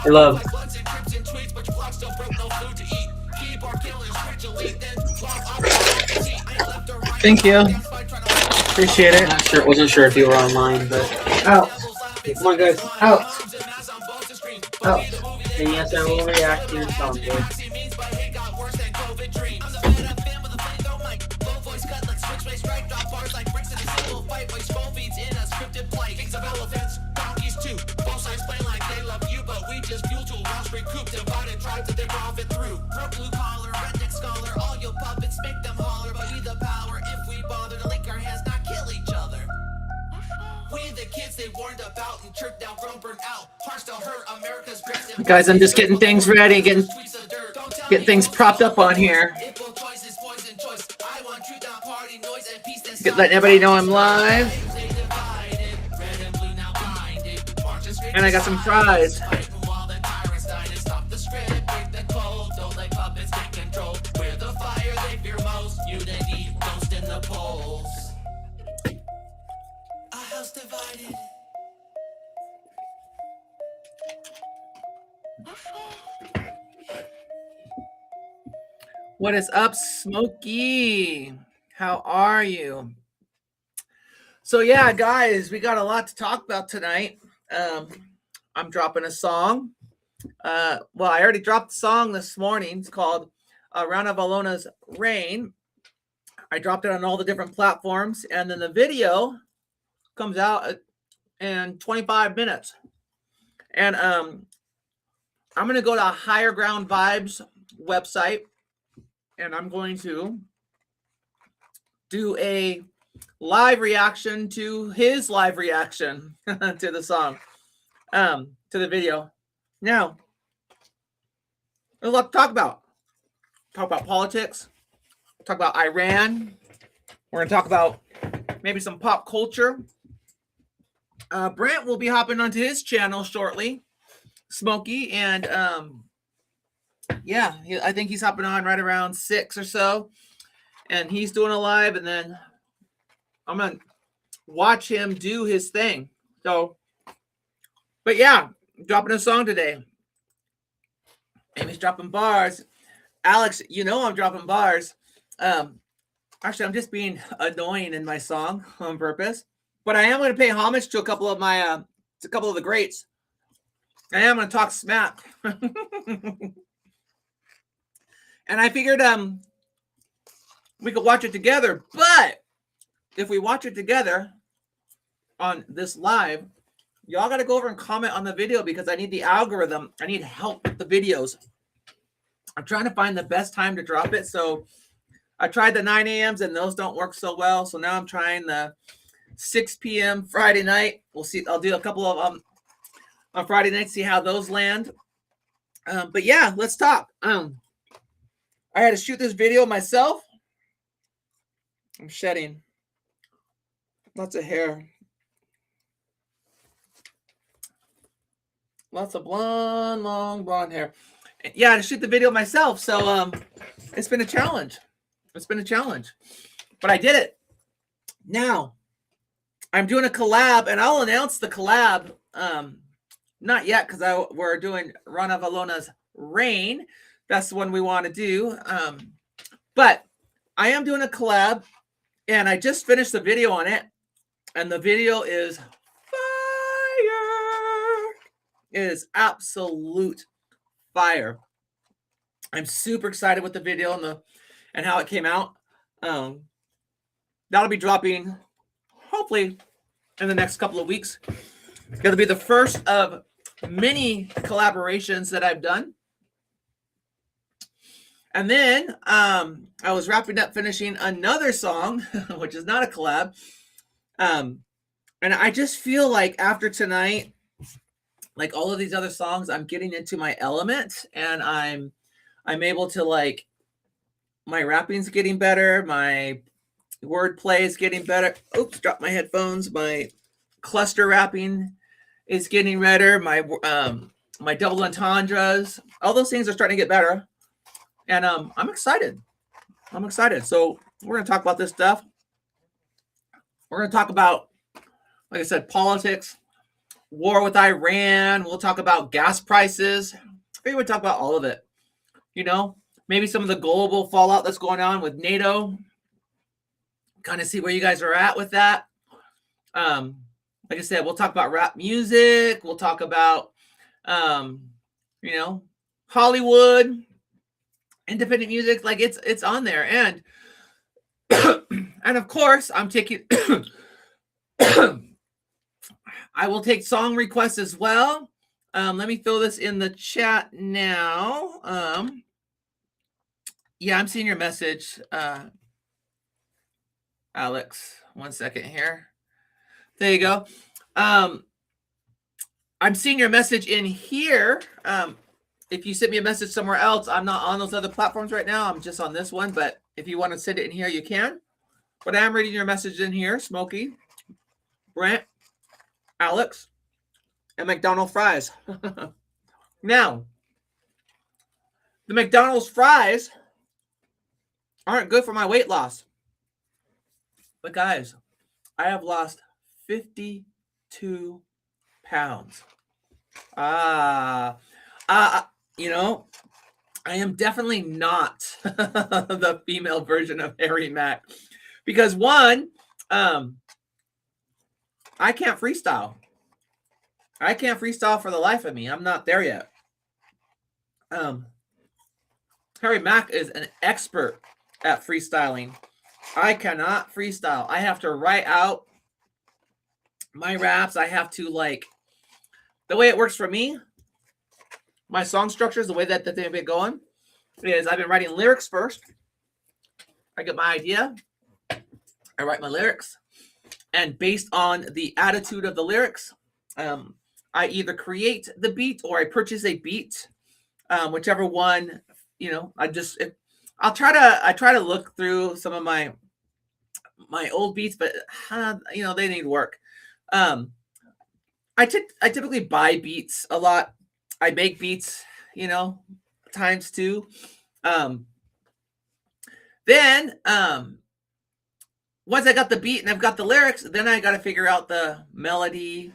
I love. Thank you. Appreciate it. Wasn't sure if you were online, but Out. come on, guys. Out. Out. And yes, I will react to your song, boy. Guys, I'm just getting things ready, getting things propped up on here. Letting everybody know I'm live. And I got some fries. What is up, Smokey? How are you? So yeah, guys, we got a lot to talk about tonight. I'm dropping a song. Well, I already dropped the song this morning. It's called Rana Valona's Rain. I dropped it on all the different platforms, and then the video comes out in 25 minutes. And I'm going to go to Higher Ground Vibes website, and I'm going to do a live reaction to his live reaction to the song, to the video. Now, there's a lot to talk about. Talk about politics. Talk about Iran. We're going to talk about maybe some pop culture. Brent will be hopping onto his channel shortly, Smokey, and yeah, I think he's hopping on right around 6 or so, and he's doing a live, and then I'm gonna watch him do his thing. So, but yeah, dropping a song today. Amy's dropping bars. Alex, you know I'm dropping bars. Actually, I'm just being annoying in my song on purpose. But I am going to pay homage to a couple of the greats. I am going to talk smack. And I figured we could watch it together. But if we watch it together on this live, y'all got to go over and comment on the video because I need the algorithm. I need help with the videos. I'm trying to find the best time to drop it. So I tried the 9 a.m.s and those don't work so well. So now I'm trying the 6 p.m. Friday night. We'll see. I'll do a couple of on Friday night, see how those land. But yeah, let's talk. I had to shoot this video myself. I'm shedding lots of hair. Lots of blonde, long blonde hair. Yeah, I had to shoot the video myself. So it's been a challenge. It's been a challenge. But I did it. Now, I'm doing a collab, and I'll announce the collab. Not yet, because we're doing Rana Valona's Rain. That's the one we want to do. But I am doing a collab And I just finished the video on it, and the video is fire. It is absolute fire. I'm super excited with the video and how it came out. That'll be dropping hopefully in the next couple of weeks. It'll be the first of many collaborations that I've done. And then I was wrapping up finishing another song, which is not a collab. And I just feel like after tonight, like all of these other songs, I'm getting into my element, and I'm able to, like, my rapping's getting better, my wordplay is getting better. Oops, dropped my headphones. My cluster rapping is getting better. My my double entendres, all those things are starting to get better. And I'm excited. I'm excited. So we're going to talk about this stuff. We're going to talk about, like I said, politics, war with Iran. We'll talk about gas prices. Maybe we'll talk about all of it. You know, maybe some of the global fallout that's going on with NATO. Kind of see where you guys are at with that. Like I said, we'll talk about rap music. We'll talk about, you know, Hollywood, independent music. Like it's on there. And and of course, I'm taking I will take song requests as well. Let me throw this in the chat now. Yeah, I'm seeing your message, Alex. 1 second here. There you go. I'm seeing your message in here. If you sent me a message somewhere else, I'm not on those other platforms right now. I'm just on this one. But if you want to send it in here, you can. But I am reading your message in here. Smokey, Brent, Alex, and McDonald's fries. Now, the McDonald's fries aren't good for my weight loss. But guys, I have lost 52 pounds. You know, I am definitely not the female version of Harry Mack. Because one, I can't freestyle. I can't freestyle for the life of me. I'm not there yet. Harry Mack is an expert at freestyling. I cannot freestyle. I have to write out my raps. I have to, like, the way it works for me, my song structures, the way that they've been going is I've been writing lyrics first. I get my idea. I write my lyrics. And based on the attitude of the lyrics, I either create the beat or I purchase a beat, whichever one, you know. I try to look through some of my old beats, but you know, they need work. I typically buy beats a lot. I make beats, you know, times two. Then once I got the beat and I've got the lyrics, then I got to figure out the melody,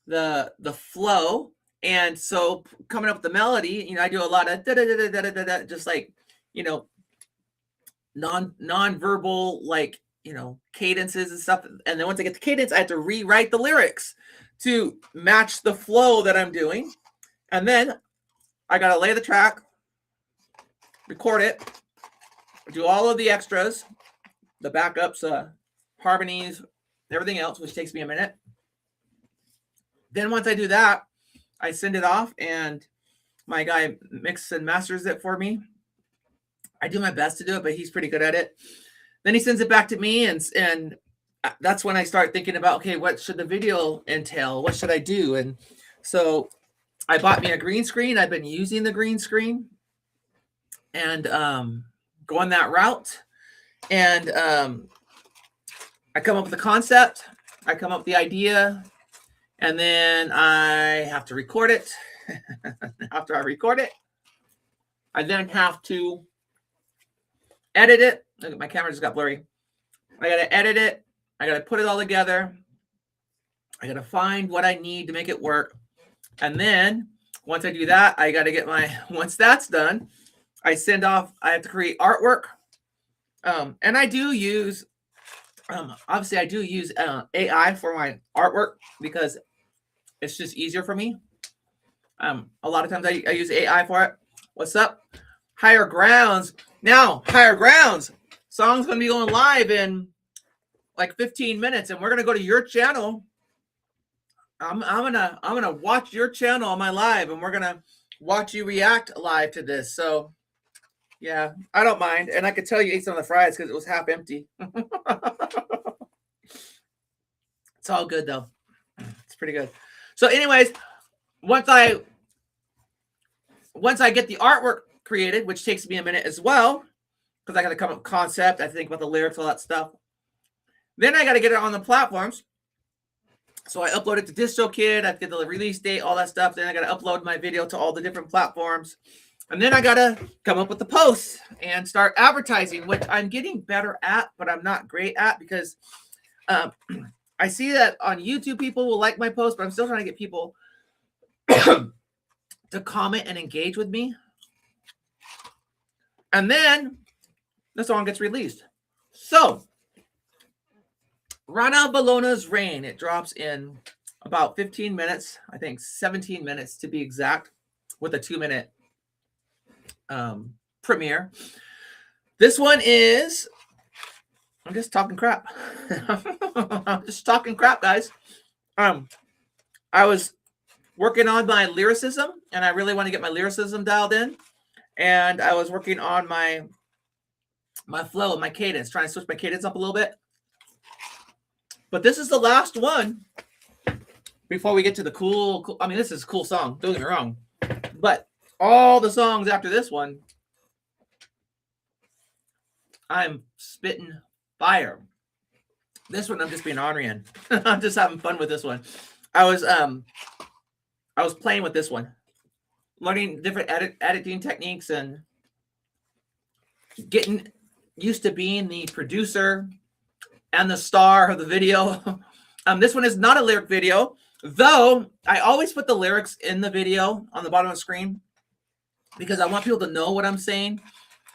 the flow. And so coming up with the melody, you know, I do a lot of da-da-da-da-da-da-da, just like, you know, non-verbal, like, you know, cadences and stuff. And then once I get the cadence, I have to rewrite the lyrics to match the flow that I'm doing. And then I got to lay the track, record it, do all of the extras, the backups, harmonies, everything else, which takes me a minute. Then once I do that, I send it off and my guy mixes and masters it for me. I do my best to do it, but he's pretty good at it. Then he sends it back to me, and that's when I start thinking about, okay, what should the video entail? What should I do? And so I bought me a green screen. I've been using the green screen and going that route. And I come up with the concept. I come up with the idea. And then I have to record it. After I record it, I then have to edit it. Look, my camera just got blurry. I got to edit it. I got to put it all together. I got to find what I need to make it work. And then once I do that, I got to get once that's done, I send off, I have to create artwork. And I do use Obviously, I do use AI for my artwork because it's just easier for me. A lot of times I use AI for it. What's up? Higher Grounds. Now, Higher Grounds. Song's going to be going live in like 15 minutes, and we're going to go to your channel. I'm gonna watch your channel on my live, and we're gonna watch you react live to this. So yeah, I don't mind. And I could tell you ate some of the fries because it was half empty. It's all good though. It's pretty good. So anyways, once I get the artwork created, which takes me a minute as well, because I got to come up with concept, I think about the lyrics, all that stuff. Then I got to get it on the platforms. So I upload it to DistroKid. I get the release date, all that stuff. Then I got to upload my video to all the different platforms. And then I got to come up with the posts and start advertising, which I'm getting better at, but I'm not great at because I see that on YouTube, people will like my posts, but I'm still trying to get people to comment and engage with me. And then the song gets released. So Rana Bologna's Rain. It drops in about 15 minutes. I think 17 minutes to be exact, with a 2-minute premiere. This one is, I'm just talking crap. I'm just talking crap, guys. I was working on my lyricism, and I really want to get my lyricism dialed in. And I was working on my flow, my cadence, trying to switch my cadence up a little bit. But this is the last one before we get to the cool. I mean, this is a cool song. Don't get me wrong. But all the songs after this one, I'm spitting fire. This one, I'm just being ornery in. I'm just having fun with this one. I was playing with this one, learning different editing techniques and getting used to being the producer and the star of the video. This one is not a lyric video, though I always put the lyrics in the video on the bottom of the screen because I want people to know what I'm saying.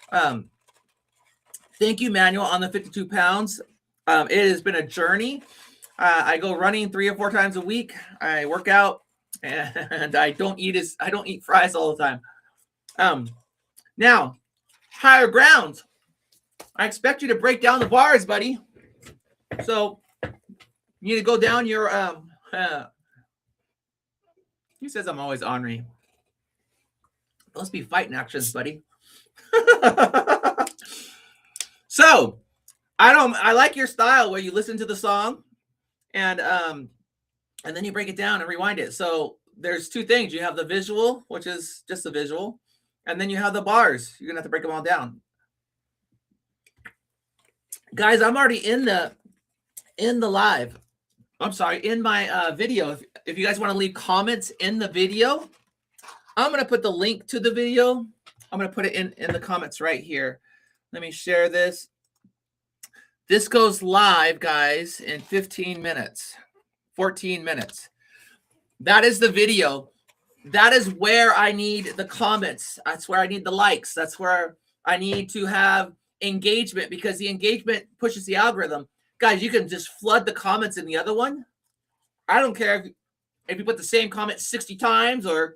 Thank you, Manuel, on the 52 pounds. It has been a journey. I go running 3 or 4 times a week. I work out, and I don't eat fries all the time. Now, Higher Grounds. I expect you to break down the bars, buddy. So you need to go down your he says I'm always ornery. Those be fighting actions, buddy. So I like your style where you listen to the song and then you break it down and rewind it. So there's 2 things. You have the visual, which is just the visual, and then you have the bars. You're gonna have to break them all down. Guys, I'm already in the live. I'm sorry, in my video. If you guys want to leave comments in the video, I'm going to put the link to the video. I'm going to put it in the comments right here. Let me share this. This goes live, guys, in 15 minutes, 14 minutes. That is the video. That is where I need the comments. That's where I need the likes. That's where I need to have engagement, because the engagement pushes the algorithm. Guys, you can just flood the comments in the other one. I don't care if you put the same comment 60 times or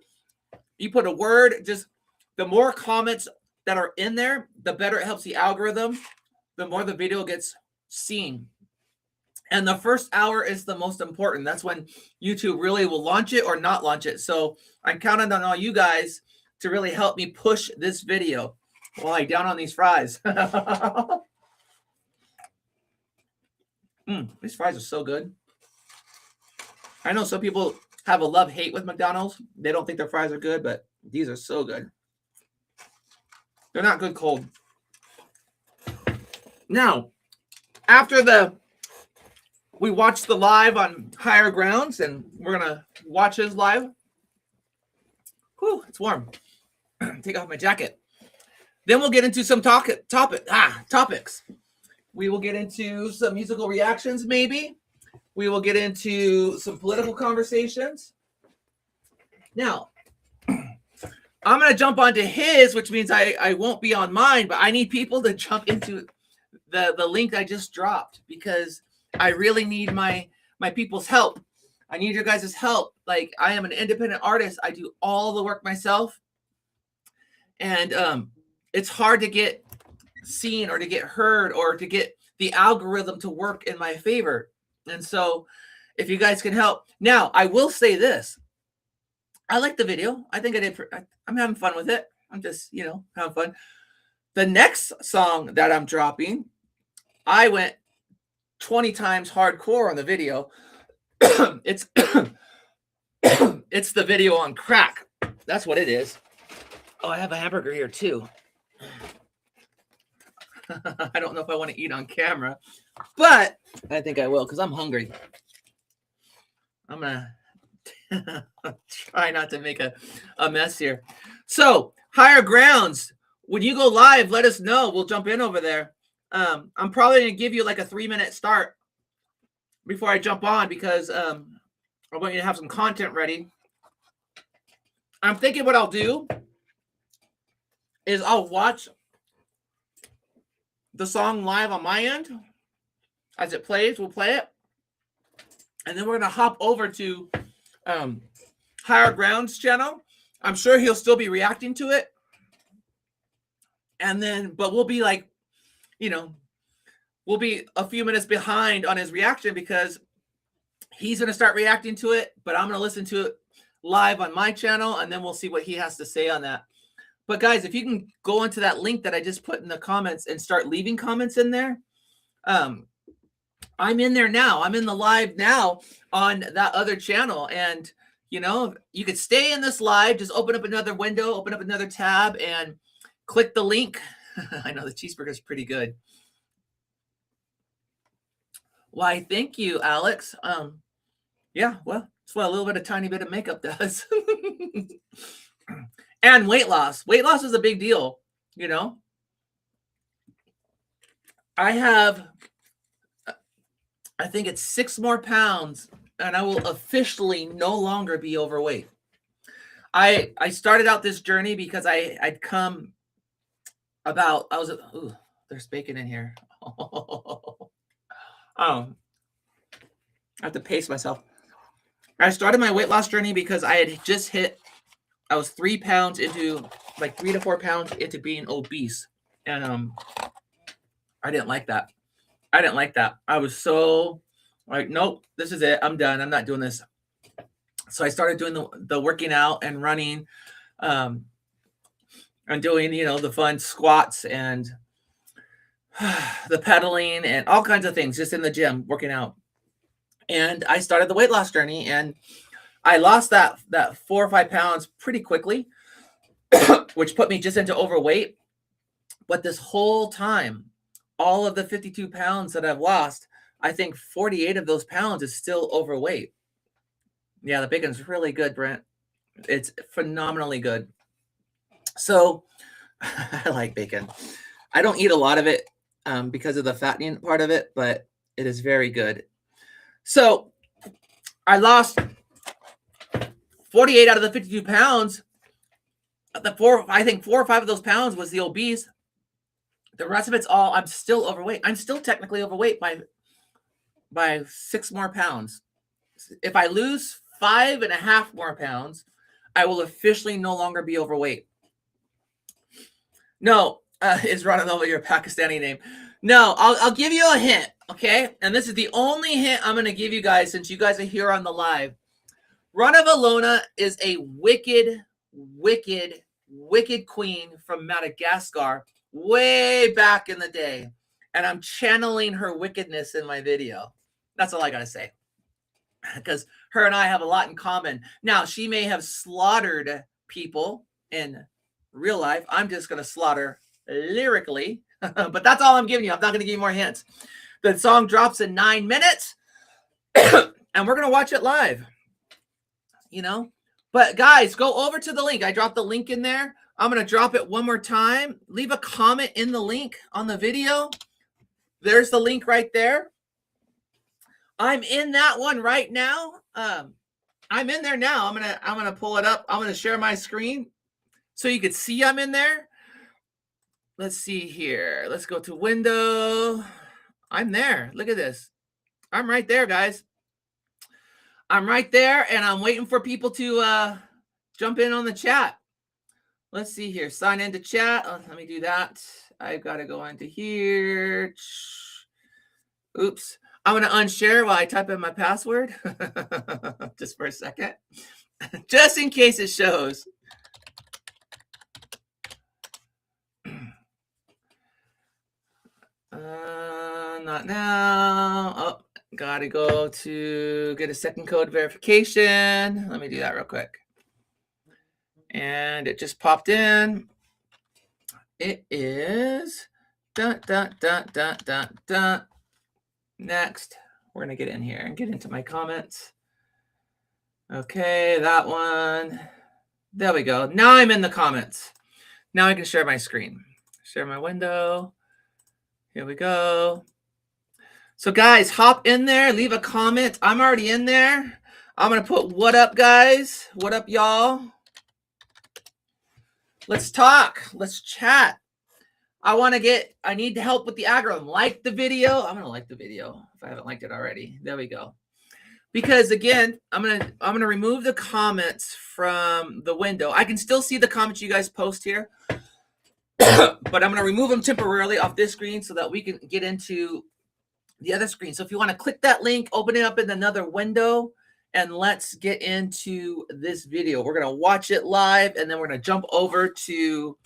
you put a word. Just the more comments that are in there, the better it helps the algorithm, the more the video gets seen. And the first hour is the most important. That's when YouTube really will launch it or not launch it. So I'm counting on all you guys to really help me push this video while I down on these fries. These fries are so good. I know some people have a love-hate with McDonald's. They don't think their fries are good, but these are so good. They're not good cold. Now, after we watched the live on Higher Grounds, and we're going to watch his live. Whew, it's warm. Take off my jacket. Then we'll get into some topics. We will get into some musical reactions, maybe. We will get into some political conversations. Now, I'm going to jump onto his, which means I won't be on mine, but I need people to jump into the link I just dropped, because I really need my people's help. I need your guys' help. Like, I am an independent artist. I do all the work myself. And it's hard to get seen or to get heard or to get the algorithm to work in my favor. And so if you guys can help. Now, I will say this. I like the video. I think I'm having fun with it. I'm just, having fun. The next song that I'm dropping, I went 20 times hardcore on the video. It's it's the video on crack. That's what it is. Oh, I have a hamburger here too. I don't know if I want to eat on camera, but I think I will because I'm hungry. I'm gonna try not to make a mess here. So, Higher Grounds, when you go live, let us know. We'll jump in over there. I'm probably gonna give you like a 3-minute start before I jump on, because I want you to have some content ready. I'm thinking what I'll do is I'll watch the song live on my end as it plays. We'll play it, and then we're gonna hop over to Higher Grounds channel. I'm sure he'll still be reacting to it, and then but we'll be like, we'll be a few minutes behind on his reaction because he's gonna start reacting to it, but I'm gonna listen to it live on my channel, and then we'll see what he has to say on that. But guys, if you can go into that link that I just put in the comments and start leaving comments in there. I'm in there now. I'm in the live now on that other channel. And, you could stay in this live, just open up another window, open up another tab, and click the link. I know the cheeseburger is pretty good. Why, thank you, Alex. Yeah, well, it's what a little bit of tiny bit of makeup does. And weight loss. Weight loss is a big deal, I think it's 6 more pounds, and I will officially no longer be overweight. I started out this journey because I'd come about, there's bacon in here. I have to pace myself. I started my weight loss journey because I had just I was 3 pounds into, like 3 to 4 pounds into being obese. And I didn't like that. I was so like, nope, this is it. I'm done. I'm not doing this. So I started doing the working out and running, and doing, the fun squats and the pedaling and all kinds of things just in the gym, working out. And I started the weight loss journey, and I lost that 4 or 5 pounds pretty quickly, which put me just into overweight. But this whole time, all of the 52 pounds that I've lost, I think 48 of those pounds is still overweight. Yeah, the bacon's really good, Brent. It's phenomenally good. So I like bacon. I don't eat a lot of it because of the fattening part of it, but it is very good. So I lost 48 out of the 52 pounds. I think 4 or 5 of those pounds was the obese. The rest of it's all, I'm still overweight. I'm still technically overweight by 6 more pounds. If I lose 5.5 more pounds, I will officially no longer be overweight. No, is running over your Pakistani name. No, I'll give you a hint, okay? And this is the only hint I'm going to give you guys since you guys are here on the live. Rana Valona is a wicked, wicked, wicked queen from Madagascar way back in the day. And I'm channeling her wickedness in my video. That's all I got to say. Because her and I have a lot in common. Now, she may have slaughtered people in real life. I'm just going to slaughter lyrically. But that's all I'm giving you. I'm not going to give you more hints. The song drops in 9 minutes. And we're going to watch it live. But guys, go over to the link. I dropped the link in there. I'm going to drop it one more time. Leave a comment in the link on the video. There's the link right there. I'm in that one right now. I'm in there now. I'm gonna pull it up. I'm gonna share my screen so you can see I'm in there. let's see here. Let's go to window. I'm there. Look at this. I'm right there, guys. I'm right there, and I'm waiting for people to jump in on the chat. Let's see here. Sign into chat. Let me do that. I've got to go into here. Oops. I'm going to unshare while I type in my password. Just for a second. Just in case it shows. Not now. Oh, got to go to get a second code verification. Let me do that real quick. And it just popped in. It is dun, dun, dun, dun, dun, dun. Next, we're going to get in here and get into my comments. Okay, that one. There we go. Now I'm in the comments. Now I can share my screen. Share my window. Here we go. So guys, hop in there. Leave a comment. I'm already in there. I'm going to put what up, guys? What up, y'all? Let's talk. Let's chat. I need help with the algorithm. Like the video. I'm going to like the video if I haven't liked it already. There we go. Because again, I'm gonna remove the comments from the window. I can still see the comments you guys post here, but I'm gonna remove them temporarily off this screen so that we can get into the other screen. So if you want to click that link, open it up in another window, and let's get into this video. We're gonna watch it live, and then we're gonna jump over to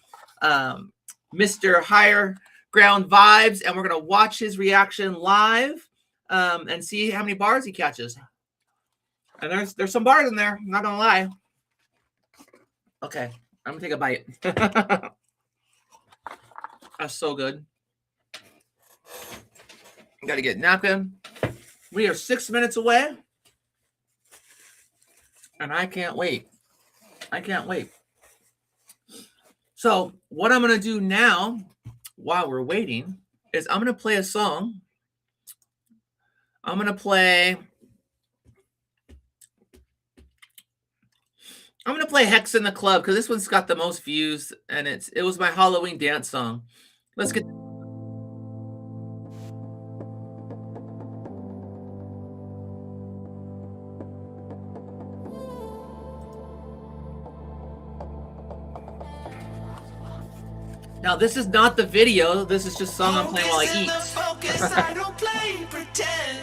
Mr. Higher Ground Vibes, and we're gonna watch his reaction live and see how many bars he catches. And there's some bars in there, I'm not gonna lie. Okay, I'm gonna take a bite. That's so good. Gotta get a napkin. We are 6 minutes away. And I can't wait. I can't wait. So what I'm gonna do now, while we're waiting, is I'm gonna play a song. I'm gonna play Hex in the Club because this one's got the most views, and it was my Halloween dance song. Let's get. Now this is not the video. This is just song I'm playing while I eat. I don't play pretend.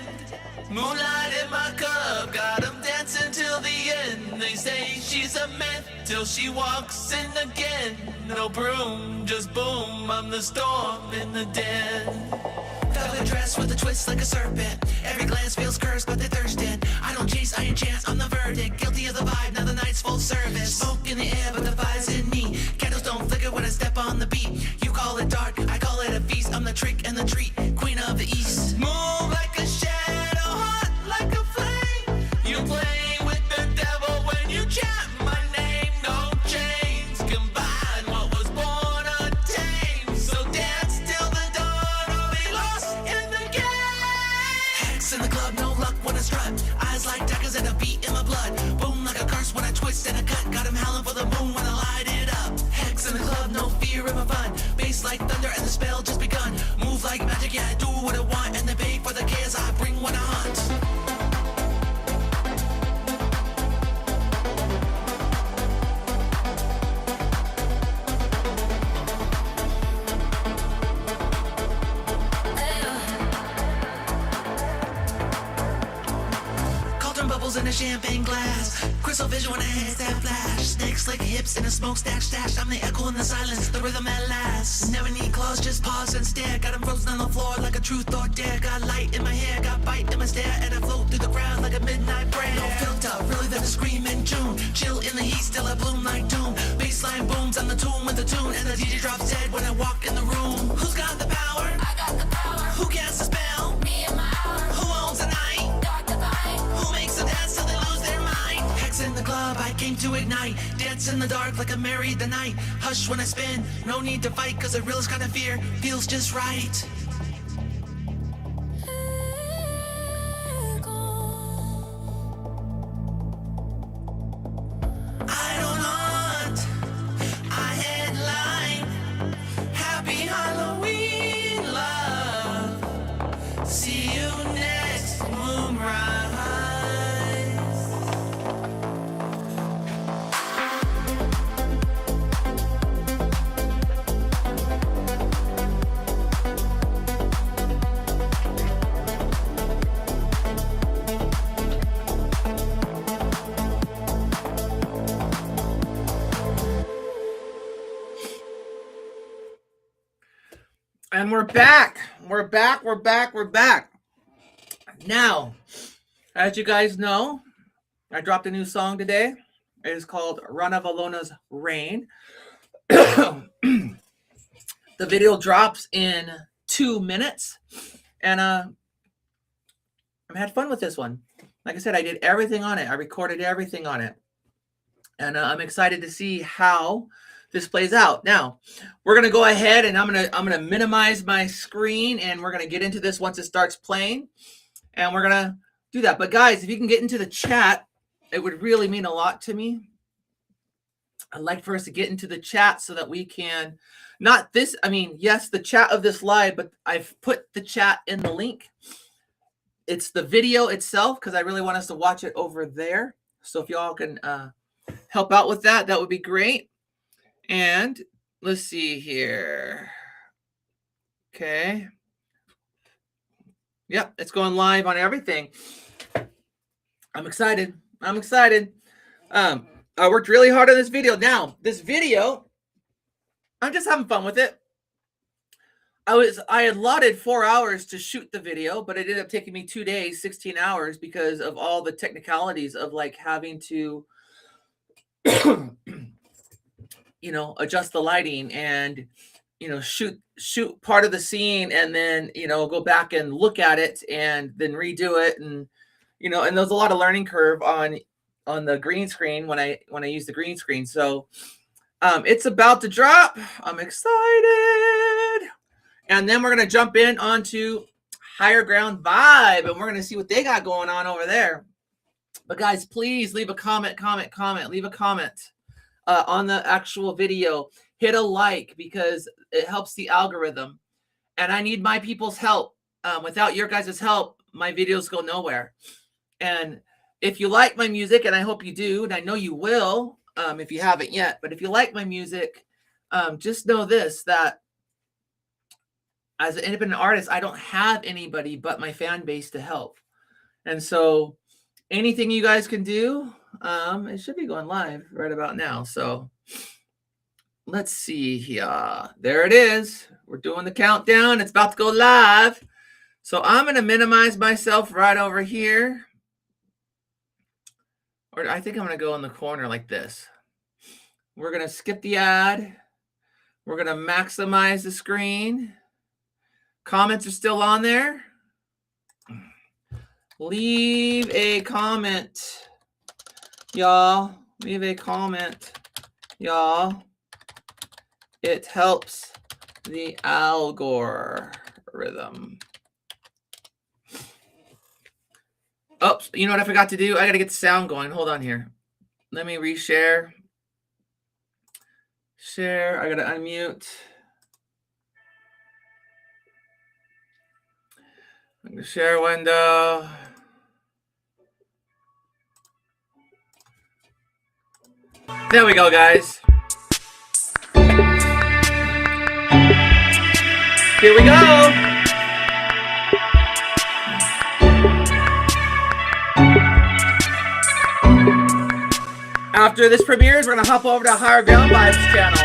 Moonlight in my cup, got them dancing till the end. They say she's a myth till she walks in again. No broom, just boom, I'm the storm in the den. Velvet dress with a twist like a serpent. Every glance feels cursed, but they're thirsting. I don't chase, I enchant, I'm the verdict. Guilty of the vibe, now the night's full service. Smoke in the air, but the fire's in me. Candles don't flicker when I step on the beat. You call it dark, I call it a feast. I'm the trick and the treat, queen of the east. Move like a shadow, hot like a flame. You play with the devil when you chant my name. No chains combine what was born untamed. So dance till the dawn or be lost in the game. Hex in the club, no luck when I strut. Eyes like daggers and a beat in my blood. Boom like a curse when I twist and a cut. Got him howling for the moon when I light it up. Hex in the club, no fear in my fun. Bass like thunder and the spell just begun. Move like magic, yeah, I do what I want. And they pay for the chaos I bring when I hunt. Cauldron bubbles in a champagne glass. Crystal vision when I hit that flash. Snakes like hips in a smokestack stash. I'm the echo in the silence, the rhythm at last. Never need claws, just pause and stare. Got 'em frozen on the floor like a truth or dare. Got light in my hair, got bite in my stare. And I float through the crowd like a midnight prayer. No filter, really than a scream in June. Chill in the heat, still I bloom like doom. Bassline booms, I'm the tune with the tune. And the DJ drops dead when I walk in the room. Who's got the power? I got the power. Who casts a spell? Me and my hour. Who owns the night? Dark divine. Who makes them dance till they lose their mind? Hex in the club, I came to ignite. Dance in the dark like I married the night. Hush when I spin, no need to fight. Cause the realest kind of fear feels just right. I don't hunt, I headline. Happy And we're back. We're back. Now, as you guys know, I dropped a new song today. It is called Rana Valona's Rain. The video drops in 2 minutes. And I had fun with this one. Like I said, I did everything on it. I recorded everything on it. And I'm excited to see how this plays out. Now, we're gonna go ahead and I'm gonna minimize my screen, and we're gonna get into this once it starts playing, and we're gonna do that. But guys, if you can get into the chat, it would really mean a lot to me. I'd like for us to get into the chat so that we can, not this, I mean, yes, the chat of this live, but I've put the chat in the link. It's the video itself because I really want us to watch it over there. So if y'all can help out with that, that would be great. And let's see here. Okay. Yep, it's going live on everything. I'm excited. I worked really hard on this video. Now, this video, I'm just having fun with it. I had allotted 4 hours to shoot the video, but it ended up taking me 2 days, 16 hours because of all the technicalities of like having to adjust the lighting and, shoot part of the scene and then, go back and look at it and then redo it. And, and there's a lot of learning curve on the green screen when I use the green screen. So it's about to drop. I'm excited. And then we're going to jump in onto Higher Ground Vibe, and we're going to see what they got going on over there. But guys, please leave a comment. Leave a comment on the actual video. Hit a like because it helps the algorithm. And I need my people's help. Without your guys' help, my videos go nowhere. And if you like my music, and I hope you do, and I know you will if you haven't yet, but if you like my music, just know this, that as an independent artist, I don't have anybody but my fan base to help. And so anything you guys can do, it should be going live right about now. So let's see here. There it is. We're doing the countdown. It's about to go live. So I'm going to minimize myself right over here. Or I think I'm going to go in the corner like this. We're going to skip the ad. We're going to maximize the screen. Comments are still on there. Leave a comment, y'all. Leave a comment, y'all. It helps the algorithm. Oh, you know what I forgot to do? I got to get the sound going. Hold on here. Let me reshare. Share. I got to unmute. The share window. There we go, guys. Here we go. After this premieres, we're going to hop over to Higher Ground Vibes channel.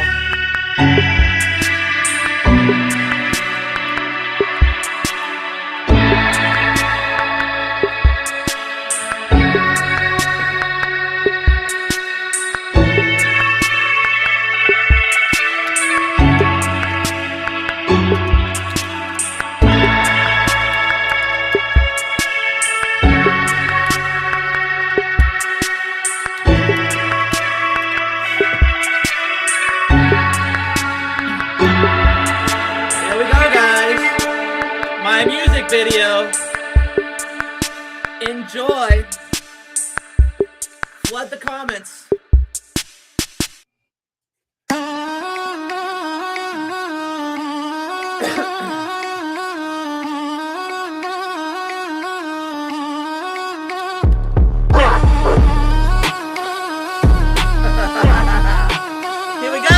Video. Enjoy. Flood the comments. Here we go.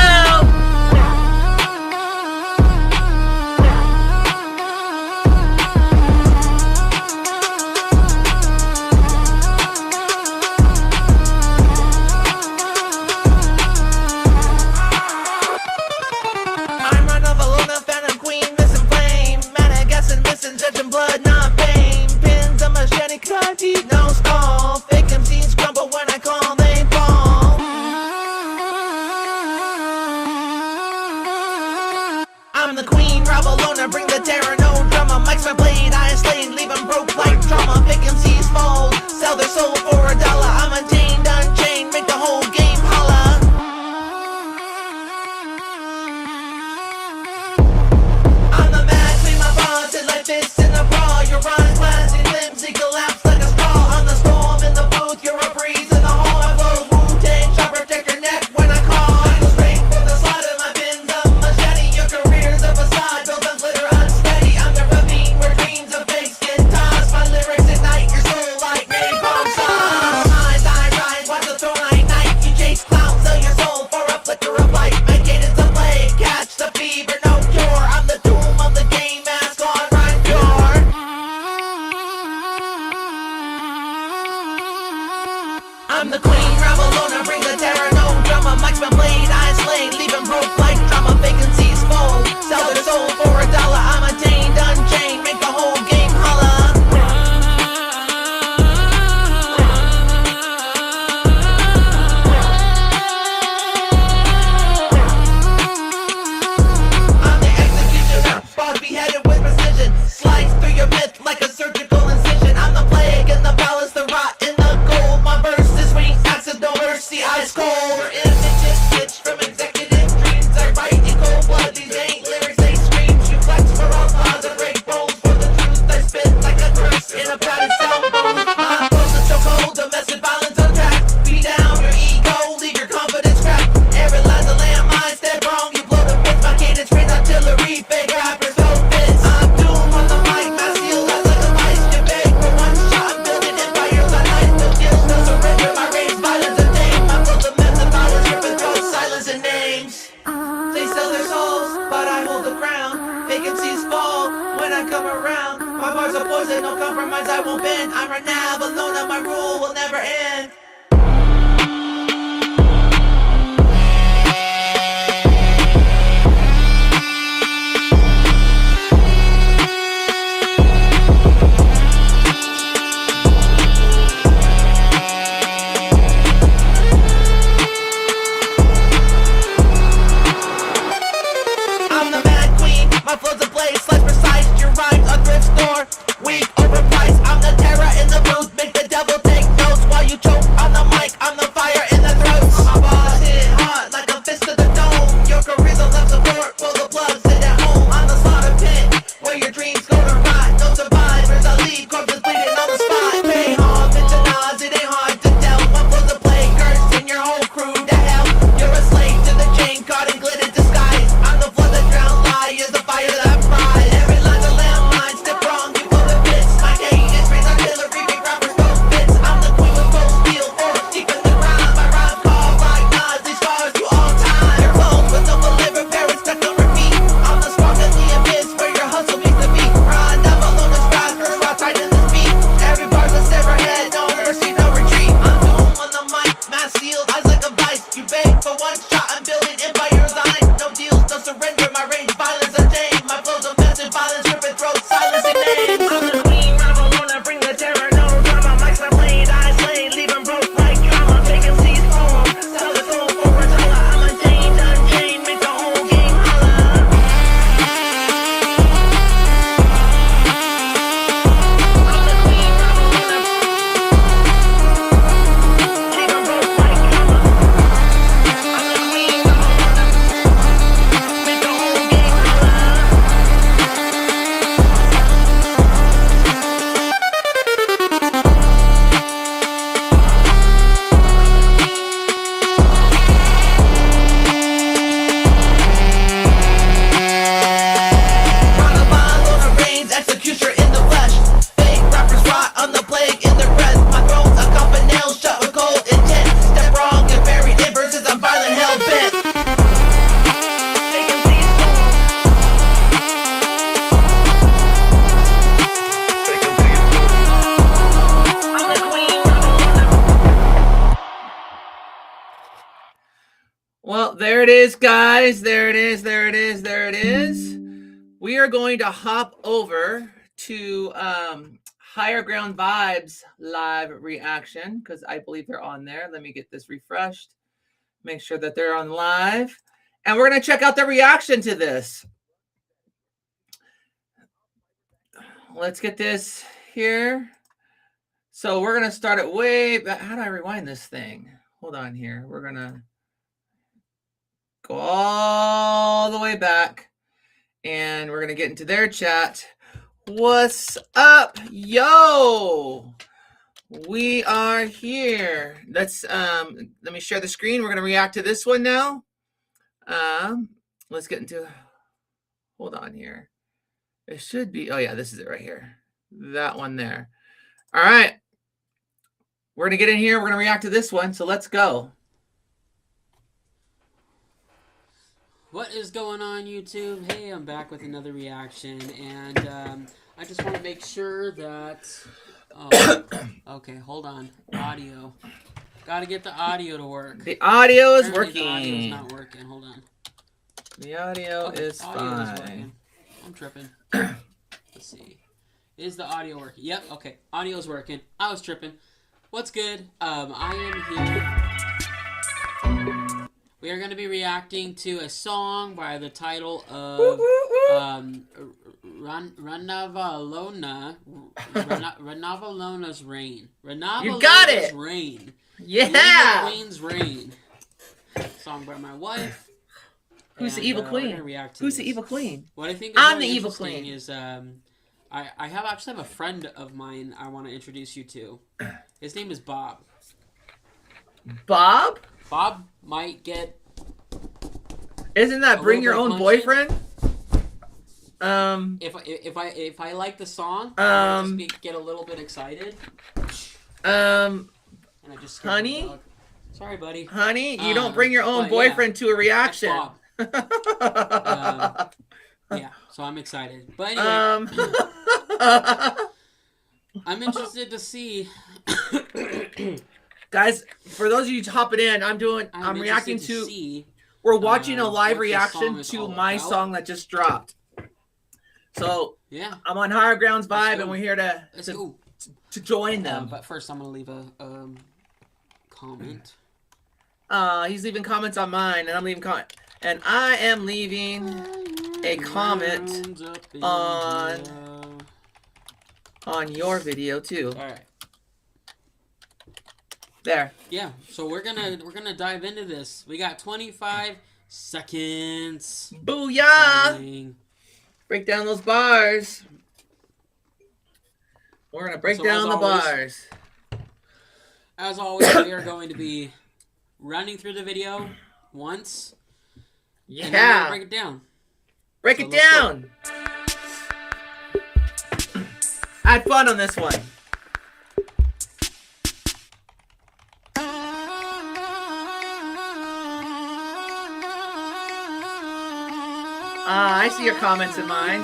I'm the queen, Ramalona, bring the terror, no drama. Mike's been played, I slain, leave him broke like drama. Vacancies full, sell their soul for $1. I'm attained, unchained, make the whole game holla. I'm the executioner, boss beheaded with precision. Slice through your myth like a surgical incision. I'm the plague in the palace, the rot in the gold. My verse is swing, acid, no mercy, ice cold. We're images stitched from executive dreams. I write in cold blood, these ain't lyrics, they screams. You flex for all cause and break bones for the truth. I spit like a curse in a padded sound bone. My flows are so cold, domestic violence on track. Beat down your ego, leave your confidence cracked. Every line's a landmine, step wrong, you blow the bits. My cadence trains artillery, fake rappers, no fits. I'm doomed on the mic, my seal has like a vice. You beg for one shot, I'm building empires on ice. No guilt, no surrender, my rage, violence and name. My flows of method, violence, ripping throats, silence and names. They sell their souls, but I hold the crown. Vacancies fall when I come around. My bars are poison, no compromise, I won't bend. I'm right now, alone, and my rule will never end. I'm the mad queen, my flow's a blaze, slice precise, your rhymes a thrift store, weak, overpriced. I'm the terror in the booth, make the devil take notes while you choke on the mic. I'm the fire in the throats. My bars hit hard like a fist to the dome. Your career's a love support, full of plugs, sit at home. I'm the slaughter pit, where your dreams go to rot. No survivors, I leave corpses bleeding on the spot. Pay homage to Nas, it ain't hard to tell. My flow's a plague, curse in your whole crew to hell. You're a slave to the chain, caught in glitter disguise. I'm the flood that drown liars, the fire that fries. Every line's a landmine, step wrong, you blow the bits. My cadence rains artillery, big rappers go fits. I'm the queen with cold steel, force deep in the ground. My rhyme call like Nas, these scars you all time. Your clothes with no liver, parents stuck on repeat. I'm the spark in the abyss, where your hustle meets the beat. Run, never alone is fast, first while tight in the speed. Every bar's a sever head, no mercy, no retreat. I'm doom on the mic, mass sealed, eyes like a vice. You beg for one shot, I'm building empires on ice. No deals, no surrender, my range, violence untamed. My flow's offensive, violence, ripping throats, silencing names. I'm the queen, Ramalona, bring the terror, no drama. Mike's my blade, I slay, leave him broke like drama. Vacancies full, sell the soul for $1. I'm attained, unchained, make the whole game holla. I'm the queen, Ramalona, leave him broke like drama. I'm the queen, Ramalona, make the whole game holla. Carnival on the reins, executioner in the flesh. Fake rappers rot on the plague in their breath. My throat's a cup of nails shut with cold intent. Step wrong, get buried in verses, I'm violent, hell bent. Vacancies full. I'm the queen, Ramalona. Well, there it is, guys. There it is. There it is. There it is. We are going to hop over to Higher Ground Vibes live reaction because I believe they're on there. Let me get this refreshed. Make sure that they're on live. And we're going to check out the reaction to this. Let's get this here. So we're going to start it way back. How do I rewind this thing? Hold on here. We're going to go all the way back. And we're going to get into their chat. What's up, yo? We are here. Let's let me share the screen. We're going to react to this one now. Let's get into, hold on here. It should be, oh yeah, this is it right here. That one there. All right. We're going to get in here. We're going to react to this one. So let's go. What is going on, YouTube? Hey, I'm back with another reaction, and I just want to make sure that... Oh, okay, hold on. Audio. Gotta get the audio to work. The audio is Apparently working. The audio is not working. Hold on. The audio is audio fine. working. I'm tripping. Let's see. Is the audio working? Yep. Okay. Audio's working. I was tripping. What's good? I am here. We are going to be reacting to a song by the title of Ranavalona's Rain. You got it! Rain. Yeah! The Queen's Rain. Song by my wife. Who's the evil We're queen? gonna react to Who's the this. evil queen? What I think is I'm really the evil interesting queen. is I actually have a friend of mine I want to introduce you to. His name is Bob. Bob? Bob might get. Isn't that A Bring Your little Own bit Boyfriend? If I like the song, I might just get a little bit excited. And I just scared my Honey? dog. Sorry, buddy. Honey, you don't bring your own but boyfriend to a That's reaction. Bob. Yeah, so I'm excited. But anyway, I'm interested to see. Guys, for those of you hopping in, I'm reacting interested to. see, We're watching a live what this song reaction is to all my about. song that just dropped. So Yeah, I'm on Higher Grounds Let's Vibe, go. and we're here let's go. to join them. But first, I'm gonna leave a comment. He's leaving comments on mine, and I'm leaving comment, and I am leaving a comment on your video too. All right. There. Yeah. So we're gonna dive into this. We got 25 seconds. Booyah! Starting. Break down those bars. We're gonna break So down as the always- bars. As always, we are going to be running through the video once. And then we're gonna Yeah. break it down. Break So it let's go. down. I had fun on this one. I see your comments in mine.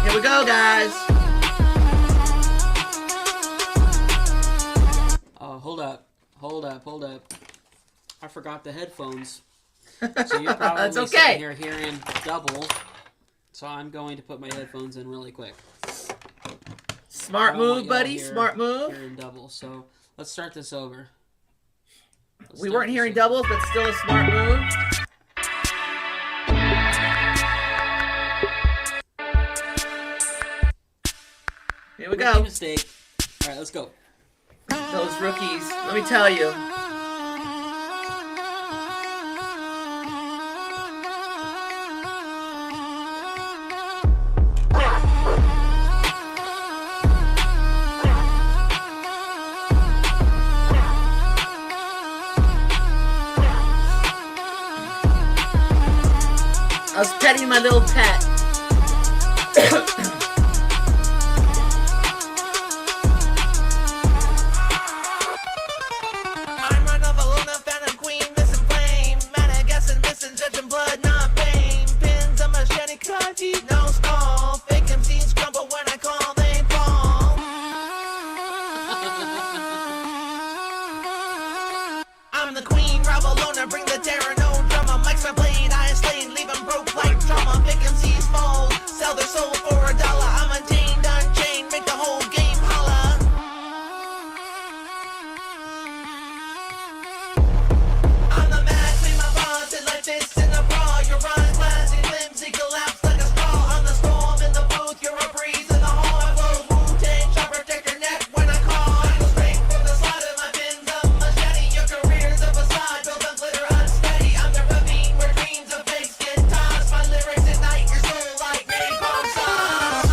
Here we go, guys. Hold up. I forgot the headphones. So you're probably That's okay. sitting here hearing double. So I'm going to put my headphones in really quick. Smart I don't want move, y'all buddy. Smart move. Hearing double. So let's start this over. We weren't hearing doubles, but still a smart move. Here we Rookie go. mistake. All right, let's go. Those rookies. Let me tell you. I was petting my little pet. I'm Ranavalona's Phantom Queen, missing flame. Madagascar missing judging blood, not pain. Pins a machete, kaji, no skull. Fake MCs crumble when I call, they fall. I'm the queen, Ravalona, bring the terror, no drama. Mike's my blade, I slay, leave 'em broke like trauma. Fake MCs fall, sell their soul for $1. I'm untamed, unchained, make the whole game holla. I'm the mad queen, my bars hit like fists in a bra. Your run glass and flimsy collapse like a straw. I'm the storm in the booth, you're a breeze in the hall. I flow Wu-Tang, shot protect your neck when I call. I go straight for the slide of my pins of machete. Your career's a facade, built on glitter unsteady. I'm the ravine where dreams of fakes get tossed. My lyrics ignite your soul like napalm sauce.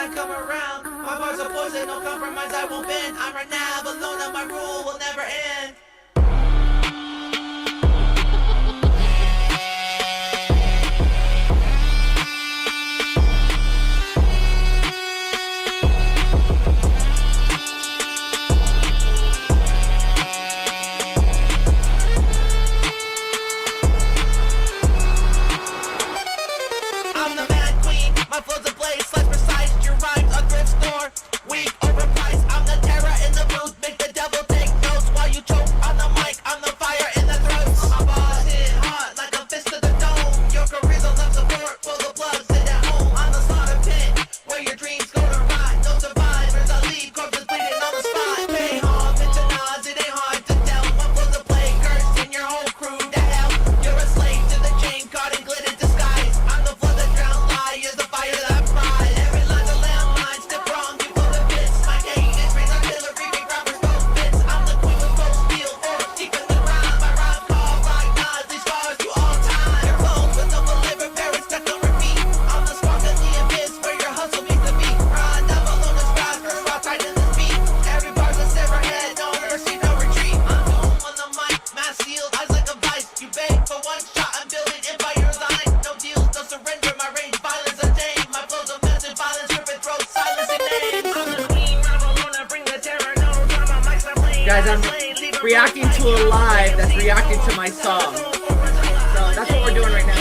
I come around. My bars are poison, no compromise, I won't bend. I'm right now alone and my rule will never end. I'm the mad queen, my flow's a blaze, slice precise, your rhymes a thrift store, weak, overpriced. I'm the terror in the booth, make the devil take notes while you choke on the mic. I'm the fire in the throats. My bars hit hard like a fist to the dome. Your career's a love support for the plugs, sit at home. I'm the slaughter pit where your dreams go to rot. No survivors, I leave corpses bleeding on the spot. Pay homage to nods, it ain't hard to tell. My flow's a plague, cursing your whole crew to hell. You're a slave to the chain, caught in glitter disguise. I'm the flood that drowns liars, the fire that fries. Every line's a landmine, step wrong, you blow the bits. My game is raised artillery, big rappers go bits. I'm the queen with gold steel, or deep in the ground. My rhyme call like Nas, these scars you all time. Your clothes with no liver, parents stuck on repeat. I'm the spark of the abyss, where your hustle meets the beat. Run, never alone is fast, first rock tight in this beat. Every bar's a sever head, no mercy, no retreat. I'm home on the mic, mask sealed, eyes like a vice. You beg for one shot, I'm building empires line. No deals, no surrender, my range, violence untamed. My flow's offensive, violence, ripping throats, silencing names. I'm the queen, I'm alone, I bring the terror, no drama, mic's not playing. Guys, I'm reacting to a live that's reacting to my song. So that's what we're doing right now.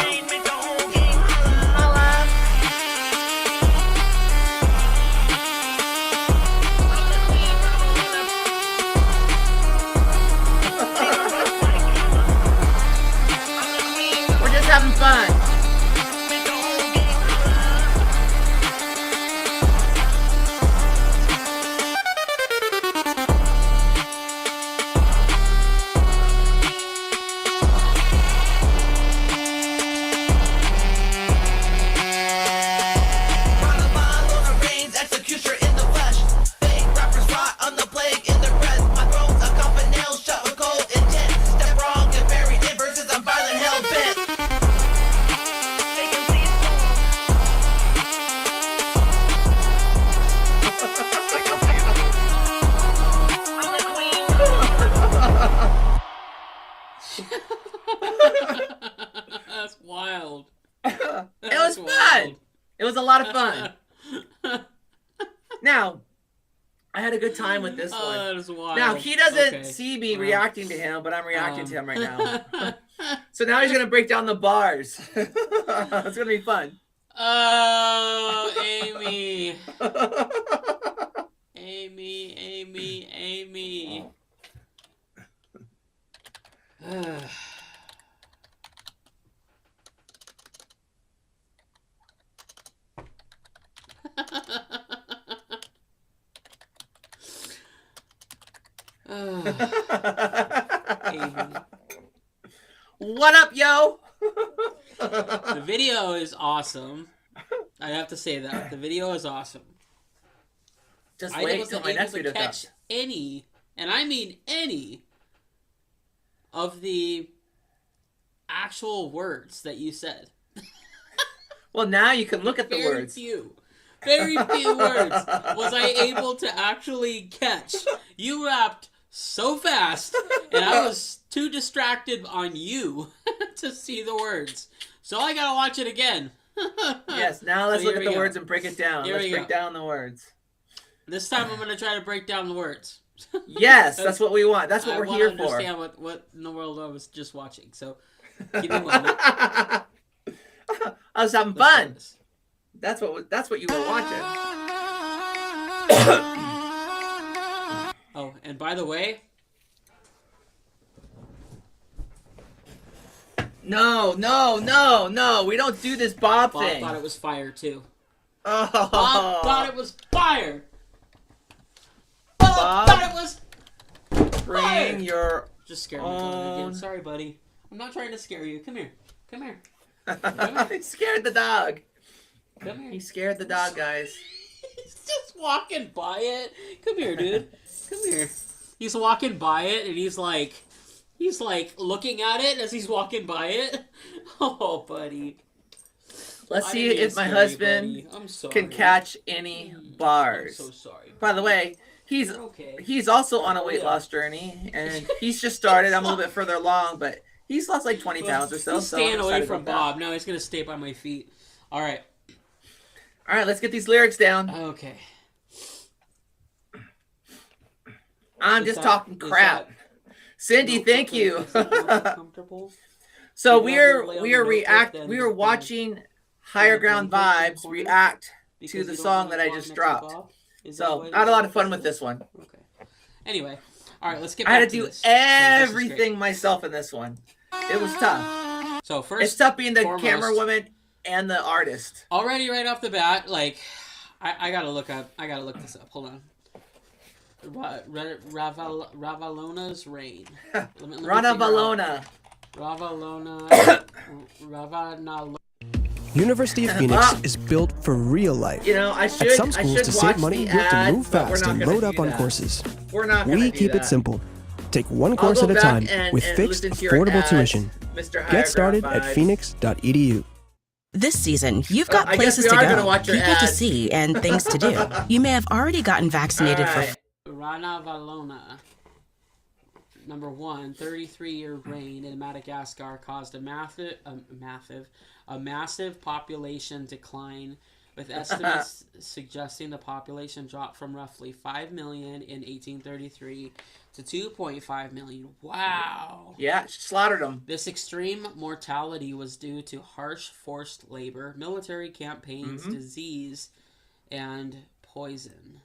We're just having fun. Executioner in the flesh. Fake rappers rot on the plague in their breath. My throat's a coffin nail shut with cold intent. Step wrong and buried in verses, I'm violent, hell bent. That's wild. It was fun. It was a lot of fun. Now, I had a good time with this Oh, one. that is wild. Now, he doesn't Okay. see me Wow. reacting to him, but I'm reacting to him right now. So now he's going to break down the bars. It's going to be fun. Oh, Amie. Amie. Amie. What up, yo? The video is awesome. I have to say that. The video is awesome. Just I wait wasn't till my able next to video catch comes. any, and I mean any, of the actual words that you said. Well, now you can look at the Very words. Very few words was I able to actually catch. You rapped so fast, and I was too distracted on you to see the words. So I gotta watch it again. Yes, now let's So look here at the we words go. and break it down. Here Let's we break go. down the words. This time I'm gonna try to break down the words. Yes, that's what we want. That's what I we're wanna here for. understand what in the world I was just watching. So give me a moment. I was having Let's try fun. this. That's what you were watching. Oh, and by the way, No. We don't do this Bob Bob thing. thought it was fire too. Oh. Bob thought it was fire. Bob thought it was fire. Bring your. Just scared me again. Sorry, buddy. I'm not trying to scare you. Come here. He scared the dog. Come here. He scared the dog, guys. He's just walking by it. Come here, dude. Come here. He's walking by it, and he's like looking at it as he's walking by it. Oh, buddy. Let's I see didn't mean if to my scare you, husband buddy. I'm sorry. can catch any I'm bars. so sorry. By the way, he's You're okay. he's also on a weight yeah. loss journey, and he's just started. I'm a little bit further along, but he's lost like 20 pounds or so. He's so I'm staying away excited from about Bob. No, he's gonna stay by my feet. All right. that. All right, let's get these lyrics down. Okay. I'm Is just that- talking is crap. that Cindy, more thank comfort- you. is that more comfortable? So Would you rather lay on we the are notebook than we are the- watching Higher the Ground blanket in the Vibes corner? react Because to you the don't song wanna that I walk just next to dropped. Bob? Is that So why- I had a lot of fun with this one. Okay. Anyway, all right, let's get I back had to do this. This is great. everything myself in this one. It was tough. So first, It's tough being the foremost, camera woman and the artist. already right off the bat, like I gotta look this up. Hold on. Ravalona's Rain. Rana Valona. Ravanalo. University of Phoenix is built for real life. You know, I At should. some I schools, should to watch save money, the you have to ad, move but we're fast not and gonna load up do on that. courses. We're not gonna We do keep that. it simple. Take one I'll course go at a back time and with fixed, listen to your affordable ads, tuition. Mr. Higher Get started Ground at Vibes. phoenix.edu. This season, you've got I guess places we to are gonna go, watch your people to ads. see, and things to do. You may have already gotten vaccinated All right. Rana Valona. Number 1, 33-year rain in Madagascar caused a massive population decline, with estimates suggesting the population dropped from roughly 5 million in 1833 to 2.5 million. Wow. Yeah, she slaughtered them. This extreme mortality was due to harsh forced labor, military campaigns, disease, and poison.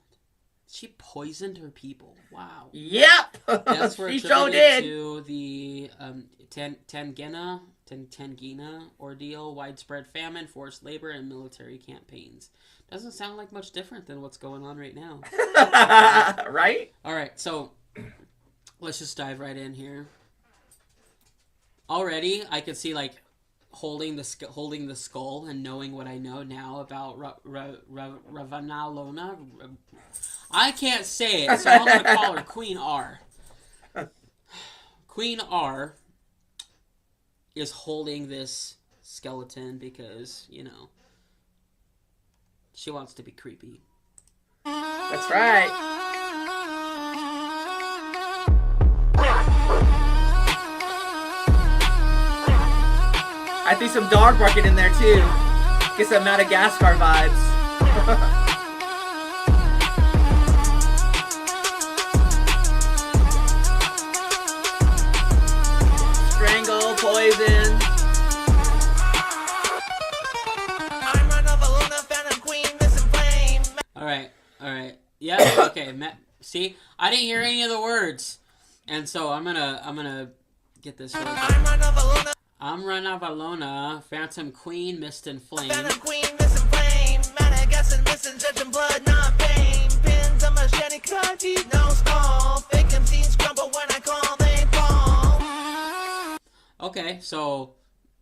She poisoned her people. Wow. Yep. Deaths were She attributed sure did. to the Tangina ordeal, widespread famine, forced labor, and military campaigns. Doesn't sound like much different than what's going on right now. Right? All right, so let's just dive right in here. Already, I could see like holding the skull and knowing what I know now about Ravanalona. I can't say it, so I'm going to call her Queen R. Queen R is holding this skeleton because, you know, she wants to be creepy. That's right. I threw some dog barking in there too. Get some Madagascar vibes. Strangle, poison. I'm Rana Valona, fan of Queen, missing flame. All right. Yeah, okay. See, I didn't hear any of the words, and so I'm gonna get this right. I'm Rana Valona, I'm Rana Valona, Phantom Queen, Mist and Flame. fan of Queen, missing flame. Madagascar, missing judging blood, not pain. Pins on my shiny car, teeth, no skull. Fake MCs crumble when I call, they fall. Okay, so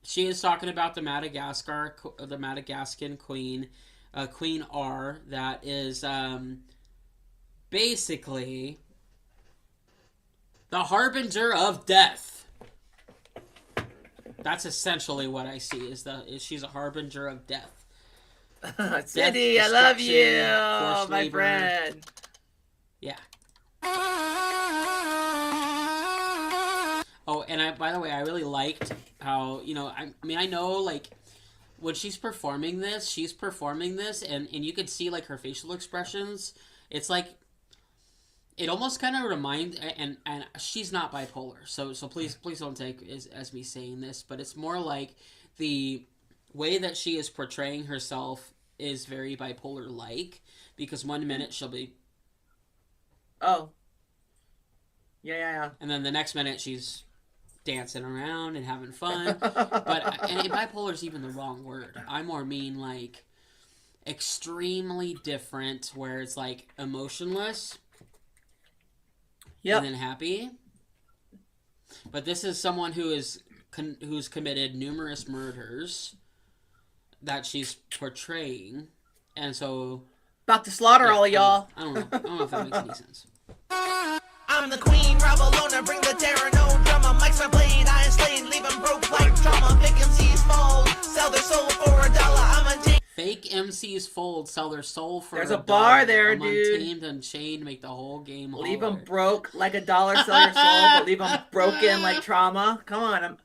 she is talking about the Madagascan queen, Queen R, that is basically the harbinger of death. That's essentially what I see. Is she's a harbinger of death. Cindy, I love destruction, you, forced my labor. friend. Yeah. Oh, and by the way, I really liked how, you know, I mean, I know, like, when she's performing this, and you could see, like, her facial expressions. It's like, it almost kind of reminds, and she's not bipolar, so please don't take as me saying this, but it's more like the way that she is portraying herself is very bipolar-like, because one minute she'll be, Oh. Yeah. and then the next minute she's dancing around and having fun. But and bipolar is even the wrong word. I more mean like extremely different, where it's like emotionless, Yep. and then happy. But this is someone who is who's committed numerous murders that she's portraying, and so About to slaughter all of y'all. I don't know if that makes any sense. I'm I'm the queen, Ravalona, bring the terror, no drama. Mike's my blade, I am slain, leave him broke like trauma. Big MCs fold, sell their soul for $1. I'm untamed. Fake MCs fold, sell their soul for There's $1. a bar there, I'm dude. Untamed, unchained, make the whole game Leave holler. them broke like $1, sell your soul, but leave them broken like trauma. Come on,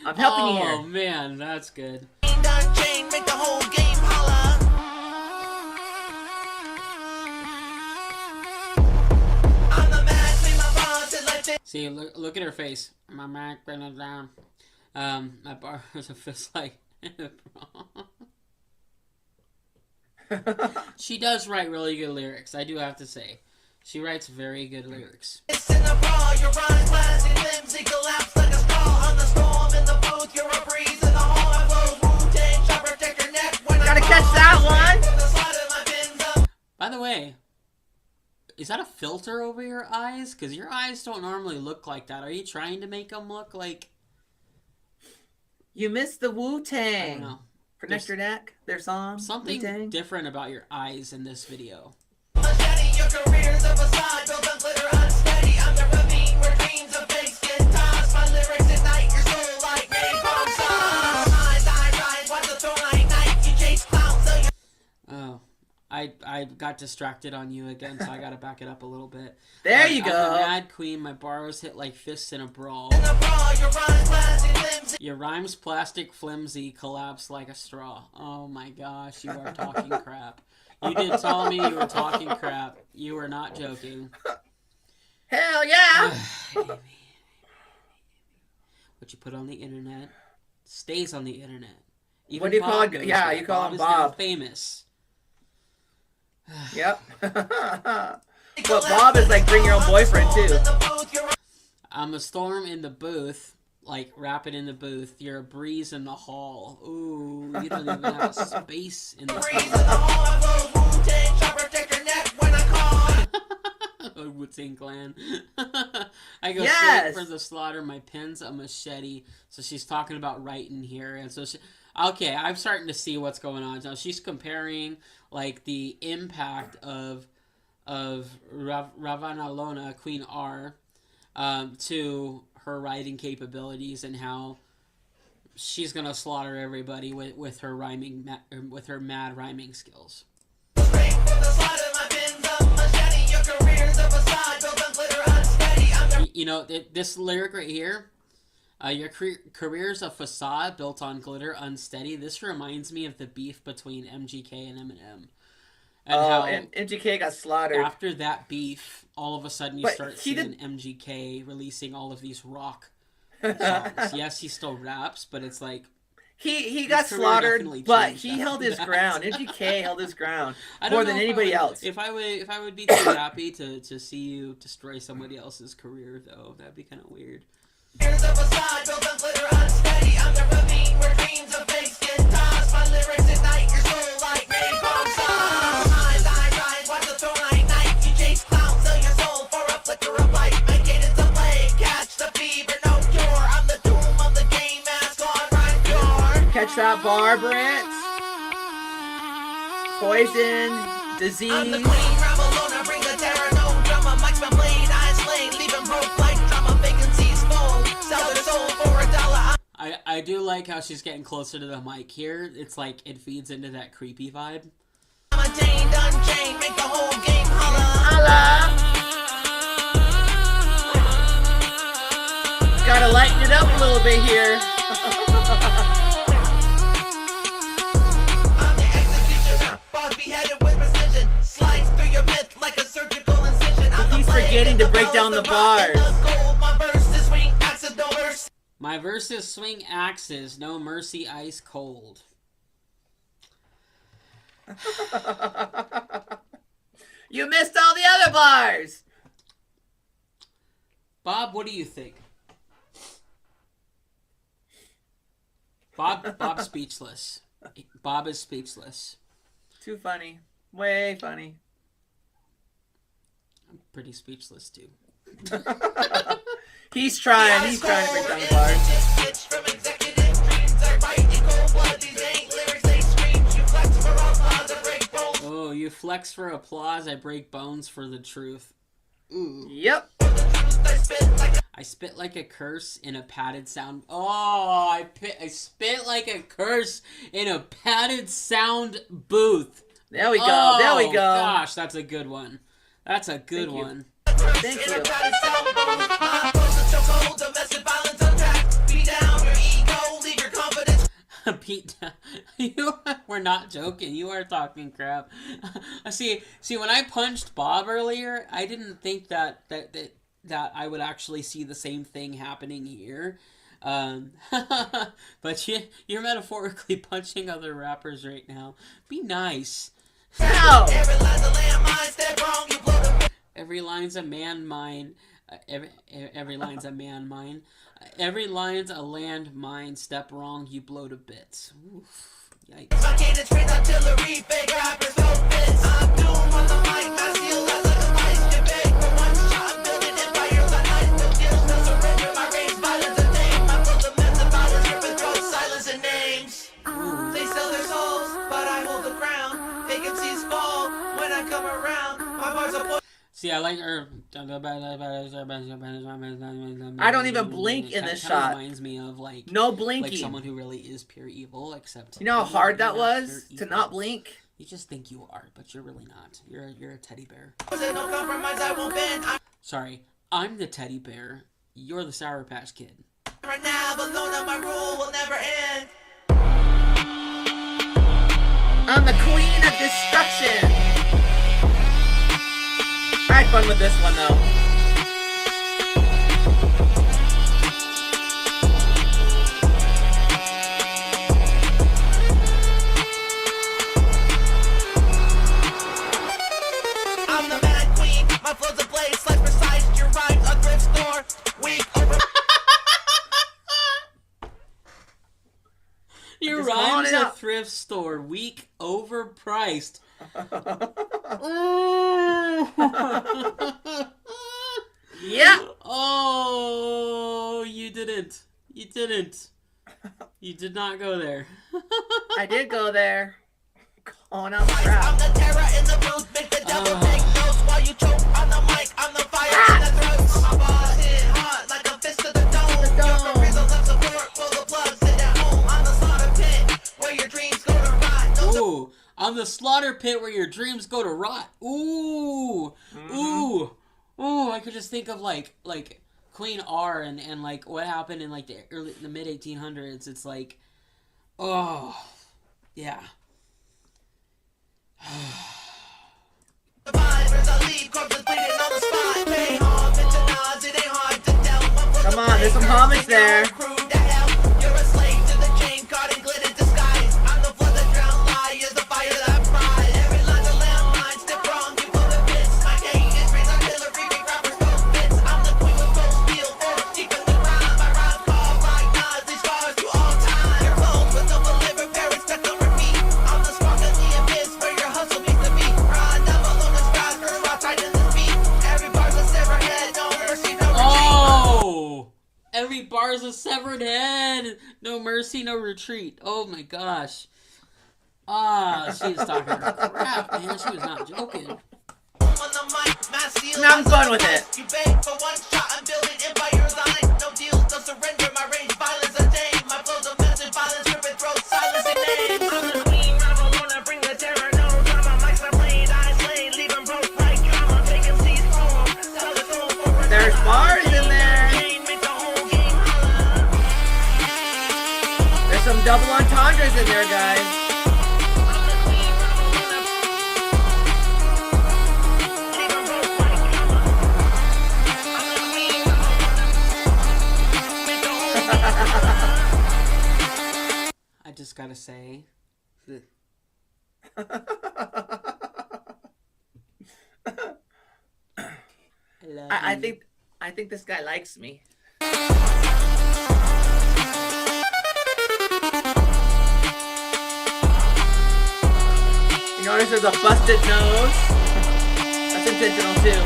I'm helping you Oh here. man, that's good. Unchained, make the whole game holler. I'm the man, clean my bars, and like this. See, look at her face. My Mac bringing down. My bar is just like. She does write really good lyrics. I do have to say, she writes very good lyrics. It's in the brawl, your rhymes blasting, flimsy collapse like a straw on the storm in the booth. You're a breeze in the hall. I blow Wu-Tang, shall protect your neck when Gotta I catch call. that one. From the side of my bins up. By the way, is that a filter over your eyes? Because your eyes don't normally look like that. Are you trying to make them look like? You missed the I don't Wu-Tang. know. Protect your neck, their song. Something Wu-Tang. different about your eyes in this video. Machete, your career's a facade, built on glitter unsteady. I'm the ravine where dreams of fakes get tossed. My lyrics ignite your soul like napalm sauce. I watch the throne like night. You chase clowns, so you Oh, I got distracted on you again, so I gotta back it up a little bit. There you I'm the go. Mad Queen. My bars hit like fists in a brawl. in the brawl, your rhymes blasting, flimsy. Your rhymes plastic flimsy collapse like a straw. Oh my gosh, you are talking crap. You did tell me you were talking crap. You were not joking. Hell yeah. What you put on the internet stays on the internet. Even What do you call Bob it? knows Yeah, that. you call him is now Bob. famous. Yep. But Bob is like bring your own boyfriend too. I'm a storm in the booth, like rapping in the booth. You're a breeze in the hall. Ooh, you don't even have space in the Breeze in the hall, I blow Wu-Tang, shall protect your neck when I call. Wu-Tang Clan. I go Yes. straight for the slaughter. My pen's a machete. So she's talking about writing here, and so okay, I'm starting to see what's going on now. She's comparing like the impact of Ravanalona, Queen R, to her writing capabilities and how she's gonna slaughter everybody with her rhyming, with her mad rhyming skills. Straight from the side of my bins up. Machete, your career's a facade, built on glitter unsteady. I'm the You know, this lyric right here, your career's a facade built on glitter unsteady. This reminds me of the beef between MGK and Eminem. And how And MGK got slaughtered. after that beef, all of a sudden you But start he seeing MGK releasing all of these rock songs. Yes, he still raps, but it's like He got career slaughtered, definitely but changed he after held his that. ground. MGK held his ground I don't more know than if I anybody would- else. If I would be too happy to see you destroy somebody else's career, though, that'd be kind of weird. career's a facade, built on glitter unsteady. I'm the ravine where dreams of fakes get tossed. My lyrics ignite your soul like napalm sauce. I watch the throne like night. You chase clowns, sell your soul for a flicker of light. Make it into play, catch the fever, no cure. I'm the doom of the game, mask on, rhyme pure. Catch that bar, Brent. Poison, I'm the disease. queen, Ravalona, bring the terror, no drama. Mike's my blade, I slain, leave him broke like drama. Vacancies full, sell their soul for $1. I do like how she's getting closer to the mic here. It's like it feeds into that creepy vibe. I'm attained, unchained, make the whole game holla. Holla. Gotta lighten it up a little bit here. I'm the executioner, boss beheaded with precision. Slice through your myth like a surgical incision. I'm the He's blade, forgetting to the break bell, down the the rock, and bars. the gold. My verse is swing, accidental verse. My verses swing axes, no mercy, ice cold. You missed all the other bars. Bob, what do you think? Bob's speechless. Bob is speechless. Too funny. Way funny. I'm pretty speechless too. He's trying to break down the bars. From executive dreams, I write in cold blood. These ain't lyrics, they scream. You flex for all cause, I break bones. Oh, you flex for applause, I break bones for the truth. Ooh. Yep. For the truth I spit like a curse in a padded sound. Oh, I spit like a curse in a padded sound booth. There we go. Oh, there we go. Gosh, that's a good one. That's a good one. Thank you. Pete, we're not joking. You are talking crap. See, when I punched Bob earlier, I didn't think that I would actually see the same thing happening here. But you're metaphorically punching other rappers right now. Be nice. Ow! Every line's a man mine. Every line's a man mine. Every line's a landmine. Step wrong, you blow to bits. Oof, yikes. They sell their souls, but I hold the crown. Vacancies fall when I come around. My bars are See, I like her. I don't even blink in this shot. Reminds me of like No like blinking. someone who really is pure evil. Except You know how hard that you're not was pure to evil. not blink? You just think you are, but you're really not. You're a teddy bear. no compromise, I won't bend. Sorry, I'm the teddy bear. You're the Sour Patch Kid. Right now, but know that my rule will never end. I'm the queen of destruction. I had fun with this one though. I'm the mad queen, my flow's a blaze, slice precise, your rhymes a thrift store, weak over. Your Just calling rhyme's it a out. thrift store, weak, overpriced. Yeah. Oh, you didn't. You didn't. You did not go there. I did go there. Calling out crap. I'm the terror in the booth, make the devil take notes while you choke on the mic. I'm the fire in the throat. My bars hit hard like a fist to the dome. Your career's a love support, pull the plug, sit at home on the slaughter pit where your dreams go to rot. Ooh, on the slaughter pit where your dreams go to rot. Ooh, ooh, ooh. I could just think of like Queen R and like what happened in like the mid 1800s. It's like, oh, yeah. Come on, there's some homage there. You're a slave to the chain, caught in glitter disguise. I'm the flood that drown lie, you're the fire that fries. Every line's a landmine, step wrong, you blow the bits. My gang is raised artillery, big rappers go bits. I'm the queen with gold steel, deep in the ground. My rhyme call like Nas, these scars you all time. Your clothes with no deliver, parents stuck on repeat. I'm the spark of the abyss, where your hustle meets the beat. Ride down along the sky, first rock tight in the beat. Every bar's a severed head, no mercy, no retreat. Oh, every bar's a severed head. No mercy, no retreat. Oh my gosh. Ah, she was talking crap, man. She was not joking. On the mic, mass seal, I'm having fun with it. You beg for one shot, I'm building empires on it. No deals, no surrender, my range, violence attained. My flow's a message, violence, ripping throats, silencing names. I'm the queen, rebel, wanna bring the terror, no drama. Mics are played, I slay, leave them broke like drama. Vacancies home, sell the throne for There's bars in there. make the whole game holler. There's some double entendres in there, guys. I'm the queen, rebel, wanna leave them broke like drama. I'm the queen, make the whole I just gotta say that I love I think this guy likes me. You notice there's a busted nose? That's intentional too.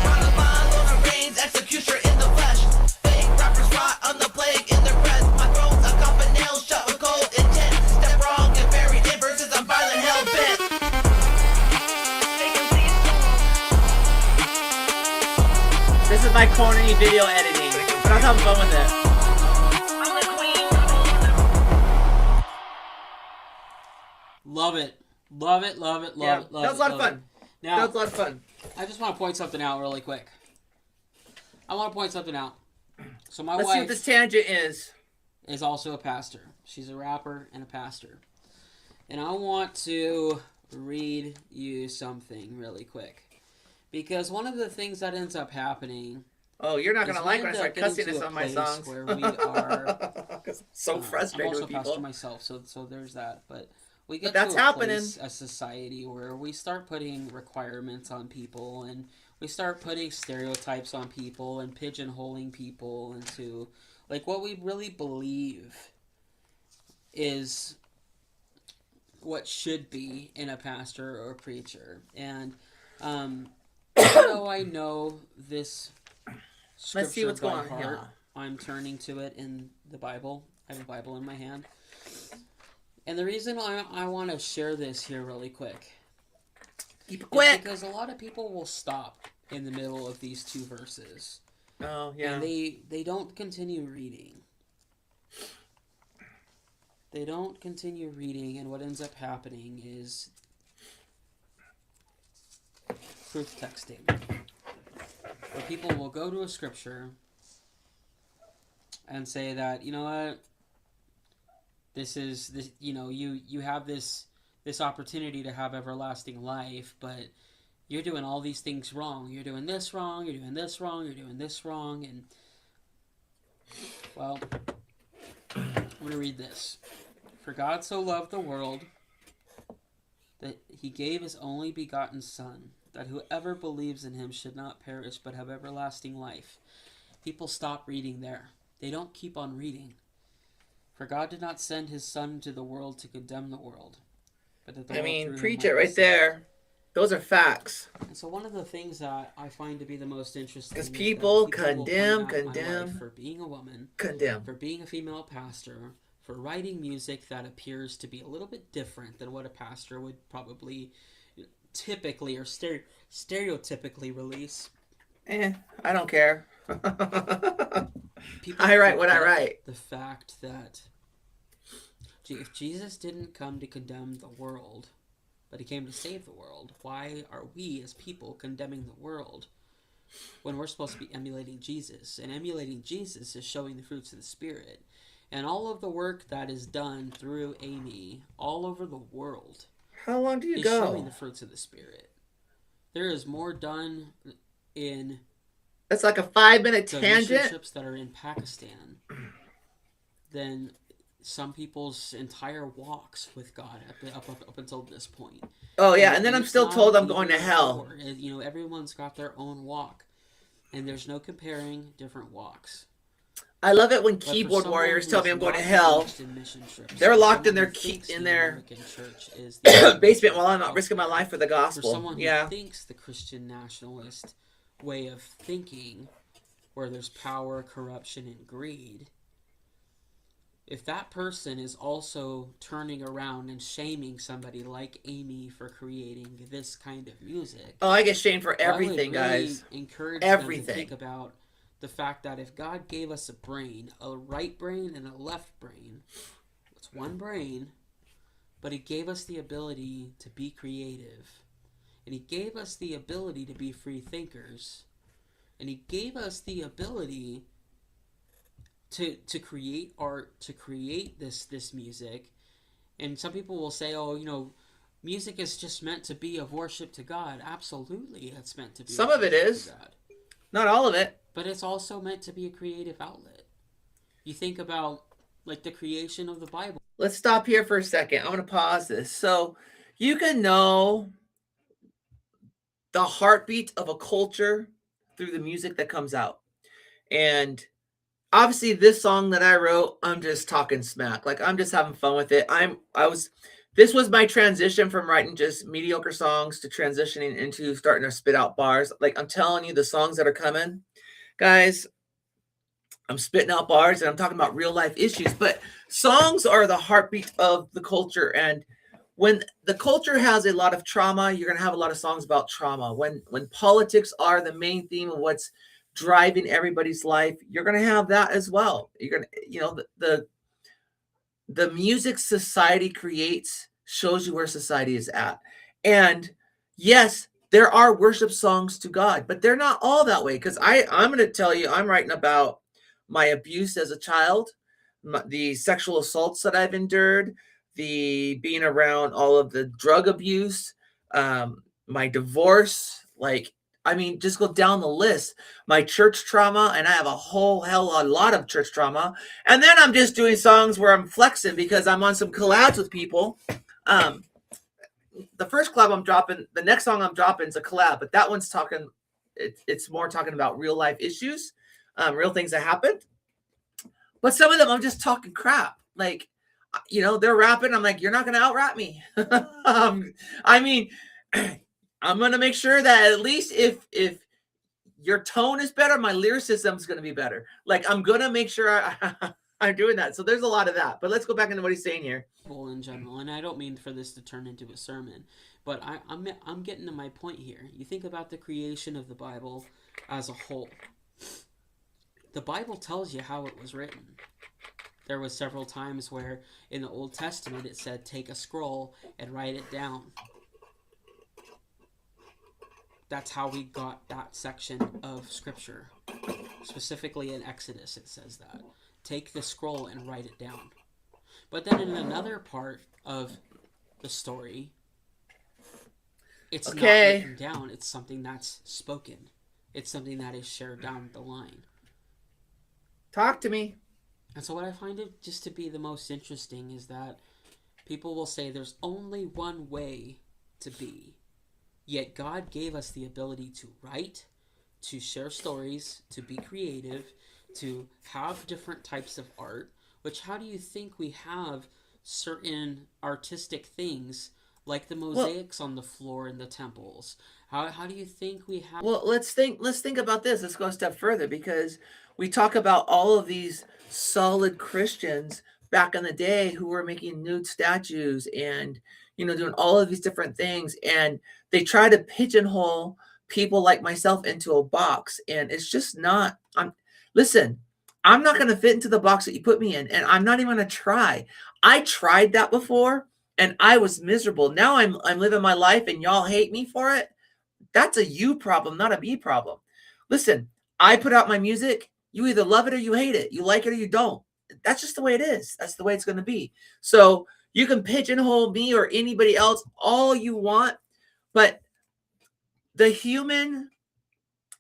On the ball, on the reins, executioner in the flesh. Fake rappers rot on the plague in their breath. My throat's a coffin nail shut with cold intent. Step wrong, get buried in verses, I'm violent, hell bent. my corny video editing, but I was having fun with it. Love it. Love it. Love it. Love it. Love that was a lot of fun. Now, That was a lot of fun. I just want to point something out really quick. I want to point something out. So my Let's see what wife this tangent is. is also a pastor. She's a rapper and a pastor. And I want to read you something really quick. Because one of the things that ends up happening... Oh, you're not going is to we like when I end start up getting cussing to this a on my place songs. where we are... I'm so frustrated I'm also with a pastor people. myself, so there's that. But we get that's to a happening. place, a society where we start putting requirements on people, and we start putting stereotypes on people and pigeonholing people into like what we really believe is what should be in a pastor or a preacher. And I know this scripture Let's see what's by going on heart. here. I'm turning to it in the Bible. I have a Bible in my hand. And the reason I want to share this here really quick Keep it is quick. because a lot of people will stop in the middle of these two verses. Oh, yeah. And they don't continue reading. They don't continue reading, and what ends up happening is truth texting. Where people will go to a scripture and say that, you know what, this you have this opportunity to have everlasting life, but you're doing all these things wrong. You're doing this wrong, you're doing this wrong, you're doing this wrong, and well, I'm going to read this. For God so loved the world that he gave his only begotten Son, that whoever believes in him should not perish but have everlasting life. People stop reading there. They don't keep on reading. For God did not send his Son into the world to condemn the world, but that the world through him Preach might it be right saved. there. Those are facts. And so one of the things that I find to be the most interesting Because is that people will condemn, point out my life for being a woman, Condemn. for being a female pastor, for writing music that appears to be a little bit different than what a pastor would probably typically or stereotypically release. I don't care. People I write what I forget write. The fact that if Jesus didn't come to condemn the world, but he came to save the world, why are we as people condemning the world when we're supposed to be emulating Jesus? And emulating Jesus is showing the fruits of the Spirit. And all of the work that is done through Amie all over the world How long do you is go? showing the fruits of the Spirit. There is more done in That's like a 5-minute the tangent. relationships that are in Pakistan than some people's entire walks with God up until this point. Oh, yeah. And then I'm it's still not told I'm going to either hell. or. Everyone's got their own walk, and there's no comparing different walks. I love it when But for keyboard someone warriors who's tell me I'm going to not hell. engaged in mission trips, They're for locked in someone their who thinks in the their American church is the basement while I'm not risking my life for the for gospel. someone who Yeah. thinks the Christian nationalist way of thinking, where there's power, corruption, and greed, if that person is also turning around and shaming somebody like Amie for creating this kind of music, Oh, I get shamed for I would everything, really guys. encourage Everything. them to think about the fact that if God gave us a brain, a right brain and a left brain, it's one brain, but he gave us the ability to be creative, and he gave us the ability to be free thinkers, and he gave us the ability to create art, to create this music. And some people will say, oh, music is just meant to be of worship to God. Absolutely, it's meant to be. Some of it worship is. to God. Not all of it. But it's also meant to be a creative outlet. You think about like the creation of the Bible. Let's stop here for a second. I'm going to pause this. So you can know the heartbeat of a culture through the music that comes out. And obviously this song that I wrote, I'm just talking smack. Like I'm just having fun with it. This was my transition from writing just mediocre songs to transitioning into starting to spit out bars. Like I'm telling you, the songs that are coming, guys, I'm spitting out bars and I'm talking about real life issues, but songs are the heartbeat of the culture. And when the culture has a lot of trauma, you're going to have a lot of songs about trauma. When politics are the main theme of what's driving everybody's life, you're going to have that as well. You're going to, the music society creates shows you where society is at. And yes, there are worship songs to God, but they're not all that way. Because I'm going to tell you, I'm writing about my abuse as a child, the sexual assaults that I've endured, the being around all of the drug abuse, my divorce, just go down the list. My church trauma, and I have a lot of church trauma. And then I'm just doing songs where I'm flexing because I'm on some collabs with people. The first collab I'm dropping, the next song I'm dropping is a collab, but that one's talking, it's more talking about real life issues, real things that happened. But some of them I'm just talking crap. Like, they're rapping. I'm like, you're not going to out rap me. I mean, I'm going to make sure that at least if your tone is better, my lyricism is going to be better. Like, I'm going to make sure I'm doing that. So there's a lot of that. But let's go back into what he's saying here. In general, and I don't mean for this to turn into a sermon, but I'm getting to my point here. You think about the creation of the Bible as a whole. The Bible tells you how it was written. There was several times where in the Old Testament it said, take a scroll and write it down. That's how we got that section of Scripture. Specifically in Exodus it says that. Take the scroll and write it down. But then in another part of the story, it's not written down. It's something that's spoken. It's something that is shared down the line. Talk to me. And so what I find it just to be the most interesting is that people will say there's only one way to be. Yet God gave us the ability to write, to share stories, to be creative, to have different types of art. Which, how do you think we have certain artistic things like the mosaics on the floor in the temples? How do you think we have... Well, let's think about this. Let's go a step further, because we talk about all of these solid Christians back in the day who were making nude statues and, doing all of these different things. And they try to pigeonhole people like myself into a box. And it's just not... Listen, I'm not going to fit into the box that you put me in, and I'm not even going to try. I tried that before, and I was miserable. Now I'm living my life, and y'all hate me for it. That's a you problem, not a me problem. Listen, I put out my music. You either love it or you hate it. You like it or you don't. That's just the way it is. That's the way it's going to be. So you can pigeonhole me or anybody else all you want, but the human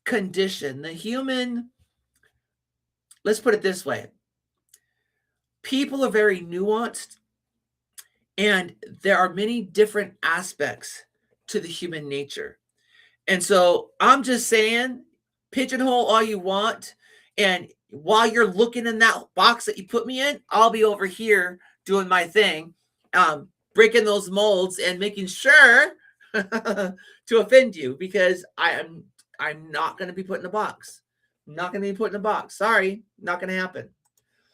condition, let's put it this way. People are very nuanced, and there are many different aspects to the human nature. And so I'm just saying, pigeonhole all you want. And while you're looking in that box that you put me in, I'll be over here doing my thing, breaking those molds and making sure to offend you, because I'm not going to be put in a box. Not going to be put in a box. Sorry, not going to happen.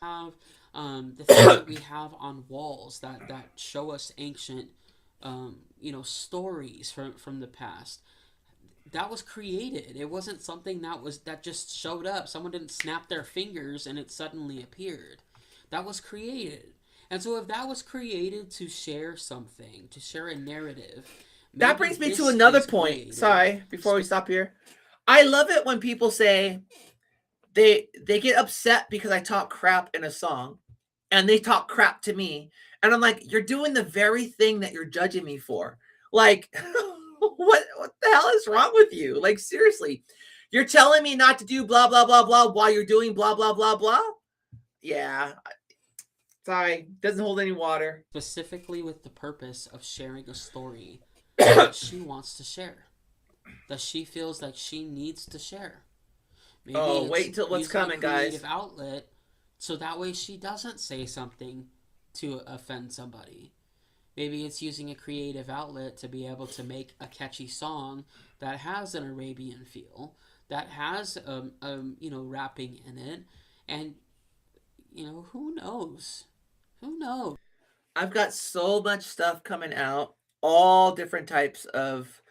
The things that we have on walls that show us ancient, stories from the past. That was created. It wasn't something that just showed up. Someone didn't snap their fingers and it suddenly appeared. That was created. And so if that was created to share something, to share a narrative, that brings me to another point. Created. Sorry, before we stop here. I love it when people say they get upset because I talk crap in a song, and they talk crap to me. And I'm like, you're doing the very thing that you're judging me for. Like, what the hell is wrong with you? Like, seriously, you're telling me not to do blah, blah, blah, blah while you're doing blah, blah, blah, blah? Yeah. Sorry. Doesn't hold any water. Specifically with the purpose of sharing a story that she wants to share. That she feels like she needs to share. Maybe wait until what's coming, guys. Creative outlet, so that way she doesn't say something to offend somebody. Maybe it's using a creative outlet to be able to make a catchy song that has an Arabian feel, that has rapping in it, and who knows? Who knows? I've got so much stuff coming out, all different types of.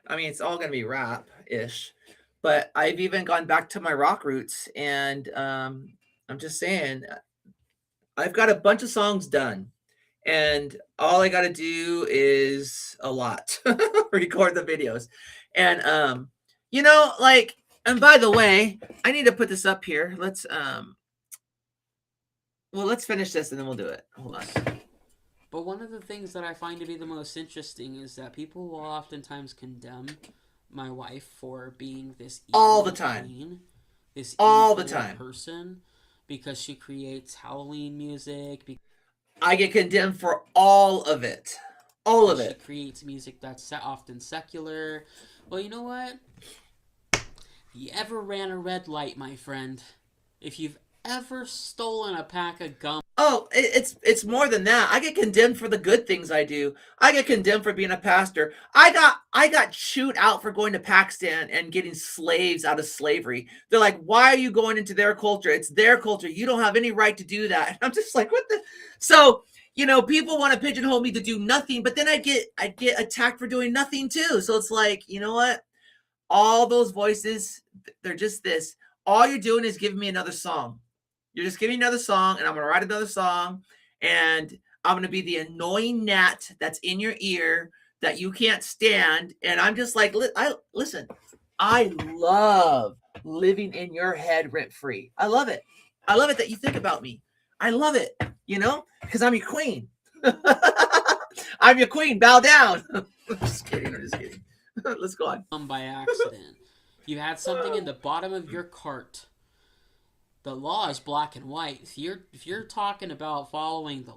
I mean, it's all gonna be rap-ish, but I've even gone back to my rock roots, and I'm just saying, I've got a bunch of songs done, and all I got to do is a lot record the videos, and like, and by the way, I need to put this up here. Let's let's finish this and then we'll do it. Hold on. But one of the things that I find to be the most interesting is that people will oftentimes condemn my wife for being this all the time, queen, this all the time person, because she creates Halloween music. I get condemned for all of it. All of it. She creates music that's often secular. Well, you know what? You ever ran a red light, my friend? If you've ever stolen a pack of gum. Oh, it's more than that. I get condemned for the good things I do. I get condemned for being a pastor. I got chewed out for going to Pakistan and getting slaves out of slavery. They're like, why are you going into their culture? It's their culture. You don't have any right to do that. And I'm just like, what the? So, people want to pigeonhole me to do nothing, but then I get attacked for doing nothing too. So it's like, you know what? All those voices, they're just this. All you're doing is giving me another song. You're just giving me another song, and I'm going to write another song, and I'm going to be the annoying gnat that's in your ear that you can't stand. And I'm just like, listen, I love living in your head rent free. I love it. I love it that you think about me. I love it, because I'm your queen. I'm your queen. Bow down. I'm just kidding. Let's go on. By accident. You had something in the bottom of your cart. The law is black and white. If you're talking about following the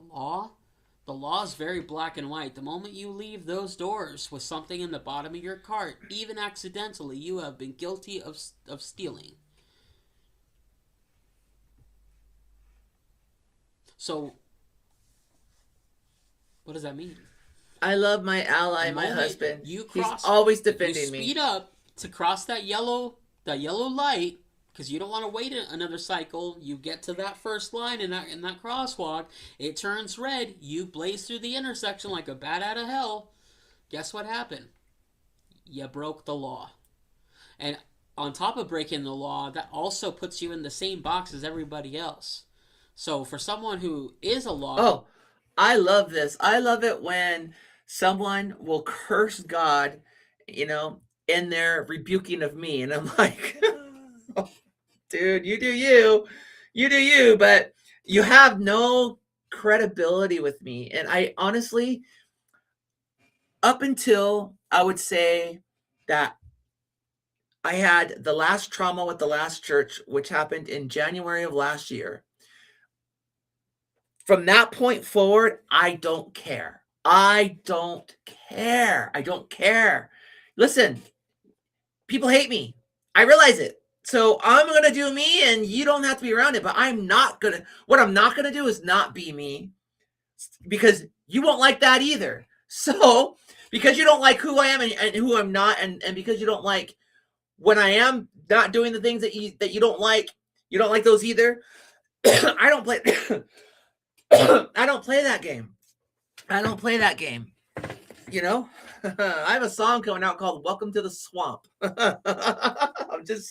law is very black and white. The moment you leave those doors with something in the bottom of your cart, even accidentally, you have been guilty of stealing. So, what does that mean? I love my ally, my husband. He's always defending me. You speed up to cross that yellow light, because you don't want to wait another cycle. You get to that first line in that crosswalk. It turns red. You blaze through the intersection like a bat out of hell. Guess what happened? You broke the law. And on top of breaking the law, that also puts you in the same box as everybody else. So for someone who is a law... Oh, I love this. I love it when someone will curse God, in their rebuking of me. And I'm like... Oh, dude, you do you, but you have no credibility with me. And I honestly, up until I would say that I had the last trauma with the last church, which happened in January of last year. From that point forward, I don't care. I don't care. Listen, people hate me. I realize it. So I'm going to do me, and you don't have to be around it, but what I'm not going to do is not be me, because you won't like that either. So because you don't like who I am and who I'm not, and because you don't like when I am not doing the things that you don't like those either. I don't play that game. I have a song coming out called Welcome to the Swamp. I'm just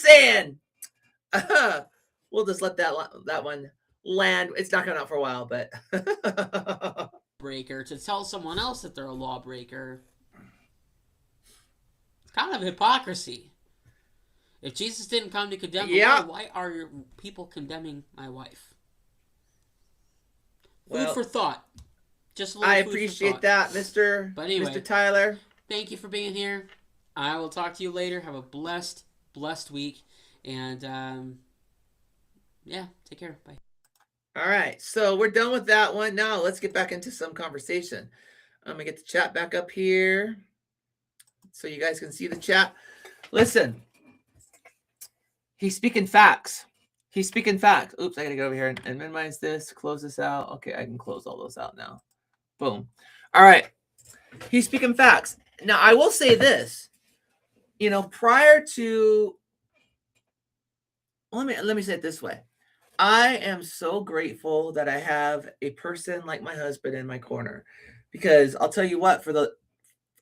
saying. We'll just let that one land. It's not coming out for a while, but breaker to tell someone else that they're a lawbreaker. It's kind of hypocrisy. If Jesus didn't come to condemn the law, why are people condemning my wife? Food for thought. Just a little I food appreciate for that, Mr. Tyler. Thank you for being here. I will talk to you later. Have a blessed week. And, take care. Bye. All right. So we're done with that one. Now let's get back into some conversation. I'm going to get the chat back up here so you guys can see the chat. Listen. He's speaking facts. Oops, I got to go over here and minimize this, close this out. Okay, I can close all those out now. Boom. All right. He's speaking facts. Now, I will say this. Prior to... Let me say it this way. I am so grateful that I have a person like my husband in my corner. Because I'll tell you what,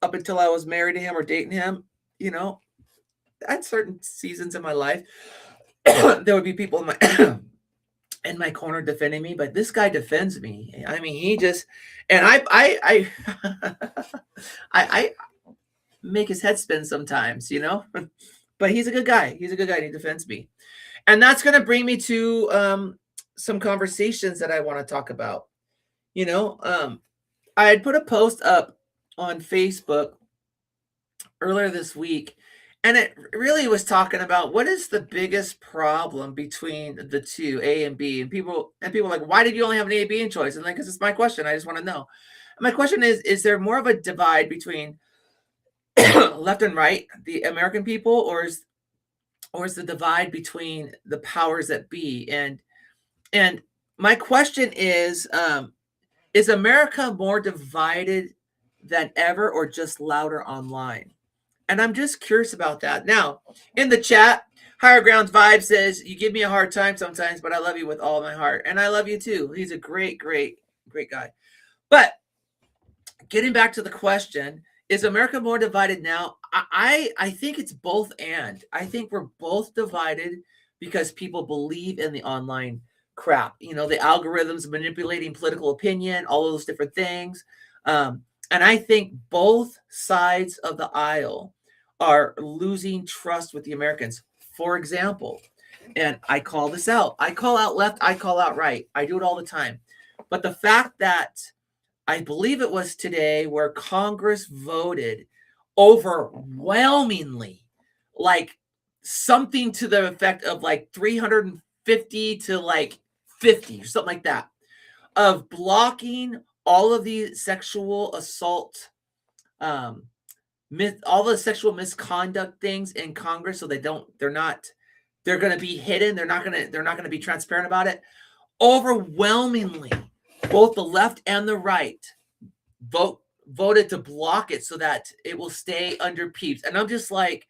up until I was married to him or dating him, at certain seasons in my life, there would be people in my in my corner defending me, but this guy defends me. I mean, he just, and I make his head spin sometimes, you know. But he's a good guy. He's a good guy, and he defends me. And that's going to bring me to some conversations that I want to talk about. You know, I had put a post up on Facebook earlier this week, and it really was talking about what is the biggest problem between the two, A and B. And people were like, why did you only have an A, B in choice? And like, because it's my question. I just want to know. My question is there more of a divide between left and right, the American people, or is the divide between the powers that be? And my question is America more divided than ever, or just louder online? And I'm just curious about that. Now, in the chat, Higher Grounds Vibe says, you give me a hard time sometimes, but I love you with all my heart. And I love you too. He's a great, great, great guy. But getting back to the question, is America more divided now? I think it's both and. I think we're both divided because people believe in the online crap. You know, the algorithms manipulating political opinion, all of those different things. And I think both sides of the aisle are losing trust with the Americans. For example, and I call this out. I call out left, I call out right. I do it all the time. But the fact that I believe it was today where Congress voted overwhelmingly, like something to the effect of like 350 to like 50 or something like that, of blocking all of the sexual assault, all the sexual misconduct things in Congress. So they're going to be hidden. They're not going to be transparent about it. Overwhelmingly, both the left and the right voted to block it so that it will stay under peeps. And I'm just like,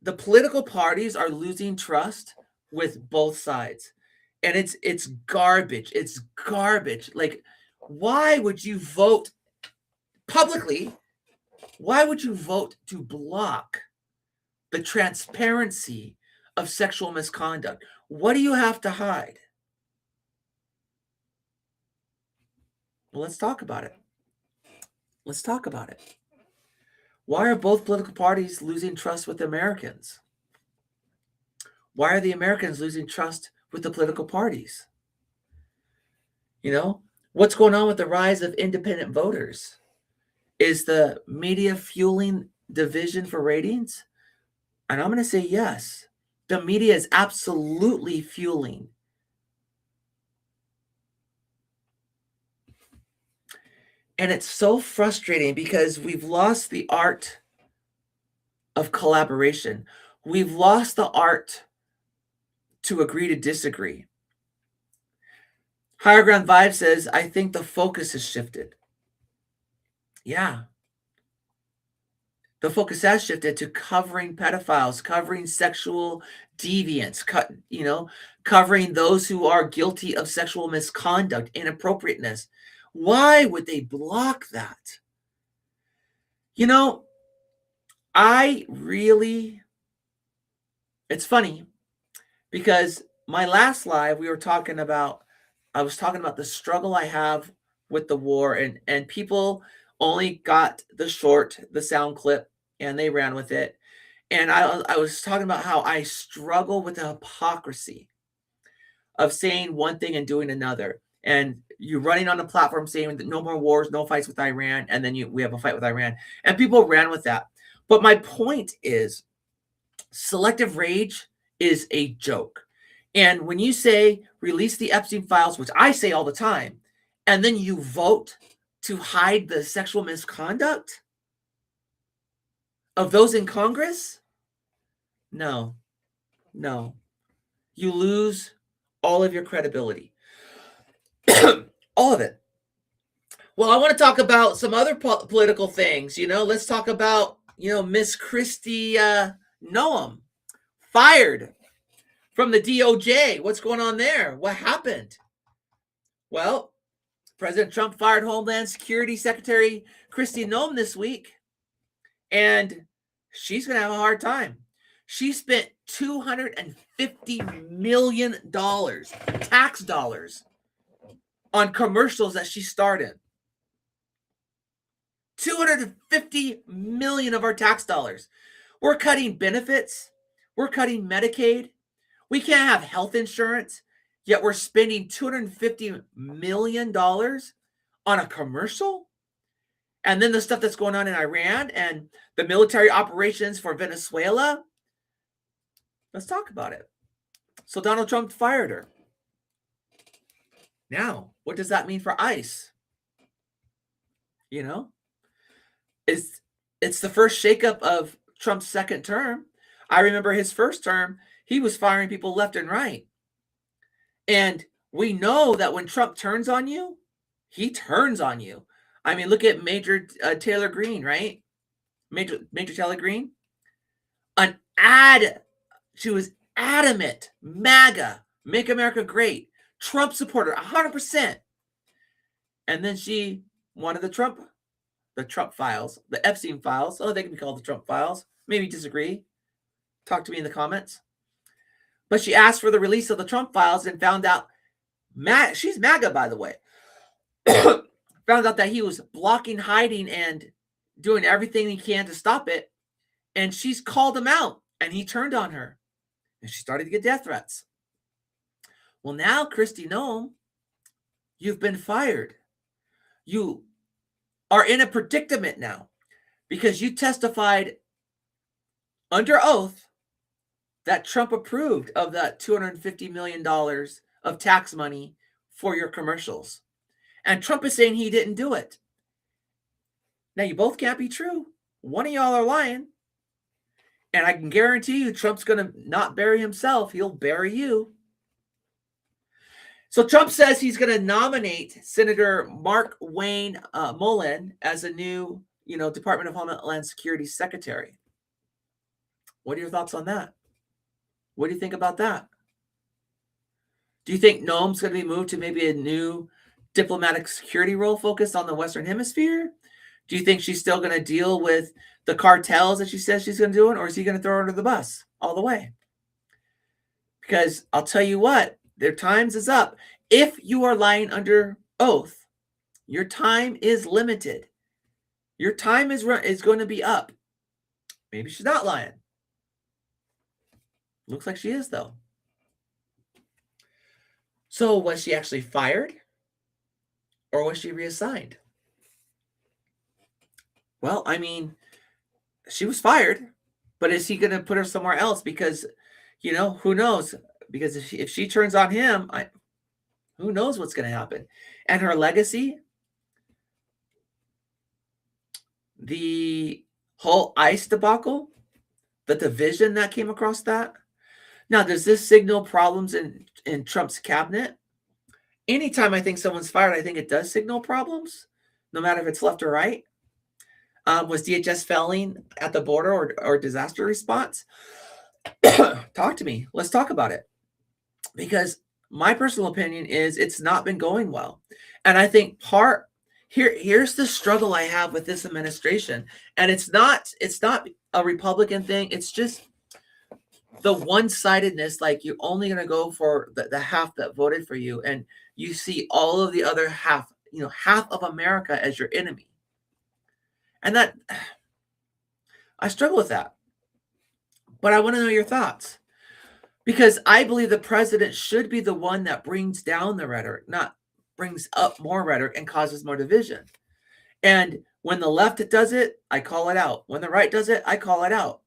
the political parties are losing trust with both sides. And it's garbage. It's garbage. Like, why would you vote publicly? Why would you vote to block the transparency of sexual misconduct? What do you have to hide? Well, let's talk about it. Let's talk about it. Why are both political parties losing trust with Americans? Why are the Americans losing trust with the political parties? You know, what's going on with the rise of independent voters? Is the media fueling division for ratings? And I'm going to say yes. The media is absolutely fueling. And it's so frustrating because we've lost the art of collaboration. We've lost the art to agree to disagree. Higher Ground Vibe says, I think the focus has shifted. Yeah. The focus has shifted to covering pedophiles, covering sexual deviants, covering those who are guilty of sexual misconduct, inappropriateness. Why would they block that? You know, it's funny because my last live, I was talking about the struggle I have with the war, and people only got the sound clip, and they ran with it. And I was talking about how I struggle with the hypocrisy of saying one thing and doing another. And you're running on the platform saying that no more wars, no fights with Iran, and then we have a fight with Iran. And people ran with that. But my point is, selective rage is a joke. And when you say release the Epstein files, which I say all the time, and then you vote to hide the sexual misconduct of those in Congress, no. You lose all of your credibility. All of it. Well, I want to talk about some other political things. Let's talk about, Miss Kristi Noem, fired from the DOJ. What's going on there? What happened? Well, President Trump fired Homeland Security Secretary Kristi Noem this week. And she's going to have a hard time. She spent $250 million, tax dollars, on commercials that she starred in. $250 million of our tax dollars. We're cutting benefits. We're cutting Medicaid. We can't have health insurance, yet we're spending $250 million on a commercial. And then the stuff that's going on in Iran and the military operations for Venezuela. Let's talk about it. So Donald Trump fired her. Now, what does that mean for ICE? You know, it's the first shakeup of Trump's second term. I remember his first term, he was firing people left and right. And we know that when Trump turns on you, he turns on you. I mean, look at Major Taylor Greene, right? Major Taylor Greene. She was adamant, MAGA, Make America Great, Trump supporter, 100%. And then she wanted the Trump files, the Epstein files. Oh, they can be called the Trump files. Maybe disagree. Talk to me in the comments. But she asked for the release of the Trump files and found out, she's MAGA, by the way, found out that he was blocking, hiding, and doing everything he can to stop it. And she's called him out, and he turned on her. And she started to get death threats. Well, now, Kristi Noem, you've been fired. You are in a predicament now because you testified under oath that Trump approved of that $250 million of tax money for your commercials. And Trump is saying he didn't do it. Now, you both can't be true. One of y'all are lying. And I can guarantee you Trump's going to not bury himself. He'll bury you. So Trump says he's going to nominate Senator Mark Wayne Mullen as a new, Department of Homeland Security secretary. What are your thoughts on that? What do you think about that? Do you think Noem's going to be moved to maybe a new diplomatic security role focused on the Western Hemisphere? Do you think she's still going to deal with the cartels that she says she's going to do it, or is he going to throw her under the bus all the way? Because I'll tell you what, their times is up. If you are lying under oath, your time is limited. Your time is going to be up. Maybe she's not lying. Looks like she is, though. So was she actually fired? Or was she reassigned? Well, I mean, she was fired, but is he going to put her somewhere else? Because, who knows? Because if she turns on him, who knows what's going to happen? And her legacy, the whole ICE debacle, the division that came across that. Now, does this signal problems in Trump's cabinet? Anytime I think someone's fired, I think it does signal problems, no matter if it's left or right. Was DHS failing at the border or disaster response? Talk to me. Let's talk about it. Because my personal opinion is it's not been going well. And I think here's the struggle I have with this administration. And it's not a Republican thing. It's just the one-sidedness, like you're only going to go for the half that voted for you. And you see all of the other half, half of America as your enemy. And that, I struggle with that. But I want to know your thoughts. Because I believe the president should be the one that brings down the rhetoric, not brings up more rhetoric and causes more division. And when the left does it, I call it out. When the right does it, I call it out.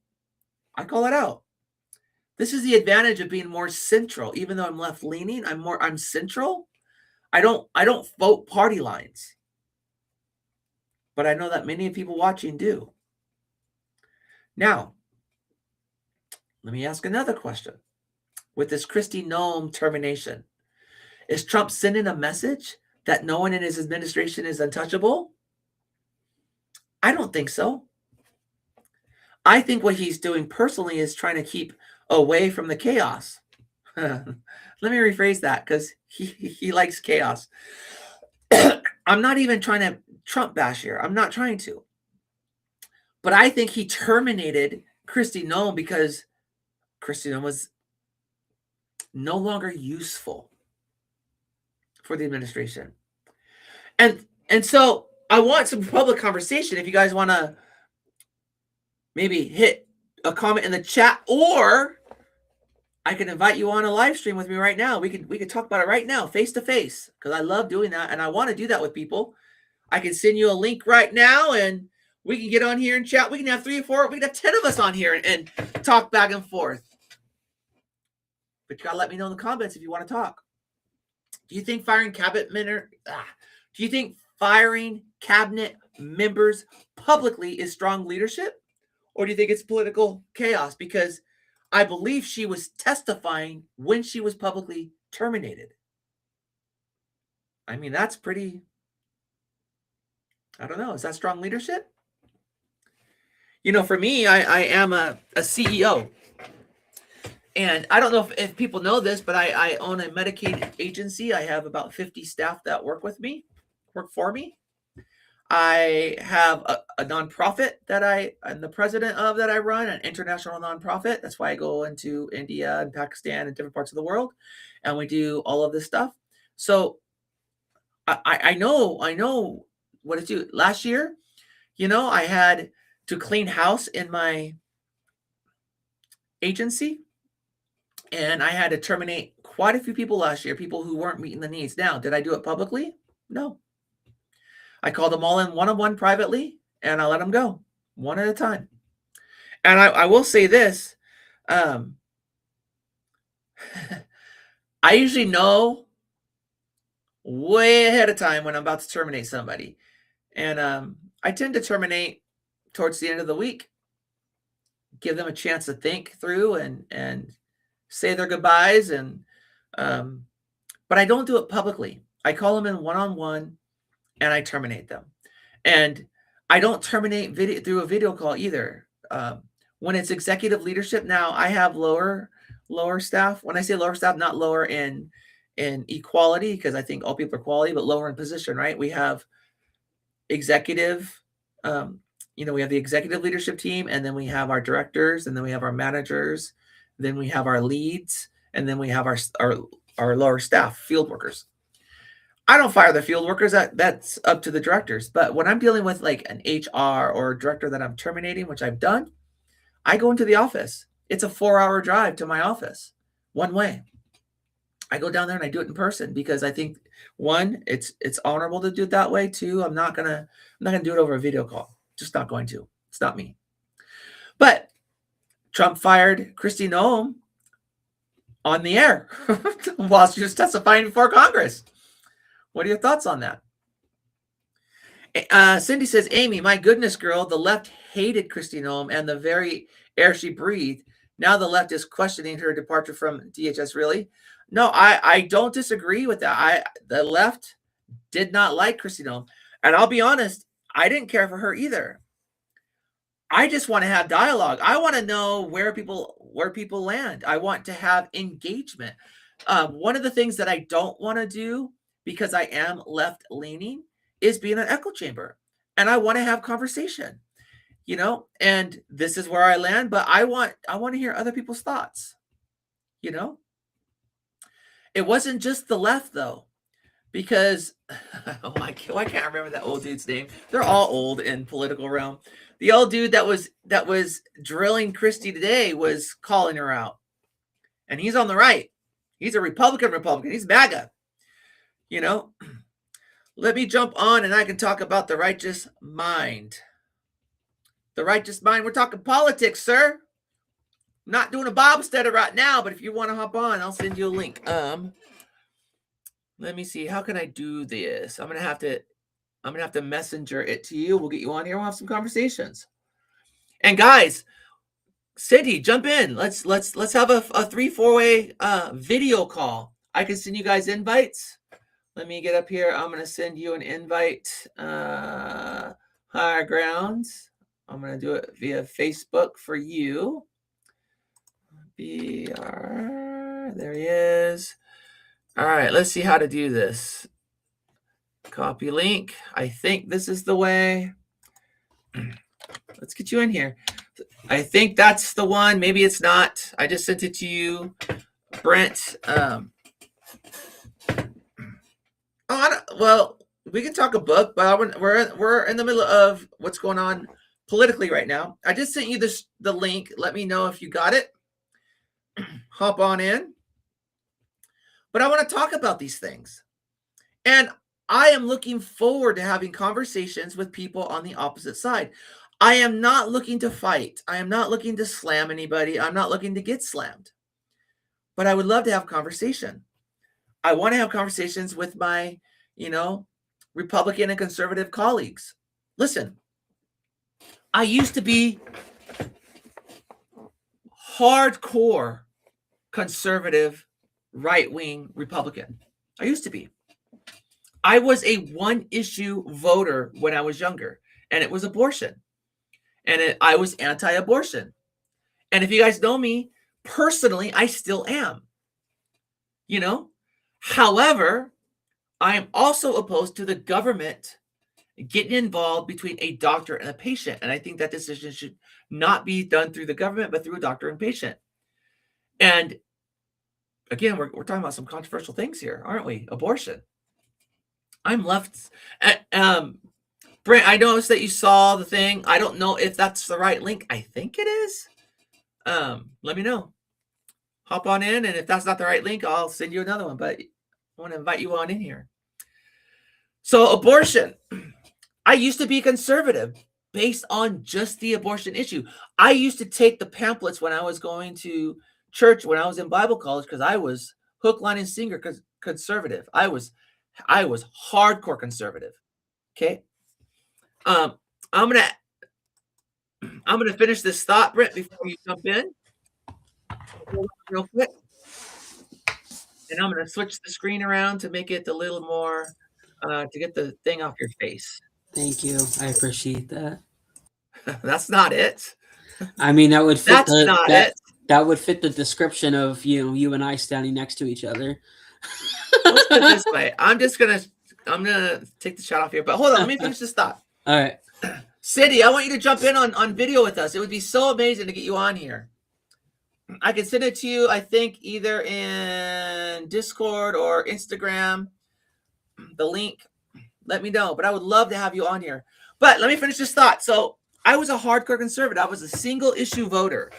I call it out. This is the advantage of being more central. Even though I'm left-leaning, I'm central. I don't vote party lines. But I know that many people watching do. Now, let me ask another question. With this Kristi Noem termination, is Trump sending a message that no one in his administration is untouchable? I don't think so. I think what he's doing personally is trying to keep away from the chaos. Let me rephrase that because he likes chaos. I'm not even trying to Trump bash here. I'm not trying to. But I think he terminated Kristi Noem because Kristi Noem was no longer useful for the administration. And so I want some public conversation. If you guys want to maybe hit a comment in the chat, or I can invite you on a live stream with me right now. We could talk about it right now, face to face, because I love doing that and I want to do that with people. I can send you a link right now and we can get on here and chat. We can have 3 or 4, we can have 10 of us on here and talk back and forth. But you gotta let me know in the comments if you want to talk. Do you think firing cabinet members publicly is strong leadership? Or do you think it's political chaos? Because I believe she was testifying when she was publicly terminated. I mean, that's pretty, I don't know. Is that strong leadership? For me, I am a CEO. And I don't know if people know this, but I own a Medicaid agency. I have about 50 staff that work for me. I have a nonprofit that I'm the president of, that I run, an international nonprofit. That's why I go into India and Pakistan and different parts of the world, and we do all of this stuff. So I know what to do. Last year, I had to clean house in my agency, and I had to terminate quite a few people last year, people who weren't meeting the needs. Now, did I do it publicly? No. I called them all in one-on-one privately, and I let them go one at a time. And I will say this. I usually know way ahead of time when I'm about to terminate somebody. And I tend to terminate towards the end of the week, give them a chance to think through and say their goodbyes. But I don't do it publicly. I call them in one-on-one and I terminate them. And I don't terminate through a video call either. When it's executive leadership, now I have lower staff. When I say lower staff, not lower in equality, because I think all people are quality, but lower in position, right? We have executive, we have the executive leadership team, and then we have our directors, and then we have our managers, then we have our leads, and then we have our lower staff, field workers. I don't fire the field workers. That's up to the directors. But when I'm dealing with like an HR or a director that I'm terminating, which I've done, I go into the office. It's a 4-hour drive to my office, one way. I go down there and I do it in person because I think, one, it's honorable to do it that way. Two, I'm not gonna do it over a video call. Just not going to. It's not me. But Trump fired Kristi Noem on the air while she was testifying before Congress. What are your thoughts on that? Cindy says, Amie, my goodness, girl, the left hated Kristi Noem and the very air she breathed. Now the left is questioning her departure from DHS. Really? No, I don't disagree with that. The left did not like Kristi Noem. And I'll be honest, I didn't care for her either. I just want to have dialogue. I want to know where people land. I want to have engagement. One of the things that I don't want to do, because I am left leaning, is be in an echo chamber. And I want to have conversation, and this is where I land, but I want to hear other people's thoughts. It wasn't just the left though, because oh my God, I can't remember that old dude's name. They're all old in political realm. The old dude that was drilling Kristi today was calling her out. And he's on the right. He's a Republican. He's MAGA. Let me jump on and I can talk about the righteous mind. The righteous mind. We're talking politics, sir. I'm not doing a Bible study right now, but if you want to hop on, I'll send you a link. Let me see. How can I do this? I'm gonna have to messenger it to you. We'll get you on here. We'll have some conversations. And guys, Cindy, jump in. Let's have a 3-4 way video call. I can send you guys invites. Let me get up here. I'm gonna send you an invite. Higher Grounds. I'm gonna do it via Facebook for you. There he is. All right, let's see how to do this. Copy link. I think this is the way. Let's get you in here. I think that's the one. Maybe it's not. I just sent it to you, Brent. Well, we can talk a book, but we're in the middle of what's going on politically right now. I just sent you the link. Let me know if you got it. Hop on in. But I want to talk about these things. And I am looking forward to having conversations with people on the opposite side. I am not looking to fight. I am not looking to slam anybody. I'm not looking to get slammed. But I would love to have a conversation. I want to have conversations with my, Republican and conservative colleagues. Listen, I used to be hardcore conservative, right-wing Republican. I used to be. I was a one-issue voter when I was younger, and it was abortion. And I was anti-abortion. And if you guys know me, personally, I still am. However, I am also opposed to the government getting involved between a doctor and a patient. And I think that decision should not be done through the government, but through a doctor and patient. And again, we're talking about some controversial things here, aren't we? Abortion. I'm left. Brent, I noticed that you saw the thing. I don't know if that's the right link. I think it is. Let me know. Hop on in, and if that's not the right link, I'll send you another one. But I want to invite you on in here. So abortion. I used to be conservative based on just the abortion issue. I used to take the pamphlets when I was going to church, when I was in Bible college, because I was hook, line, and sinker conservative. I was hardcore conservative. Okay. I'm gonna finish this thought, Brent, before you jump in. Real quick. And I'm gonna switch the screen around to make it a little more to get the thing off your face. Thank you. I appreciate that. That's not it. I mean, that would fit That would fit the description of you and I standing next to each other. Let's put it this way. I'm gonna take the shot off here, but hold on, let me finish this thought. All right. Cindy, I want you to jump in on video with us. It would be so amazing to get you on here. I can send it to you, I think, either in Discord or Instagram. The link. Let me know. But I would love to have you on here. But let me finish this thought. So I was a hardcore conservative. I was a single issue voter.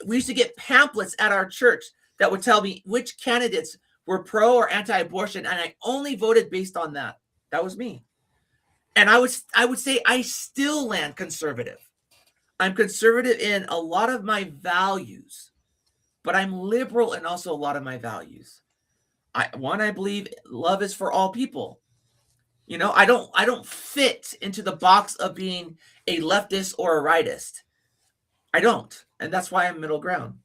We used to get pamphlets at our church that would tell me which candidates were pro or anti-abortion, and I only voted based on that. That was me. And I would say I still land conservative. I'm conservative in a lot of my values, but I'm liberal in also a lot of my values. I believe love is for all people. I don't fit into the box of being a leftist or a rightist. I don't. And that's why I'm middle ground.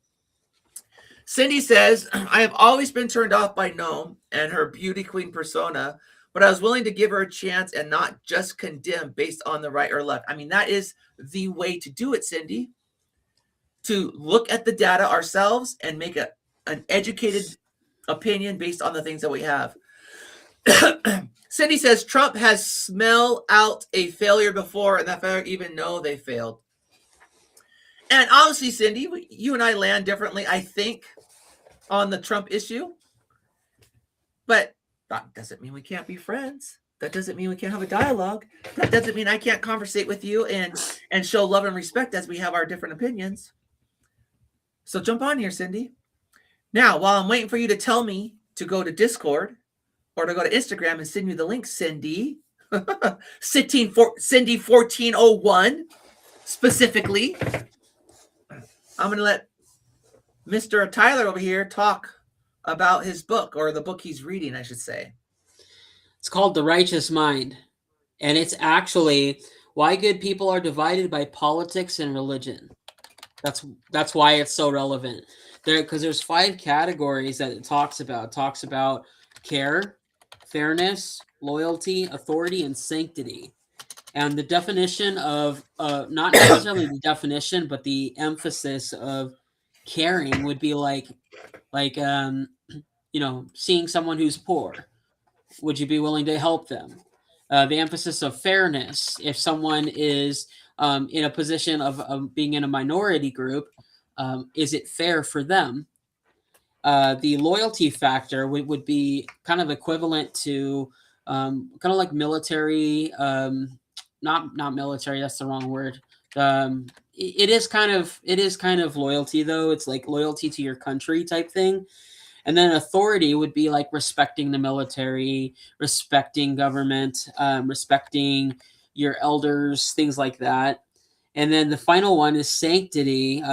Cindy says, I have always been turned off by Noam and her beauty queen persona, but I was willing to give her a chance and not just condemn based on the right or left. I mean, that is the way to do it, Cindy. To look at the data ourselves and make an educated opinion based on the things that we have. Cindy says Trump has smelled out a failure before, and that failure even know they failed. And honestly, Cindy, you and I land differently, I think, on the Trump issue. But that doesn't mean we can't be friends. That doesn't mean we can't have a dialogue. That doesn't mean I can't conversate with you and show love and respect as we have our different opinions. So jump on here, Cindy. Now, while I'm waiting for you to tell me to go to Discord or to go to Instagram and send you the link, Cindy, Cindy 1401 specifically, I'm going to let Mr. Tyler over here talk about his book, or the book he's reading, I should say. It's called The Righteous Mind. And it's actually why good people are divided by politics and religion. That's why it's so relevant. Because there's 5 categories that it talks about. It talks about care, fairness, loyalty, authority, and sanctity. And the definition of, not necessarily the definition, but the emphasis of caring would be like seeing someone who's poor. Would you be willing to help them? The emphasis of fairness, if someone is in a position of being in a minority group, is it fair for them? The loyalty factor would be kind of equivalent to kind of like military, not military. That's the wrong word. It is kind of loyalty though. It's like loyalty to your country type thing. And then authority would be like respecting the military, respecting government, respecting your elders, things like that. And then the final one is sanctity,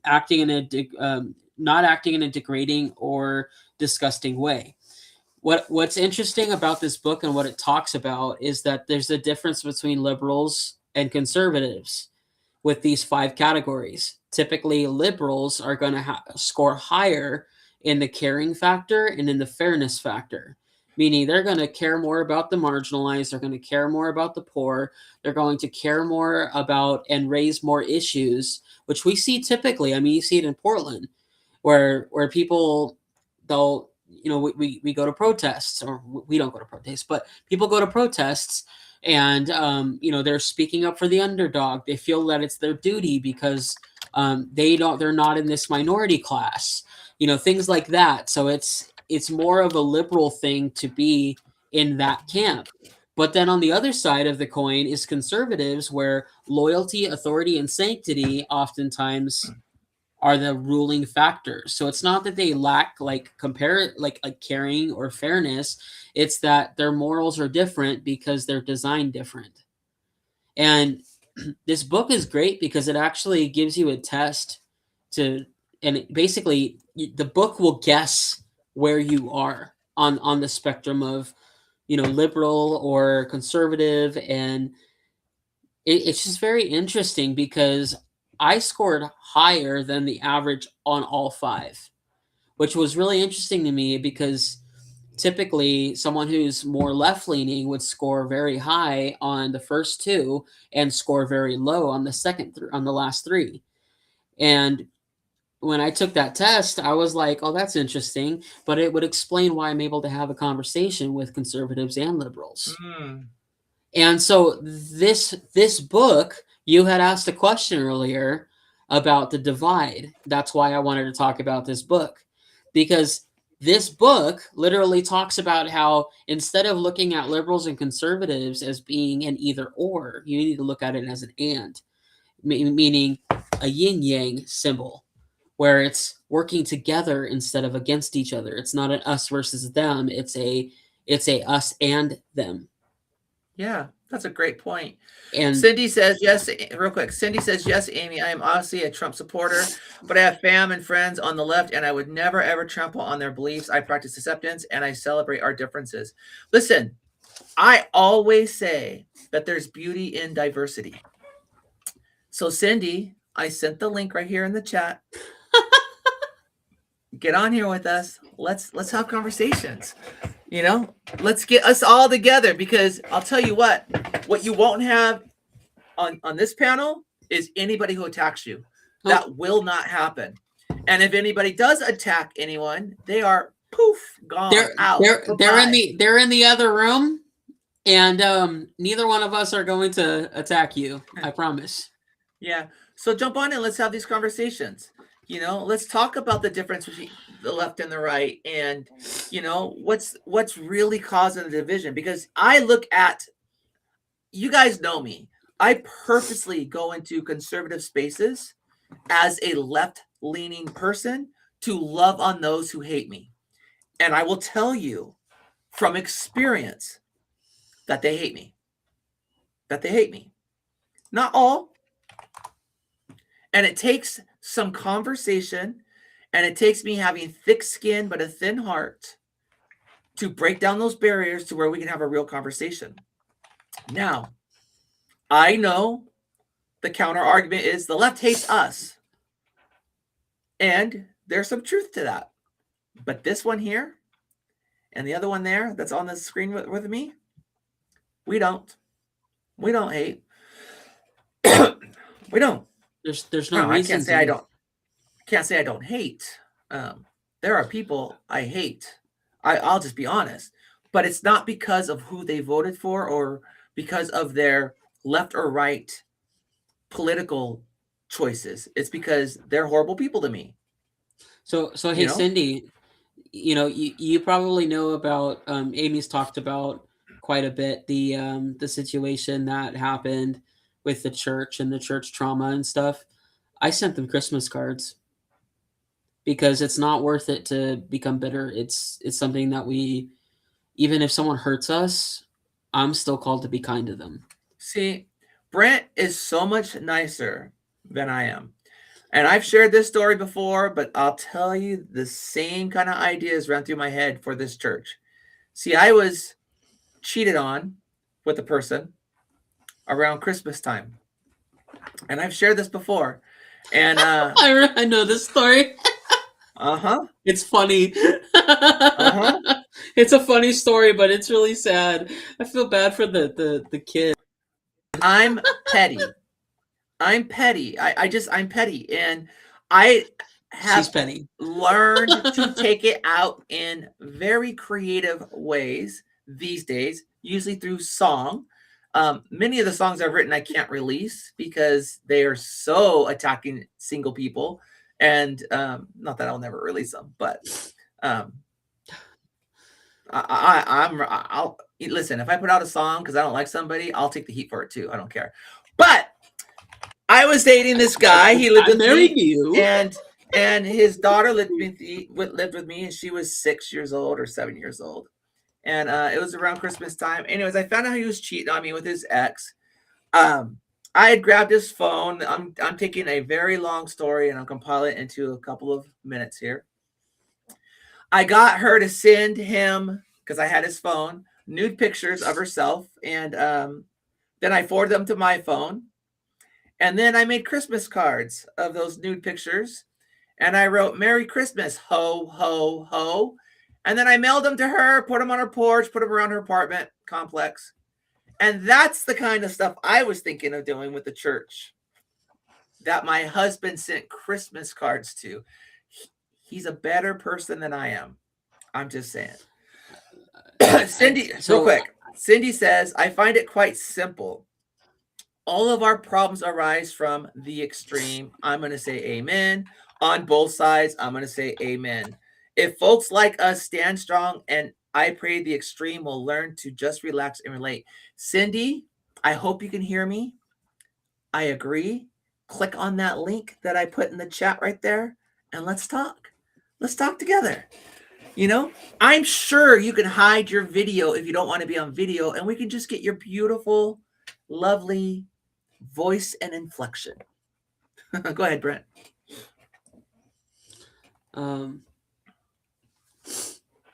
acting in a not acting in a degrading or disgusting way. What's interesting about this book and what it talks about is that there's a difference between liberals and conservatives with these 5 categories. Typically, liberals are going to score higher in the caring factor and in the fairness factor, meaning they're going to care more about the marginalized, they're going to care more about the poor, they're going to care more about and raise more issues, which we see typically. I mean, you see it in Portland, where people, they'll, we go to protests, or we don't go to protests, but people go to protests, and they're speaking up for the underdog. They feel that it's their duty because they're not in this minority class, things like that. So it's more of a liberal thing to be in that camp. But then on the other side of the coin is conservatives, where loyalty, authority, and sanctity oftentimes are the ruling factors. So it's not that they lack like caring or fairness. It's that their morals are different because they're designed different. And this book is great because it actually gives you a test basically the book will guess where you are on the spectrum of, liberal or conservative. And it's just very interesting because I scored higher than the average on all 5, which was really interesting to me because typically someone who's more left-leaning would score very high on the first 2 and score very low on the last 3. And when I took that test, I was like, oh, that's interesting, but it would explain why I'm able to have a conversation with conservatives and liberals. And so this book, you had asked a question earlier about the divide. That's why I wanted to talk about this book, because this book literally talks about how instead of looking at liberals and conservatives as being an either or, you need to look at it as an and, meaning a yin yang symbol, where it's working together instead of against each other. It's not an us versus them. It's a us and them. Yeah, that's a great point. And Cindy says, yes, real quick. Cindy says, yes, Amie, I am honestly a Trump supporter, but I have fam and friends on the left, and I would never, ever trample on their beliefs. I practice acceptance, and I celebrate our differences. Listen, I always say that there's beauty in diversity. So, Cindy, I sent the link right here in the chat. Get on here with us. Let's have conversations. Let's get us all together, because I'll tell you what you won't have on this panel is anybody who attacks you. That will not happen. And if anybody does attack anyone, they are poof gone. They're in the other room, and neither one of us are going to attack you. I promise. Yeah. So jump on in. Let's have these conversations. Let's talk about the difference between the left and the right, and what's really causing the division. Because I look at, you guys know me, I purposely go into conservative spaces as a left-leaning person to love on those who hate me. And I will tell you from experience that they hate me. Not all. And it takes some conversation, and it takes me having thick skin but a thin heart to break down those barriers to where we can have a real conversation. Now, I know the counter argument is the left hates us. And there's some truth to that. But this one here and the other one there that's on the screen with me, we don't hate. We don't. There's no reason. I can't say I don't hate. There are people I hate. I'll just be honest. But it's not because of who they voted for or because of their left or right political choices. It's because they're horrible people to me. So You hey, know? Cindy, you probably know about Amy's talked about quite a bit the situation that happened with the church and the church trauma and stuff. I sent them Christmas cards because it's not worth it to become bitter. It's something that we, even if someone hurts us, I'm still called to be kind to them. See, Brent is so much nicer than I am. And I've shared this story before, but I'll tell you the same kind of ideas ran through my head for this church. See, I was cheated on with a person around Christmas time. And I've shared this before. And I know this story. uh-huh. It's funny. Uh-huh. It's a funny story, but it's really sad. I feel bad for the kid. I'm petty. I'm petty. I'm petty. And I She's have petty. learned to take it out in very creative ways these days, usually through song. Many of the songs I've written I can't release because they are so attacking single people. And not that I'll never release them, but I'll listen. If I put out a song because I don't like somebody, I'll take the heat for it too. I don't care. But I was dating this guy. He lived I with married me, you. and his daughter lived with me, and she was 6 years old or 7 years old. And it was around Christmas time. Anyways, I found out he was cheating on me with his ex. I had grabbed his phone. I'm taking a very long story and I'm compiling it into a couple of minutes here. I got her to send him, because I had his phone, nude pictures of herself, and then I forwarded them to my phone. And then I made Christmas cards of those nude pictures. And I wrote, "Merry Christmas, ho, ho, ho." And then I mailed them to her, put them on her porch, put them around her apartment complex. And that's the kind of stuff I was thinking of doing with the church that my husband sent Christmas cards to. He's a better person than I am. I'm just saying. Cindy, real quick. Cindy says, "I find it quite simple. All of our problems arise from the extreme." I'm going to say amen. On both sides, I'm going to say amen. If folks like us stand strong, and I pray the extreme will learn to just relax and relate. Cindy, I hope you can hear me. I agree. Click on that link that I put in the chat right there, and let's talk. Let's talk together. I'm sure you can hide your video if you don't want to be on video, and we can just get your beautiful, lovely voice and inflection. Go ahead, Brent.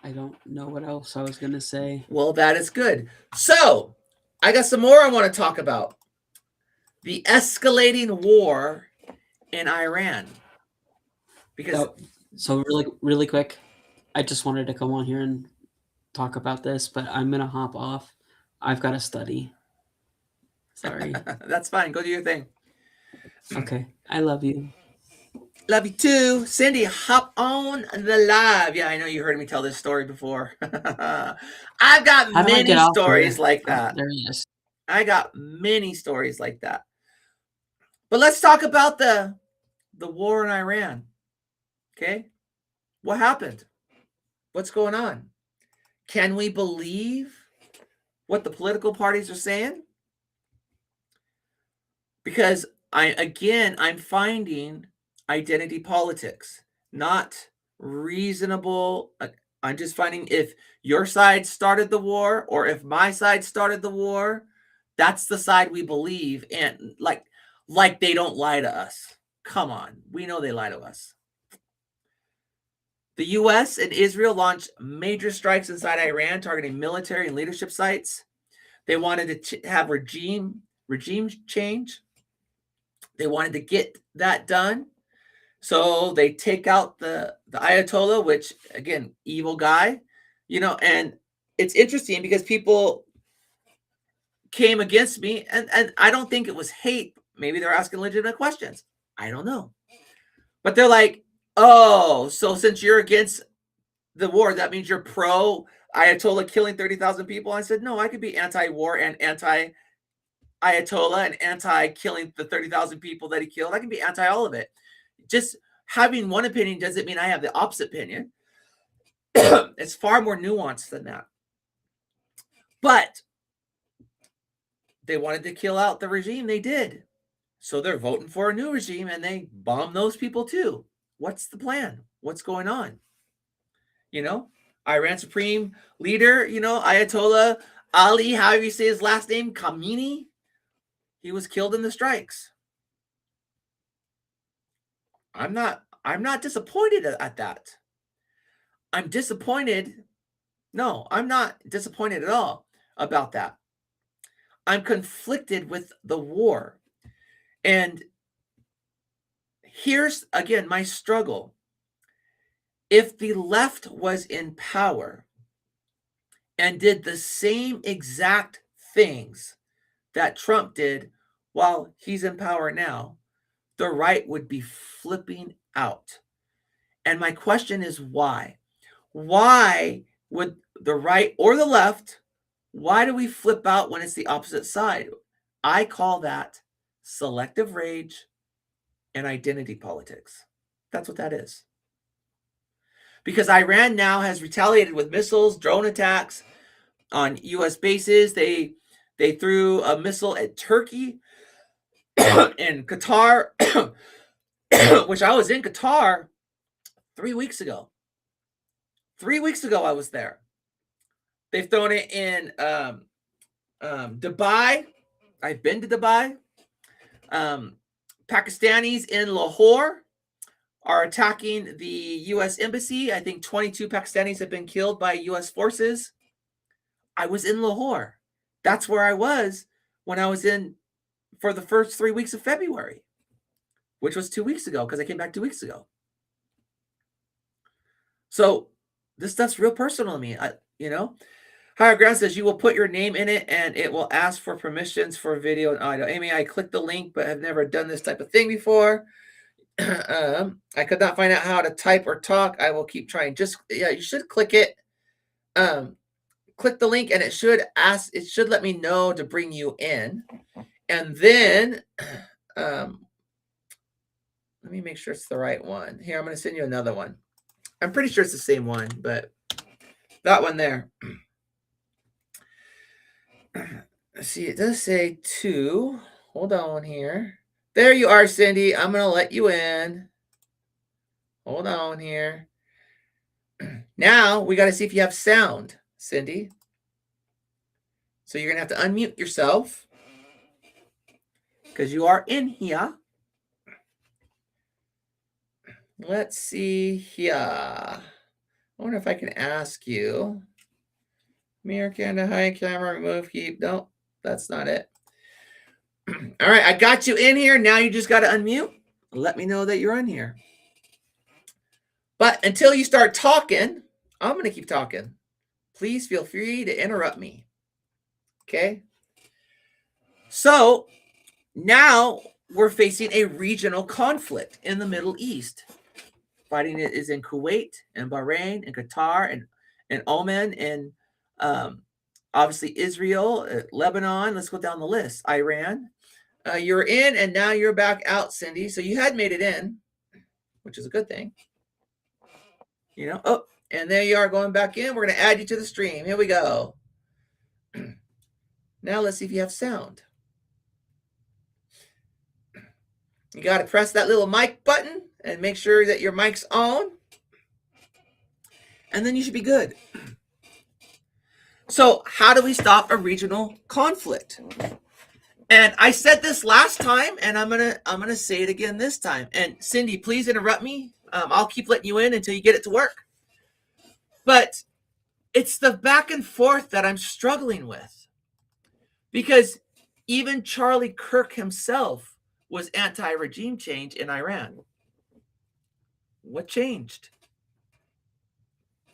I don't know what else I was gonna say. Well, that is good. So, I got some more I want to talk about. The escalating war in Iran. Because so really quick, I just wanted to come on here and talk about this, but I'm gonna hop off. I've got to study. Sorry. That's fine. Go do your thing. Okay. I love you. Love you too. Cindy, hop on the live. Yeah, I know you heard me tell this story before. I've got many stories like that. There he is. I got many stories like that. But let's talk about the war in Iran. Okay? What happened? What's going on? Can we believe what the political parties are saying? Because I'm finding identity politics, not reasonable. I'm just finding if your side started the war or if my side started the war, that's the side we believe. And like they don't lie to us. Come on. We know they lie to us. The U.S. and Israel launched major strikes inside Iran, targeting military and leadership sites. They wanted to have regime change. They wanted to get that done. So they take out the Ayatollah, which, again, evil guy, and it's interesting because people came against me, and I don't think it was hate. Maybe they're asking legitimate questions. I don't know. But they're like, oh, so since you're against the war, that means you're pro Ayatollah killing 30,000 people? I said, no, I could be anti-war and anti-Ayatollah Ayatollah and anti-killing the 30,000 people that he killed. I can be anti all of it. Just having one opinion doesn't mean I have the opposite opinion. It's far more nuanced than that. But they wanted to kill out the regime. They did. So they're voting for a new regime and they bomb those people too. What's the plan? What's going on? You know, Iran Supreme Leader, you know, Ayatollah Ali, however you say his last name, Khamenei, he was killed in the strikes. I'm not disappointed at that. I'm disappointed. No, I'm not disappointed at all about that. I'm conflicted with the war. And here's, again, my struggle. If the left was in power and did the same exact things that Trump did while he's in power now, the right would be flipping out. And my question is why? Why would the right or the left, why do we flip out when it's the opposite side? I call that selective rage and identity politics. That's what that is. Because Iran now has retaliated with missiles, drone attacks on U.S. bases. They threw a missile at Turkey and Qatar, which I was in Qatar 3 weeks ago. 3 weeks ago, I was there. They've thrown it in Dubai. I've been to Dubai. Pakistanis in Lahore are attacking the U.S. embassy. I think 22 Pakistanis have been killed by U.S. forces. I was in Lahore. That's where I was when I was in for the first 3 weeks of February, which was 2 weeks ago because I came back 2 weeks ago. So this stuff's real personal to me. Higher Ground says you will put your name in it and it will ask for permissions for video and audio. Amy, I clicked the link, but have never done this type of thing before. I could not find out how to type or talk. I will keep trying. You should click it. Click the link and it should let me know to bring you in. And then let me make sure it's the right one. Here, I'm going to send you another one. I'm pretty sure it's the same one, but that one there. Let's see, it does say 2. Hold on here. There you are, Cindy. I'm going to let you in. Hold on here. Now we got to see if you have sound, Cindy. So you're going to have to unmute yourself because you are in here. Let's see here. I wonder if I can ask you. Mirror, camera, hide, camera, remove, keep. No, that's not it. All right, I got you in here. Now you just got to unmute. Let me know that you're in here. But until you start talking, I'm going to keep talking. Please feel free to interrupt me. Okay? So now we're facing a regional conflict in the Middle East. Fighting it is in Kuwait and Bahrain and Qatar and Oman and obviously Israel, Lebanon. Let's go down the list. Iran. You're in and now you're back out, Cindy. So you had made it in, which is a good thing. Oh, and there you are going back in. We're going to add you to the stream. Here we go. Now let's see if you have sound. You got to press that little mic button and make sure that your mic's on. And then you should be good. So how do we stop a regional conflict? And I said this last time, and I'm gonna say it again this time. And Cindy, please interrupt me. I'll keep letting you in until you get it to work. But it's the back and forth that I'm struggling with. Because even Charlie Kirk himself was anti-regime change in Iran. What changed?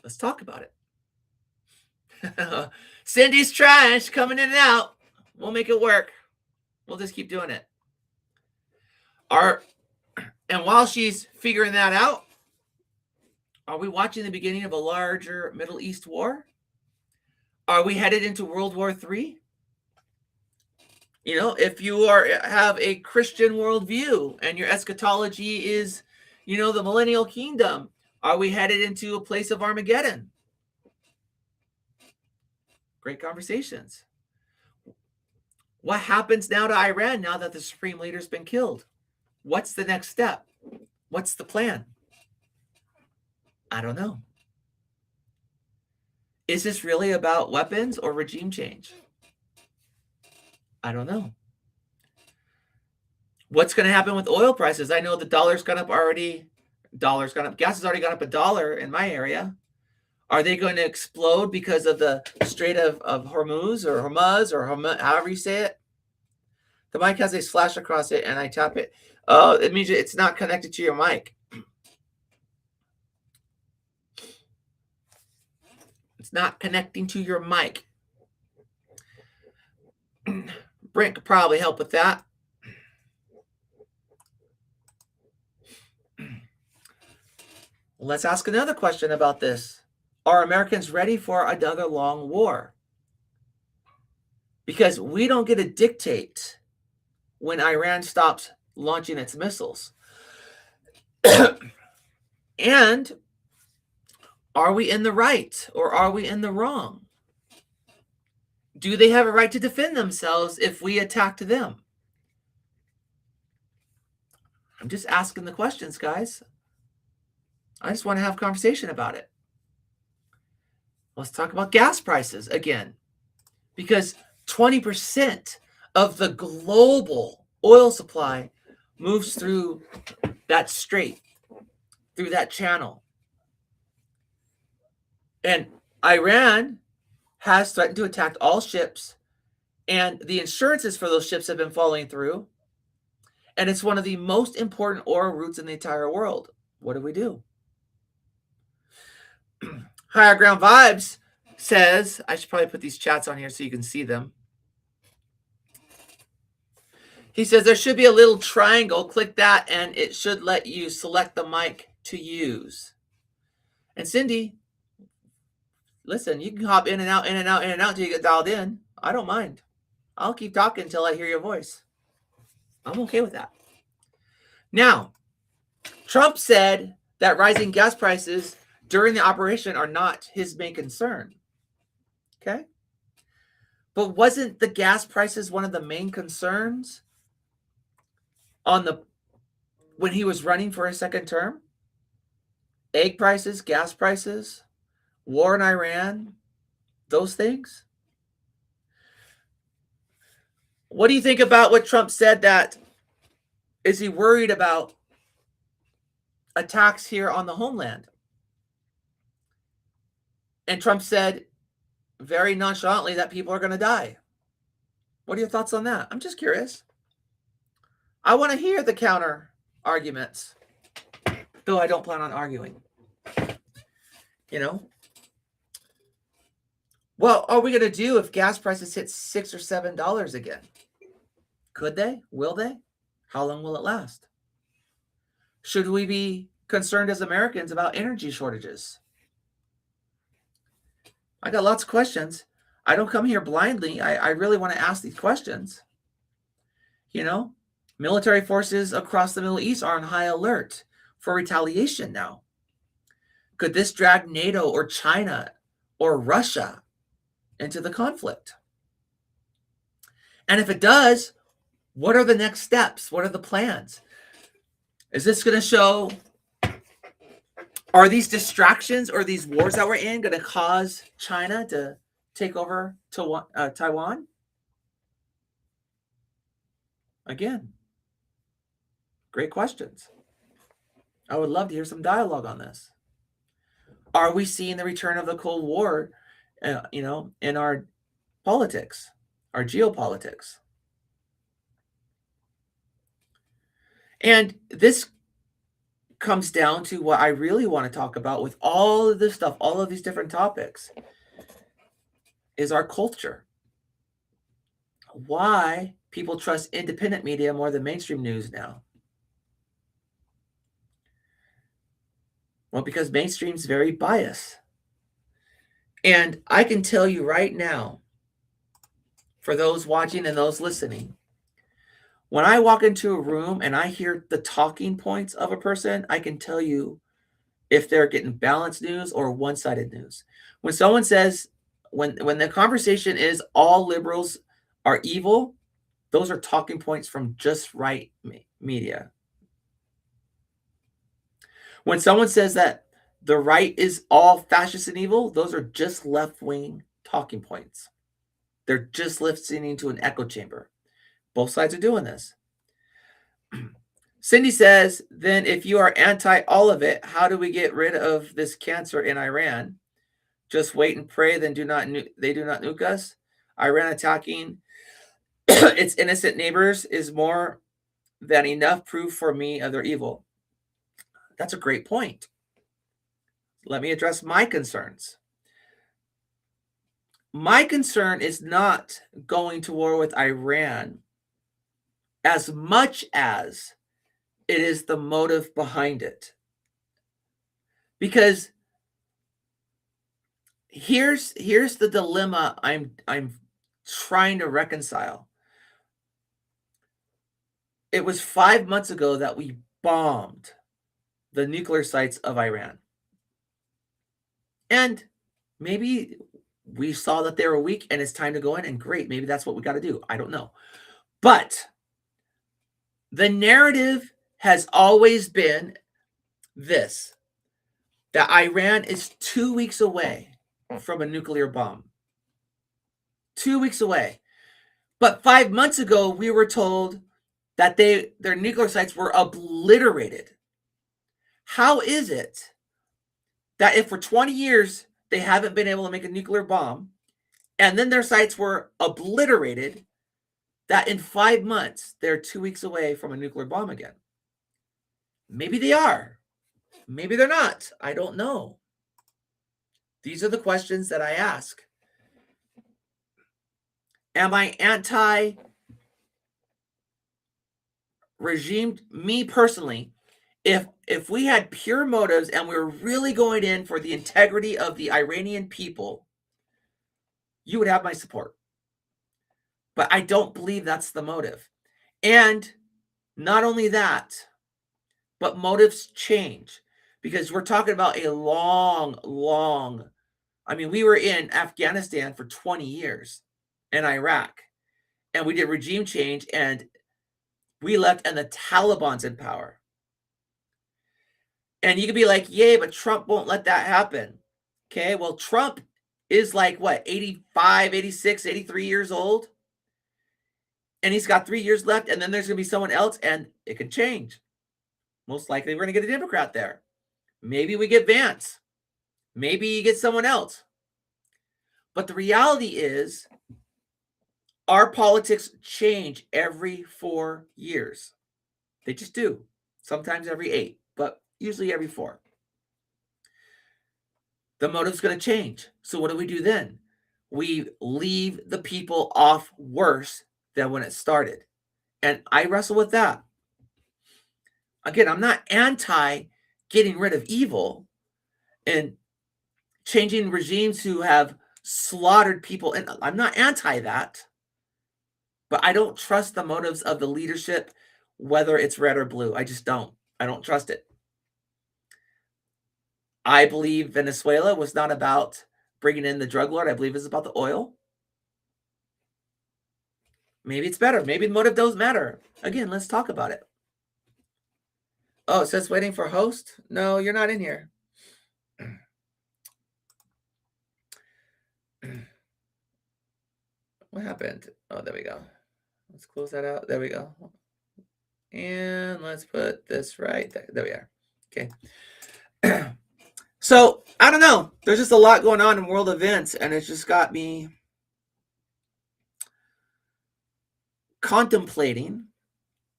Let's talk about it. Cindy's trying. She's coming in and out. We'll make it work. We'll just keep doing it. And while she's figuring that out, are we watching the beginning of a larger Middle East war? Are we headed into World War III? if you have a Christian worldview and your eschatology is, the millennial kingdom, are we headed into a place of Armageddon? Great conversations. What happens now to Iran now that the supreme leader's been killed? What's the next step? What's the plan? I don't know. Is this really about weapons or regime change? I don't know. What's going to happen with oil prices? I know the dollar's gone up already. Gas has already gone up $1 in my area. Are they going to explode because of the Strait of Hormuz or however you say it? The mic has a slash across it and I tap it. Oh, it means it's not connected to your mic. It's not connecting to your mic. Brent could probably help with that. Let's ask another question about this. Are Americans ready for another long war? Because we don't get to dictate when Iran stops launching its missiles. And are we in the right or are we in the wrong? Do they have a right to defend themselves if we attacked them? I'm just asking the questions, guys. I just want to have a conversation about it. Let's talk about gas prices again, because 20% of the global oil supply moves through that strait, through that channel. And Iran has threatened to attack all ships, and the insurances for those ships have been falling through. And it's one of the most important oil routes in the entire world. What do we do? Higher Ground Vibes says, I should probably put these chats on here so you can see them. He says there should be a little triangle. Click that and it should let you select the mic to use. And Cindy, listen, you can hop in and out, in and out, in and out until you get dialed in. I don't mind. I'll keep talking until I hear your voice. I'm okay with that. Now, Trump said that rising gas prices during the operation are not his main concern. Okay? But wasn't the gas prices one of the main concerns when he was running for a second term? Egg prices, gas prices, war in Iran, those things. What do you think about what Trump said, that is he worried about attacks here on the homeland? And Trump said very nonchalantly that people are going to die. What are your thoughts on that? I'm just curious. I want to hear the counter arguments, though I don't plan on arguing. What are we going to do if gas prices hit $6 or $7 again? Could they? Will they? How long will it last? Should we be concerned as Americans about energy shortages? I got lots of questions. I don't come here blindly. I really want to ask these questions. Military forces across the Middle East are on high alert for retaliation now. Could this drag NATO or China or Russia into the conflict? And if it does, what are the next steps? What are the plans? Is this going to show, are these distractions or these wars that we're in going to cause China to take over Taiwan? Again, great questions. I would love to hear some dialogue on this. Are we seeing the return of the Cold War, in our politics, our geopolitics? And this comes down to what I really want to talk about with all of this stuff, all of these different topics, is our culture. Why people trust independent media more than mainstream news now? Well, because mainstream's very biased. And I can tell you right now, for those watching and those listening. When I walk into a room and I hear the talking points of a person, I can tell you if they're getting balanced news or one-sided news. When someone says, when the conversation is all liberals are evil, those are talking points from just right media. When someone says that the right is all fascist and evil, those are just left-wing talking points. They're just listening to an echo chamber. Both sides are doing this. Cindy says, then if you are anti all of it, how do we get rid of this cancer in Iran? Just wait and pray, then they do not nuke us. Iran attacking its innocent neighbors is more than enough proof for me of their evil. That's a great point. Let me address my concerns. My concern is not going to war with Iran as much as it is the motive behind it. Because here's the dilemma I'm trying to reconcile. It was 5 months ago that we bombed the nuclear sites of Iran. And maybe we saw that they were weak and it's time to go in, and great, maybe that's what we got to do. I don't know. But the narrative has always been this, that Iran is 2 weeks away from a nuclear bomb. 2 weeks away. But 5 months ago, we were told that their nuclear sites were obliterated. How is it that if for 20 years they haven't been able to make a nuclear bomb, and then their sites were obliterated, that in 5 months they're 2 weeks away from a nuclear bomb again? Maybe they are. Maybe they're not. I don't know. These are the questions that I ask. Am I anti-regime? Me personally, if we had pure motives and we were really going in for the integrity of the Iranian people, you would have my support. But I don't believe that's the motive. And not only that, but motives change, because we're talking about a long, I mean, we were in Afghanistan for 20 years, and Iraq, and we did regime change, and we left, and the Taliban's in power. And you could be like, yay, but Trump won't let that happen. Okay, well, Trump is like, what, 85, 86, 83 years old? And he's got 3 years left, and then there's going to be someone else, and it could change. Most likely, we're going to get a Democrat there. Maybe we get Vance. Maybe you get someone else. But the reality is, our politics change every 4 years. They just do. Sometimes every 8, but usually every 4. The motive's going to change. So what do we do then? We leave the people off worse than when it started. And I wrestle with that. Again, I'm not anti getting rid of evil and changing regimes who have slaughtered people. And I'm not anti that. But I don't trust the motives of the leadership, whether it's red or blue. I just don't. I don't trust it. I believe Venezuela was not about bringing in the drug lord. I believe it's about the oil. Maybe it's better. Maybe the motive does matter. Again, let's talk about it. Oh, it says waiting for host. No, you're not in here. What happened? Oh, there we go. Let's close that out. There we go. And let's put this right there. There we are. Okay. So, I don't know. There's just a lot going on in world events, and it's just got me contemplating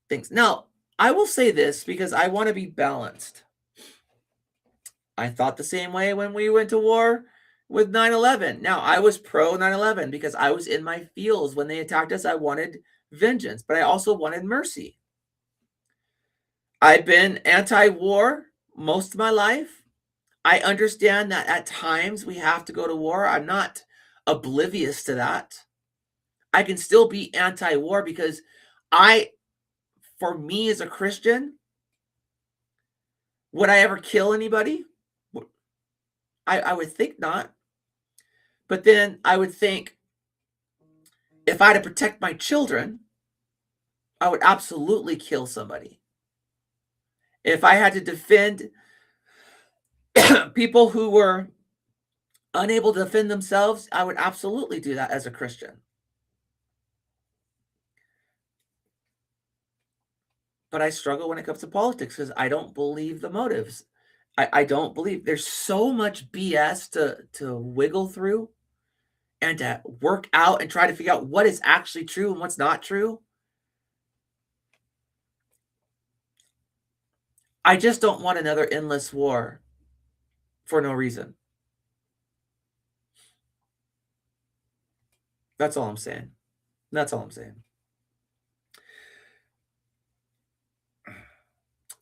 things. Now, I will say this because I want to be balanced. I thought the same way when we went to war with 9/11. Now, I was pro 9/11 because I was in my feels. When they attacked us, I wanted vengeance, but I also wanted mercy. I've been anti-war most of my life. I understand that at times we have to go to war. I'm not oblivious to that. I can still be anti-war because for me as a Christian, would I ever kill anybody? I would think not. But then I would think if I had to protect my children, I would absolutely kill somebody. If I had to defend people who were unable to defend themselves, I would absolutely do that as a Christian. But I struggle when it comes to politics because I don't believe the motives. I don't believe there's so much BS to wiggle through and to work out and try to figure out what is actually true and what's not true. I just don't want another endless war for no reason. That's all I'm saying. That's all I'm saying.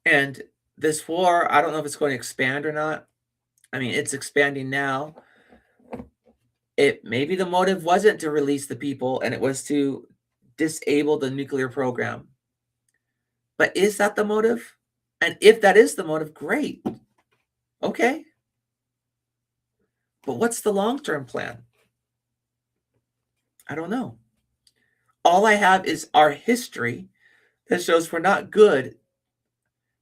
And this war, I don't know if it's going to expand or not. I mean, it's expanding now. Maybe the motive wasn't to release the people and it was to disable the nuclear program. But is that the motive? And if that is the motive, great. Okay. But what's the long-term plan? I don't know. All I have is our history that shows we're not good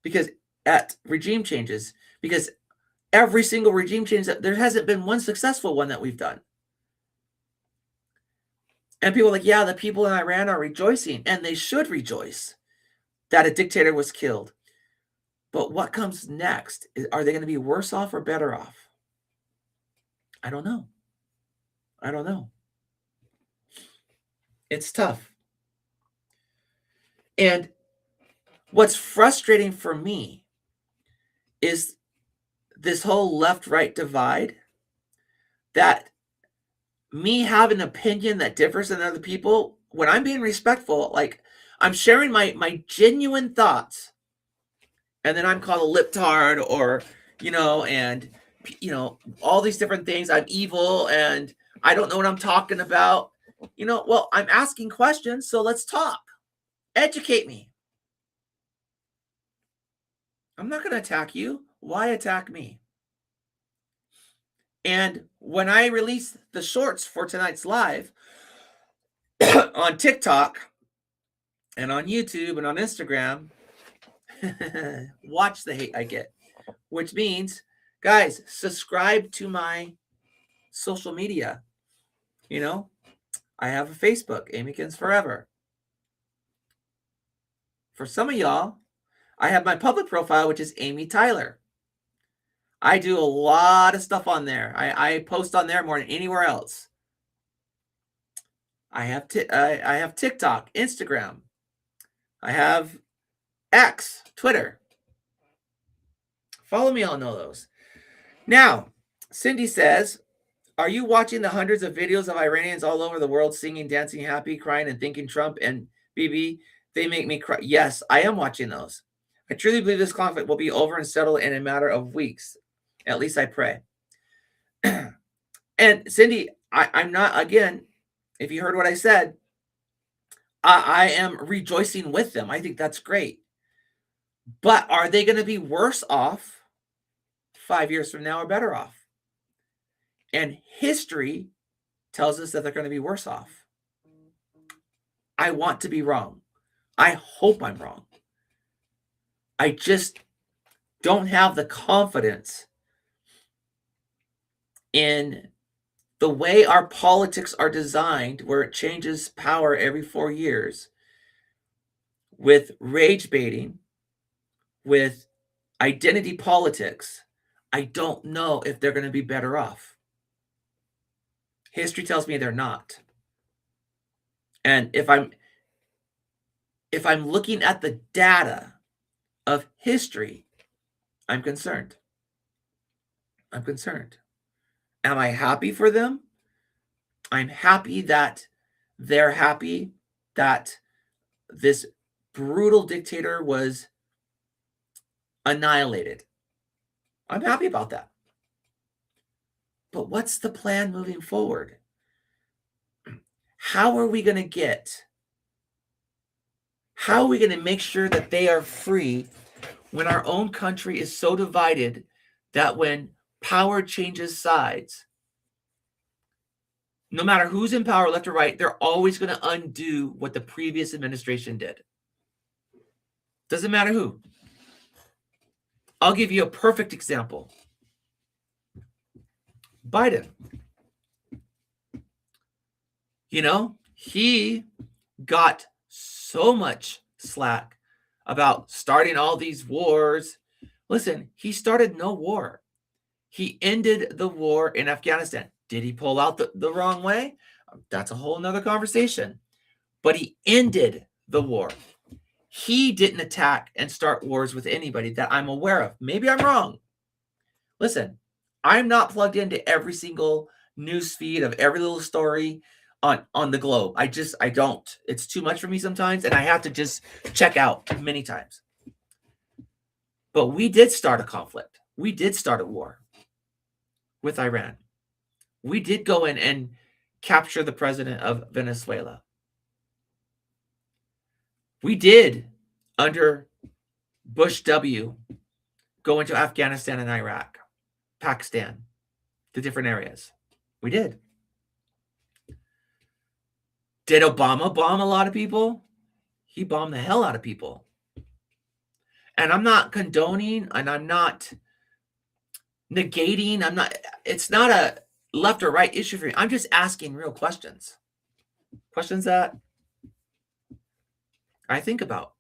because at regime changes, because every single regime change, there hasn't been one successful one that we've done. And people are like, yeah, the people in Iran are rejoicing, and they should rejoice that a dictator was killed. But what comes next? Are they going to be worse off or better off? I don't know. I don't know. It's tough. And what's frustrating for me is this whole left-right divide, that me having an opinion that differs than other people, when I'm being respectful, like I'm sharing my genuine thoughts, and then I'm called a libtard or, and, all these different things. I'm evil and I don't know what I'm talking about. Well, I'm asking questions, so let's talk. Educate me. I'm not going to attack you. Why attack me? And when I release the shorts for tonight's live on TikTok and on YouTube and on Instagram, watch the hate I get, which means, guys, subscribe to my social media. I have a Facebook, Amiekins Forever. For some of y'all, I have my public profile, which is Amie Tyler. I do a lot of stuff on there. I post on there more than anywhere else. I have TikTok, Instagram. I have X, Twitter. Follow me on all those. Now, Cindy says, are you watching the hundreds of videos of Iranians all over the world singing, dancing, happy, crying, and thinking Trump and Bibi, they make me cry? Yes, I am watching those. I truly believe this conflict will be over and settled in a matter of weeks. At least I pray. And Cindy, I'm not, again, if you heard what I said, I am rejoicing with them. I think that's great. But are they going to be worse off 5 years from now or better off? And history tells us that they're going to be worse off. I want to be wrong. I hope I'm wrong. I just don't have the confidence in the way our politics are designed, where it changes power every 4 years, with rage baiting, with identity politics. I don't know if they're going to be better off. History tells me they're not. And if I'm looking at the data of history, I'm concerned. I'm concerned. Am I happy for them? I'm happy that they're happy that this brutal dictator was annihilated. I'm happy about that. But what's the plan moving forward? How are we going to make sure that they are free when our own country is so divided that when power changes sides, no matter who's in power, left or right, they're always going to undo what the previous administration did? Doesn't matter who. I'll give you a perfect example. Biden. You know, he got so much slack about starting all these wars. Listen, he started no war. He ended the war in Afghanistan. Did he pull out the wrong way? That's a whole nother conversation. But he ended the war. He didn't attack and start wars with anybody that I'm aware of. Maybe I'm wrong. Listen, I'm not plugged into every single news feed of every little story on the globe. I don't. It's too much for me sometimes, and I have to just check out many times. But we did start a conflict. We did start a war with Iran. We did go in and capture the president of Venezuela. We did, under Bush W, go into Afghanistan and Iraq, Pakistan, the different areas. We did. Did Obama bomb a lot of people? He bombed the hell out of people. And I'm not condoning, and I'm not negating. It's not a left or right issue for me. I'm just asking real questions. Questions that I think about.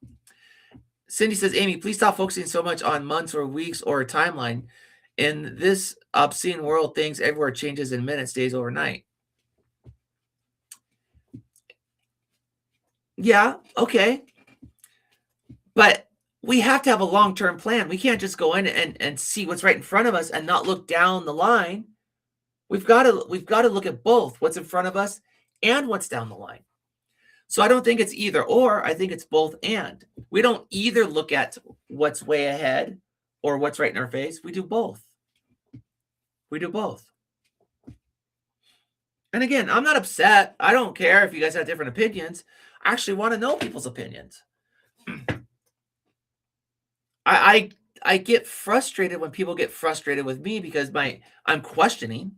Cindy says, Amie, please stop focusing so much on months or weeks or a timeline. In this obscene world, things everywhere changes in minutes, days, overnight. Yeah, okay. But we have to have a long-term plan. We can't just go in and see what's right in front of us and not look down the line. We've got to look at both what's in front of us and what's down the line. So I don't think it's either or. I think it's both and. We don't either look at what's way ahead or what's right in our face. We do both. We do both. And again, I'm not upset. I don't care if you guys have different opinions. I actually want to know people's opinions. I get frustrated when people get frustrated with me because I'm questioning.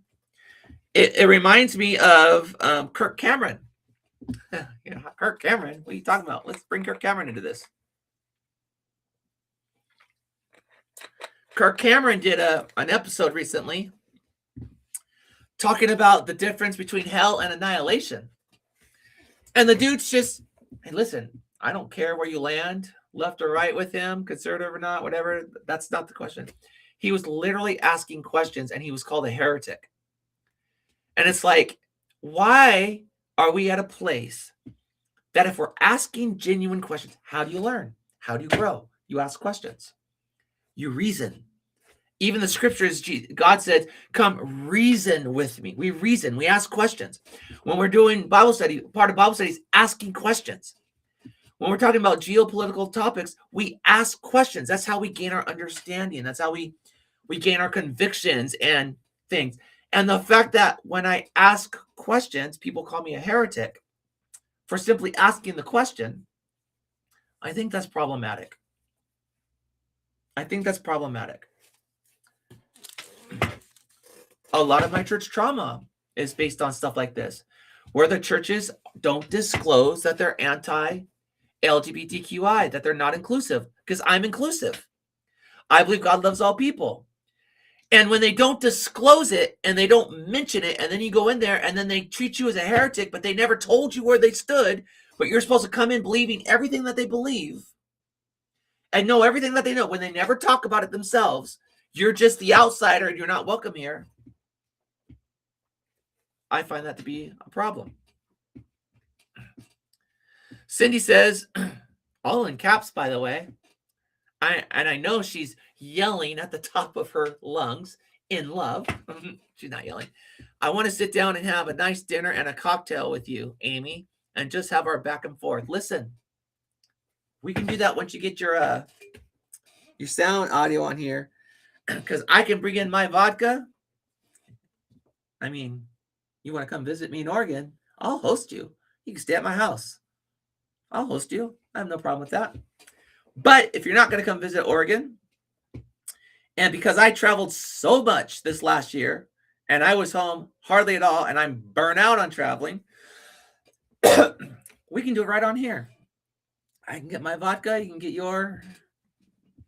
It reminds me of Kirk Cameron. Kirk Cameron, what are you talking about? Let's bring Kirk Cameron into this. Kirk Cameron did an episode recently talking about the difference between hell and annihilation. And the dude's just, hey, listen, I don't care where you land, left or right with him, conservative or not, whatever. That's not the question. He was literally asking questions, and he was called a heretic. And it's like, why are we at a place that if we're asking genuine questions, how do you learn? How do you grow? You ask questions. You reason. Even the scriptures, God said, come reason with me. We reason. We ask questions. When we're doing Bible study, part of Bible study is asking questions. When we're talking about geopolitical topics, we ask questions. That's how we gain our understanding. That's how we gain our convictions and things. And the fact that when I ask questions, people call me a heretic for simply asking the question, I think that's problematic. I think that's problematic. A lot of my church trauma is based on stuff like this, where the churches don't disclose that they're anti-LGBTQI, that they're not inclusive, because I'm inclusive. I believe God loves all people. And when they don't disclose it and they don't mention it, and then you go in there and then they treat you as a heretic, but they never told you where they stood, but you're supposed to come in believing everything that they believe and know everything that they know. When they never talk about it themselves, you're just the outsider and you're not welcome here. I find that to be a problem. Cindy says, all in caps, by the way. I know she's yelling at the top of her lungs in love. She's not yelling. I want to sit down and have a nice dinner and a cocktail with you, Amie, and just have our back and forth. Listen, we can do that once you get your sound audio on here, because I can bring in my vodka. I mean, you want to come visit me in Oregon, I'll host you. You can stay at my house. I'll host you. I have no problem with that. But if you're not going to come visit Oregon, and because I traveled so much this last year, and I was home hardly at all, and I'm burnt out on traveling, we can do it right on here. I can get my vodka. You can get your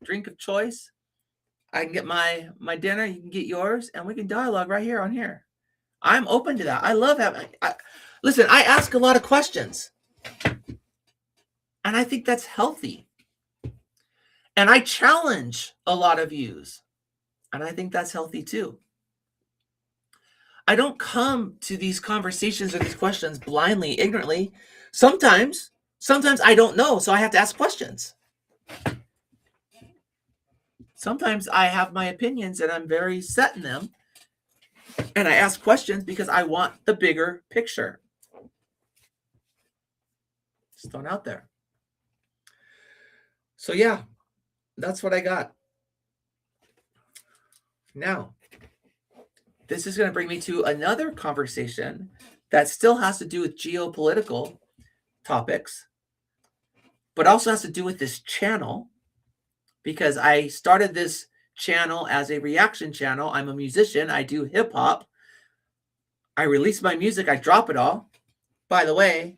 drink of choice. I can get my dinner. You can get yours, and we can dialogue right here on here. I'm open to that. I love having. Listen, I ask a lot of questions, and I think that's healthy. And I challenge a lot of views, and I think that's healthy too. I don't come to these conversations or these questions blindly, ignorantly. Sometimes I don't know, so I have to ask questions. Sometimes I have my opinions and I'm very set in them. And I ask questions because I want the bigger picture. Just thrown out there. So yeah, that's what I got. Now, this is going to bring me to another conversation that still has to do with geopolitical topics, but also has to do with this channel, because I started this channel as a reaction channel. I'm a musician. I do hip hop. I release my music. I drop it all. By the way,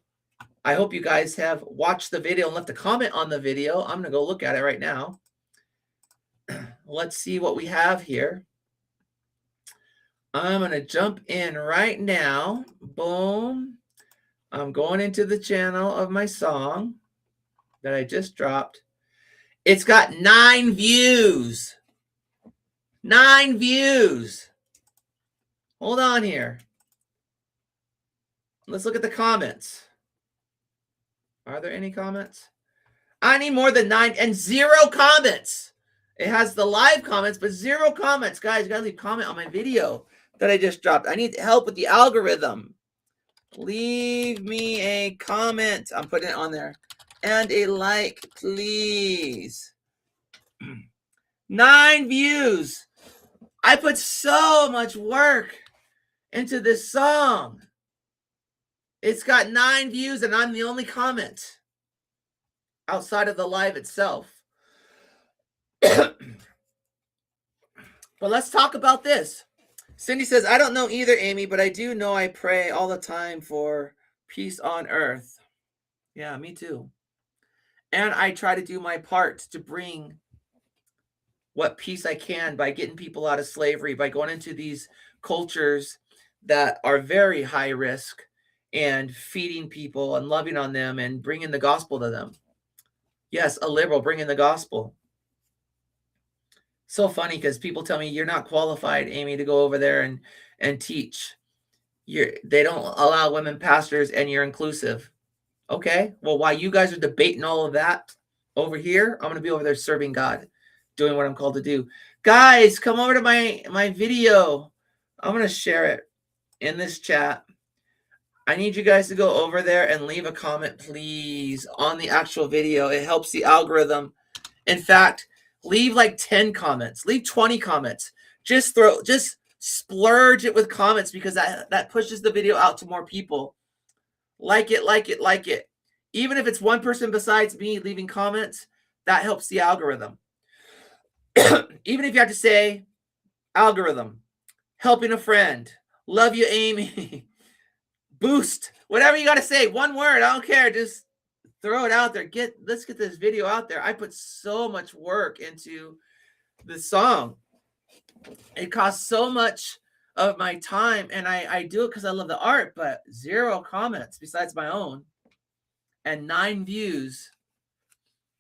I hope you guys have watched the video and left a comment on the video. I'm going to go look at it right now. Let's see what we have here. I'm going to jump in right now. Boom. I'm going into the channel of my song that I just dropped. It's got 9 views. 9 views. Hold on here. Let's look at the comments. Are there any comments? I need more than 9 and 0 comments. It has the live comments, but 0 comments. Guys, you got to leave a comment on my video that I just dropped. I need help with the algorithm. Leave me a comment. I'm putting it on there. And a like, please. 9 views. I put so much work into this song. It's got 9 views and I'm the only comment outside of the live itself. But let's talk about this. Cindy says, I don't know either, Amie, but I do know I pray all the time for peace on earth. Yeah, me too. And I try to do my part to bring what peace I can by getting people out of slavery, by going into these cultures that are very high risk and feeding people and loving on them and bringing the gospel to them. Yes, a liberal bringing the gospel. So funny because people tell me you're not qualified, Amie, to go over there and teach. They don't allow women pastors and you're inclusive. Okay, well, while you guys are debating all of that over here, I'm going to be over there serving God, doing what I'm called to do. Guys, come over to my video. I'm going to share it in this chat. I need you guys to go over there and leave a comment, please, on the actual video. It helps the algorithm. In fact, leave like 10 comments. Leave 20 comments. Just splurge it with comments because that pushes the video out to more people. Like it, like it, like it. Even if it's one person besides me leaving comments, that helps the algorithm. Even if you have to say, algorithm, helping a friend, love you, Amie, boost, whatever you got to say, one word, I don't care. Just throw it out there. Let's get this video out there. I put so much work into the song. It costs so much of my time, and I do it because I love the art, but 0 comments besides my own and 9 views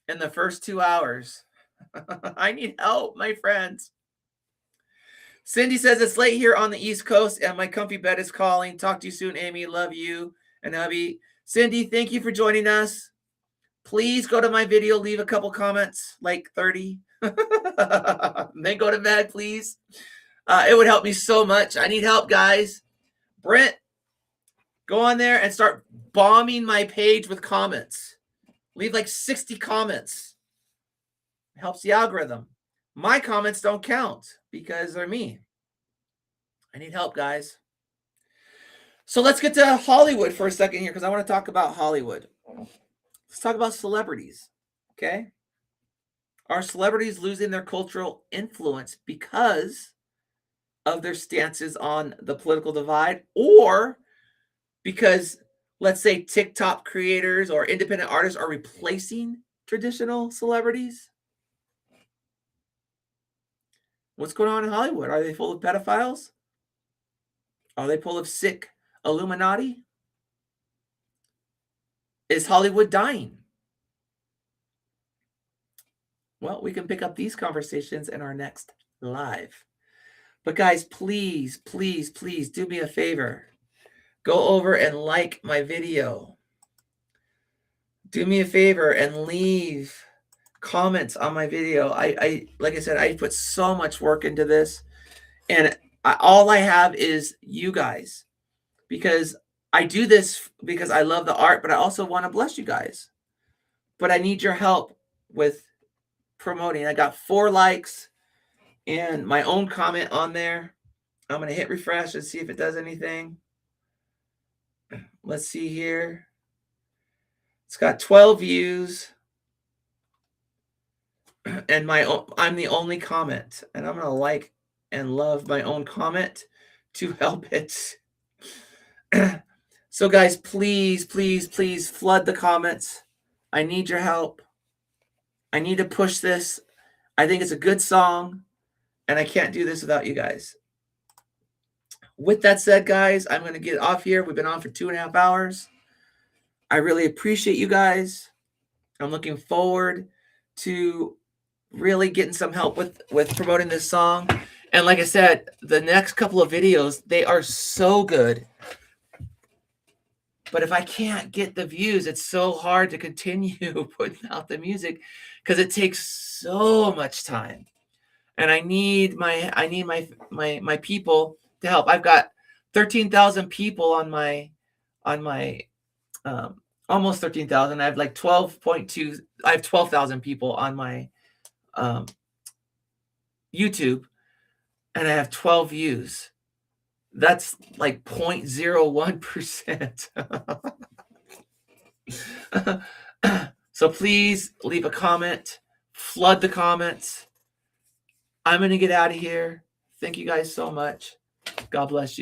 in the first 2 hours. I need help, my friends. Cindy says it's late here on the East Coast and my comfy bed is calling. Talk to you soon, Amie. Love you and hubby. Cindy, thank you for joining us. Please go to my video, leave a couple comments, like 30. Then go to bed, please. It would help me so much. I need help, guys. Brent, go on there and start bombing my page with comments. Leave like 60 comments. It helps the algorithm. My comments don't count because they're me. I need help, guys. So let's get to Hollywood for a second here because I want to talk about Hollywood. Let's talk about celebrities. Okay. Are celebrities losing their cultural influence because of their stances on the political divide, or because, let's say, TikTok creators or independent artists are replacing traditional celebrities? What's going on in Hollywood? Are they full of pedophiles? Are they full of sick Illuminati? Is Hollywood dying? Well, we can pick up these conversations in our next live. But guys, please, please, please do me a favor. Go over and like my video. Do me a favor and leave comments on my video. I like I said, I put so much work into this, and all I have is you guys, because I do this because I love the art, but I also want to bless you guys. But I need your help with promoting. I got 4 likes and my own comment on there. I'm going to hit refresh and see if it does anything. Let's see here. It's got 12 views. And I'm the only comment. And I'm going to like and love my own comment to help it. So guys, please, please, please flood the comments. I need your help. I need to push this. I think it's a good song, and I can't do this without you guys. With that said, guys, I'm going to get off here. We've been on for 2.5 hours. I really appreciate you guys. I'm looking forward to really getting some help with promoting this song. And like I said, the next couple of videos, they are so good. But if I can't get the views, it's so hard to continue putting out the music because it takes so much time. And I need my people to help. I've got 13,000 people on my almost 13,000. I have like 12.2. I have 12,000 people on my YouTube, and I have 12 views. That's like 0.01%. So please leave a comment, flood the comments. I'm going to get out of here. Thank you guys so much. God bless you.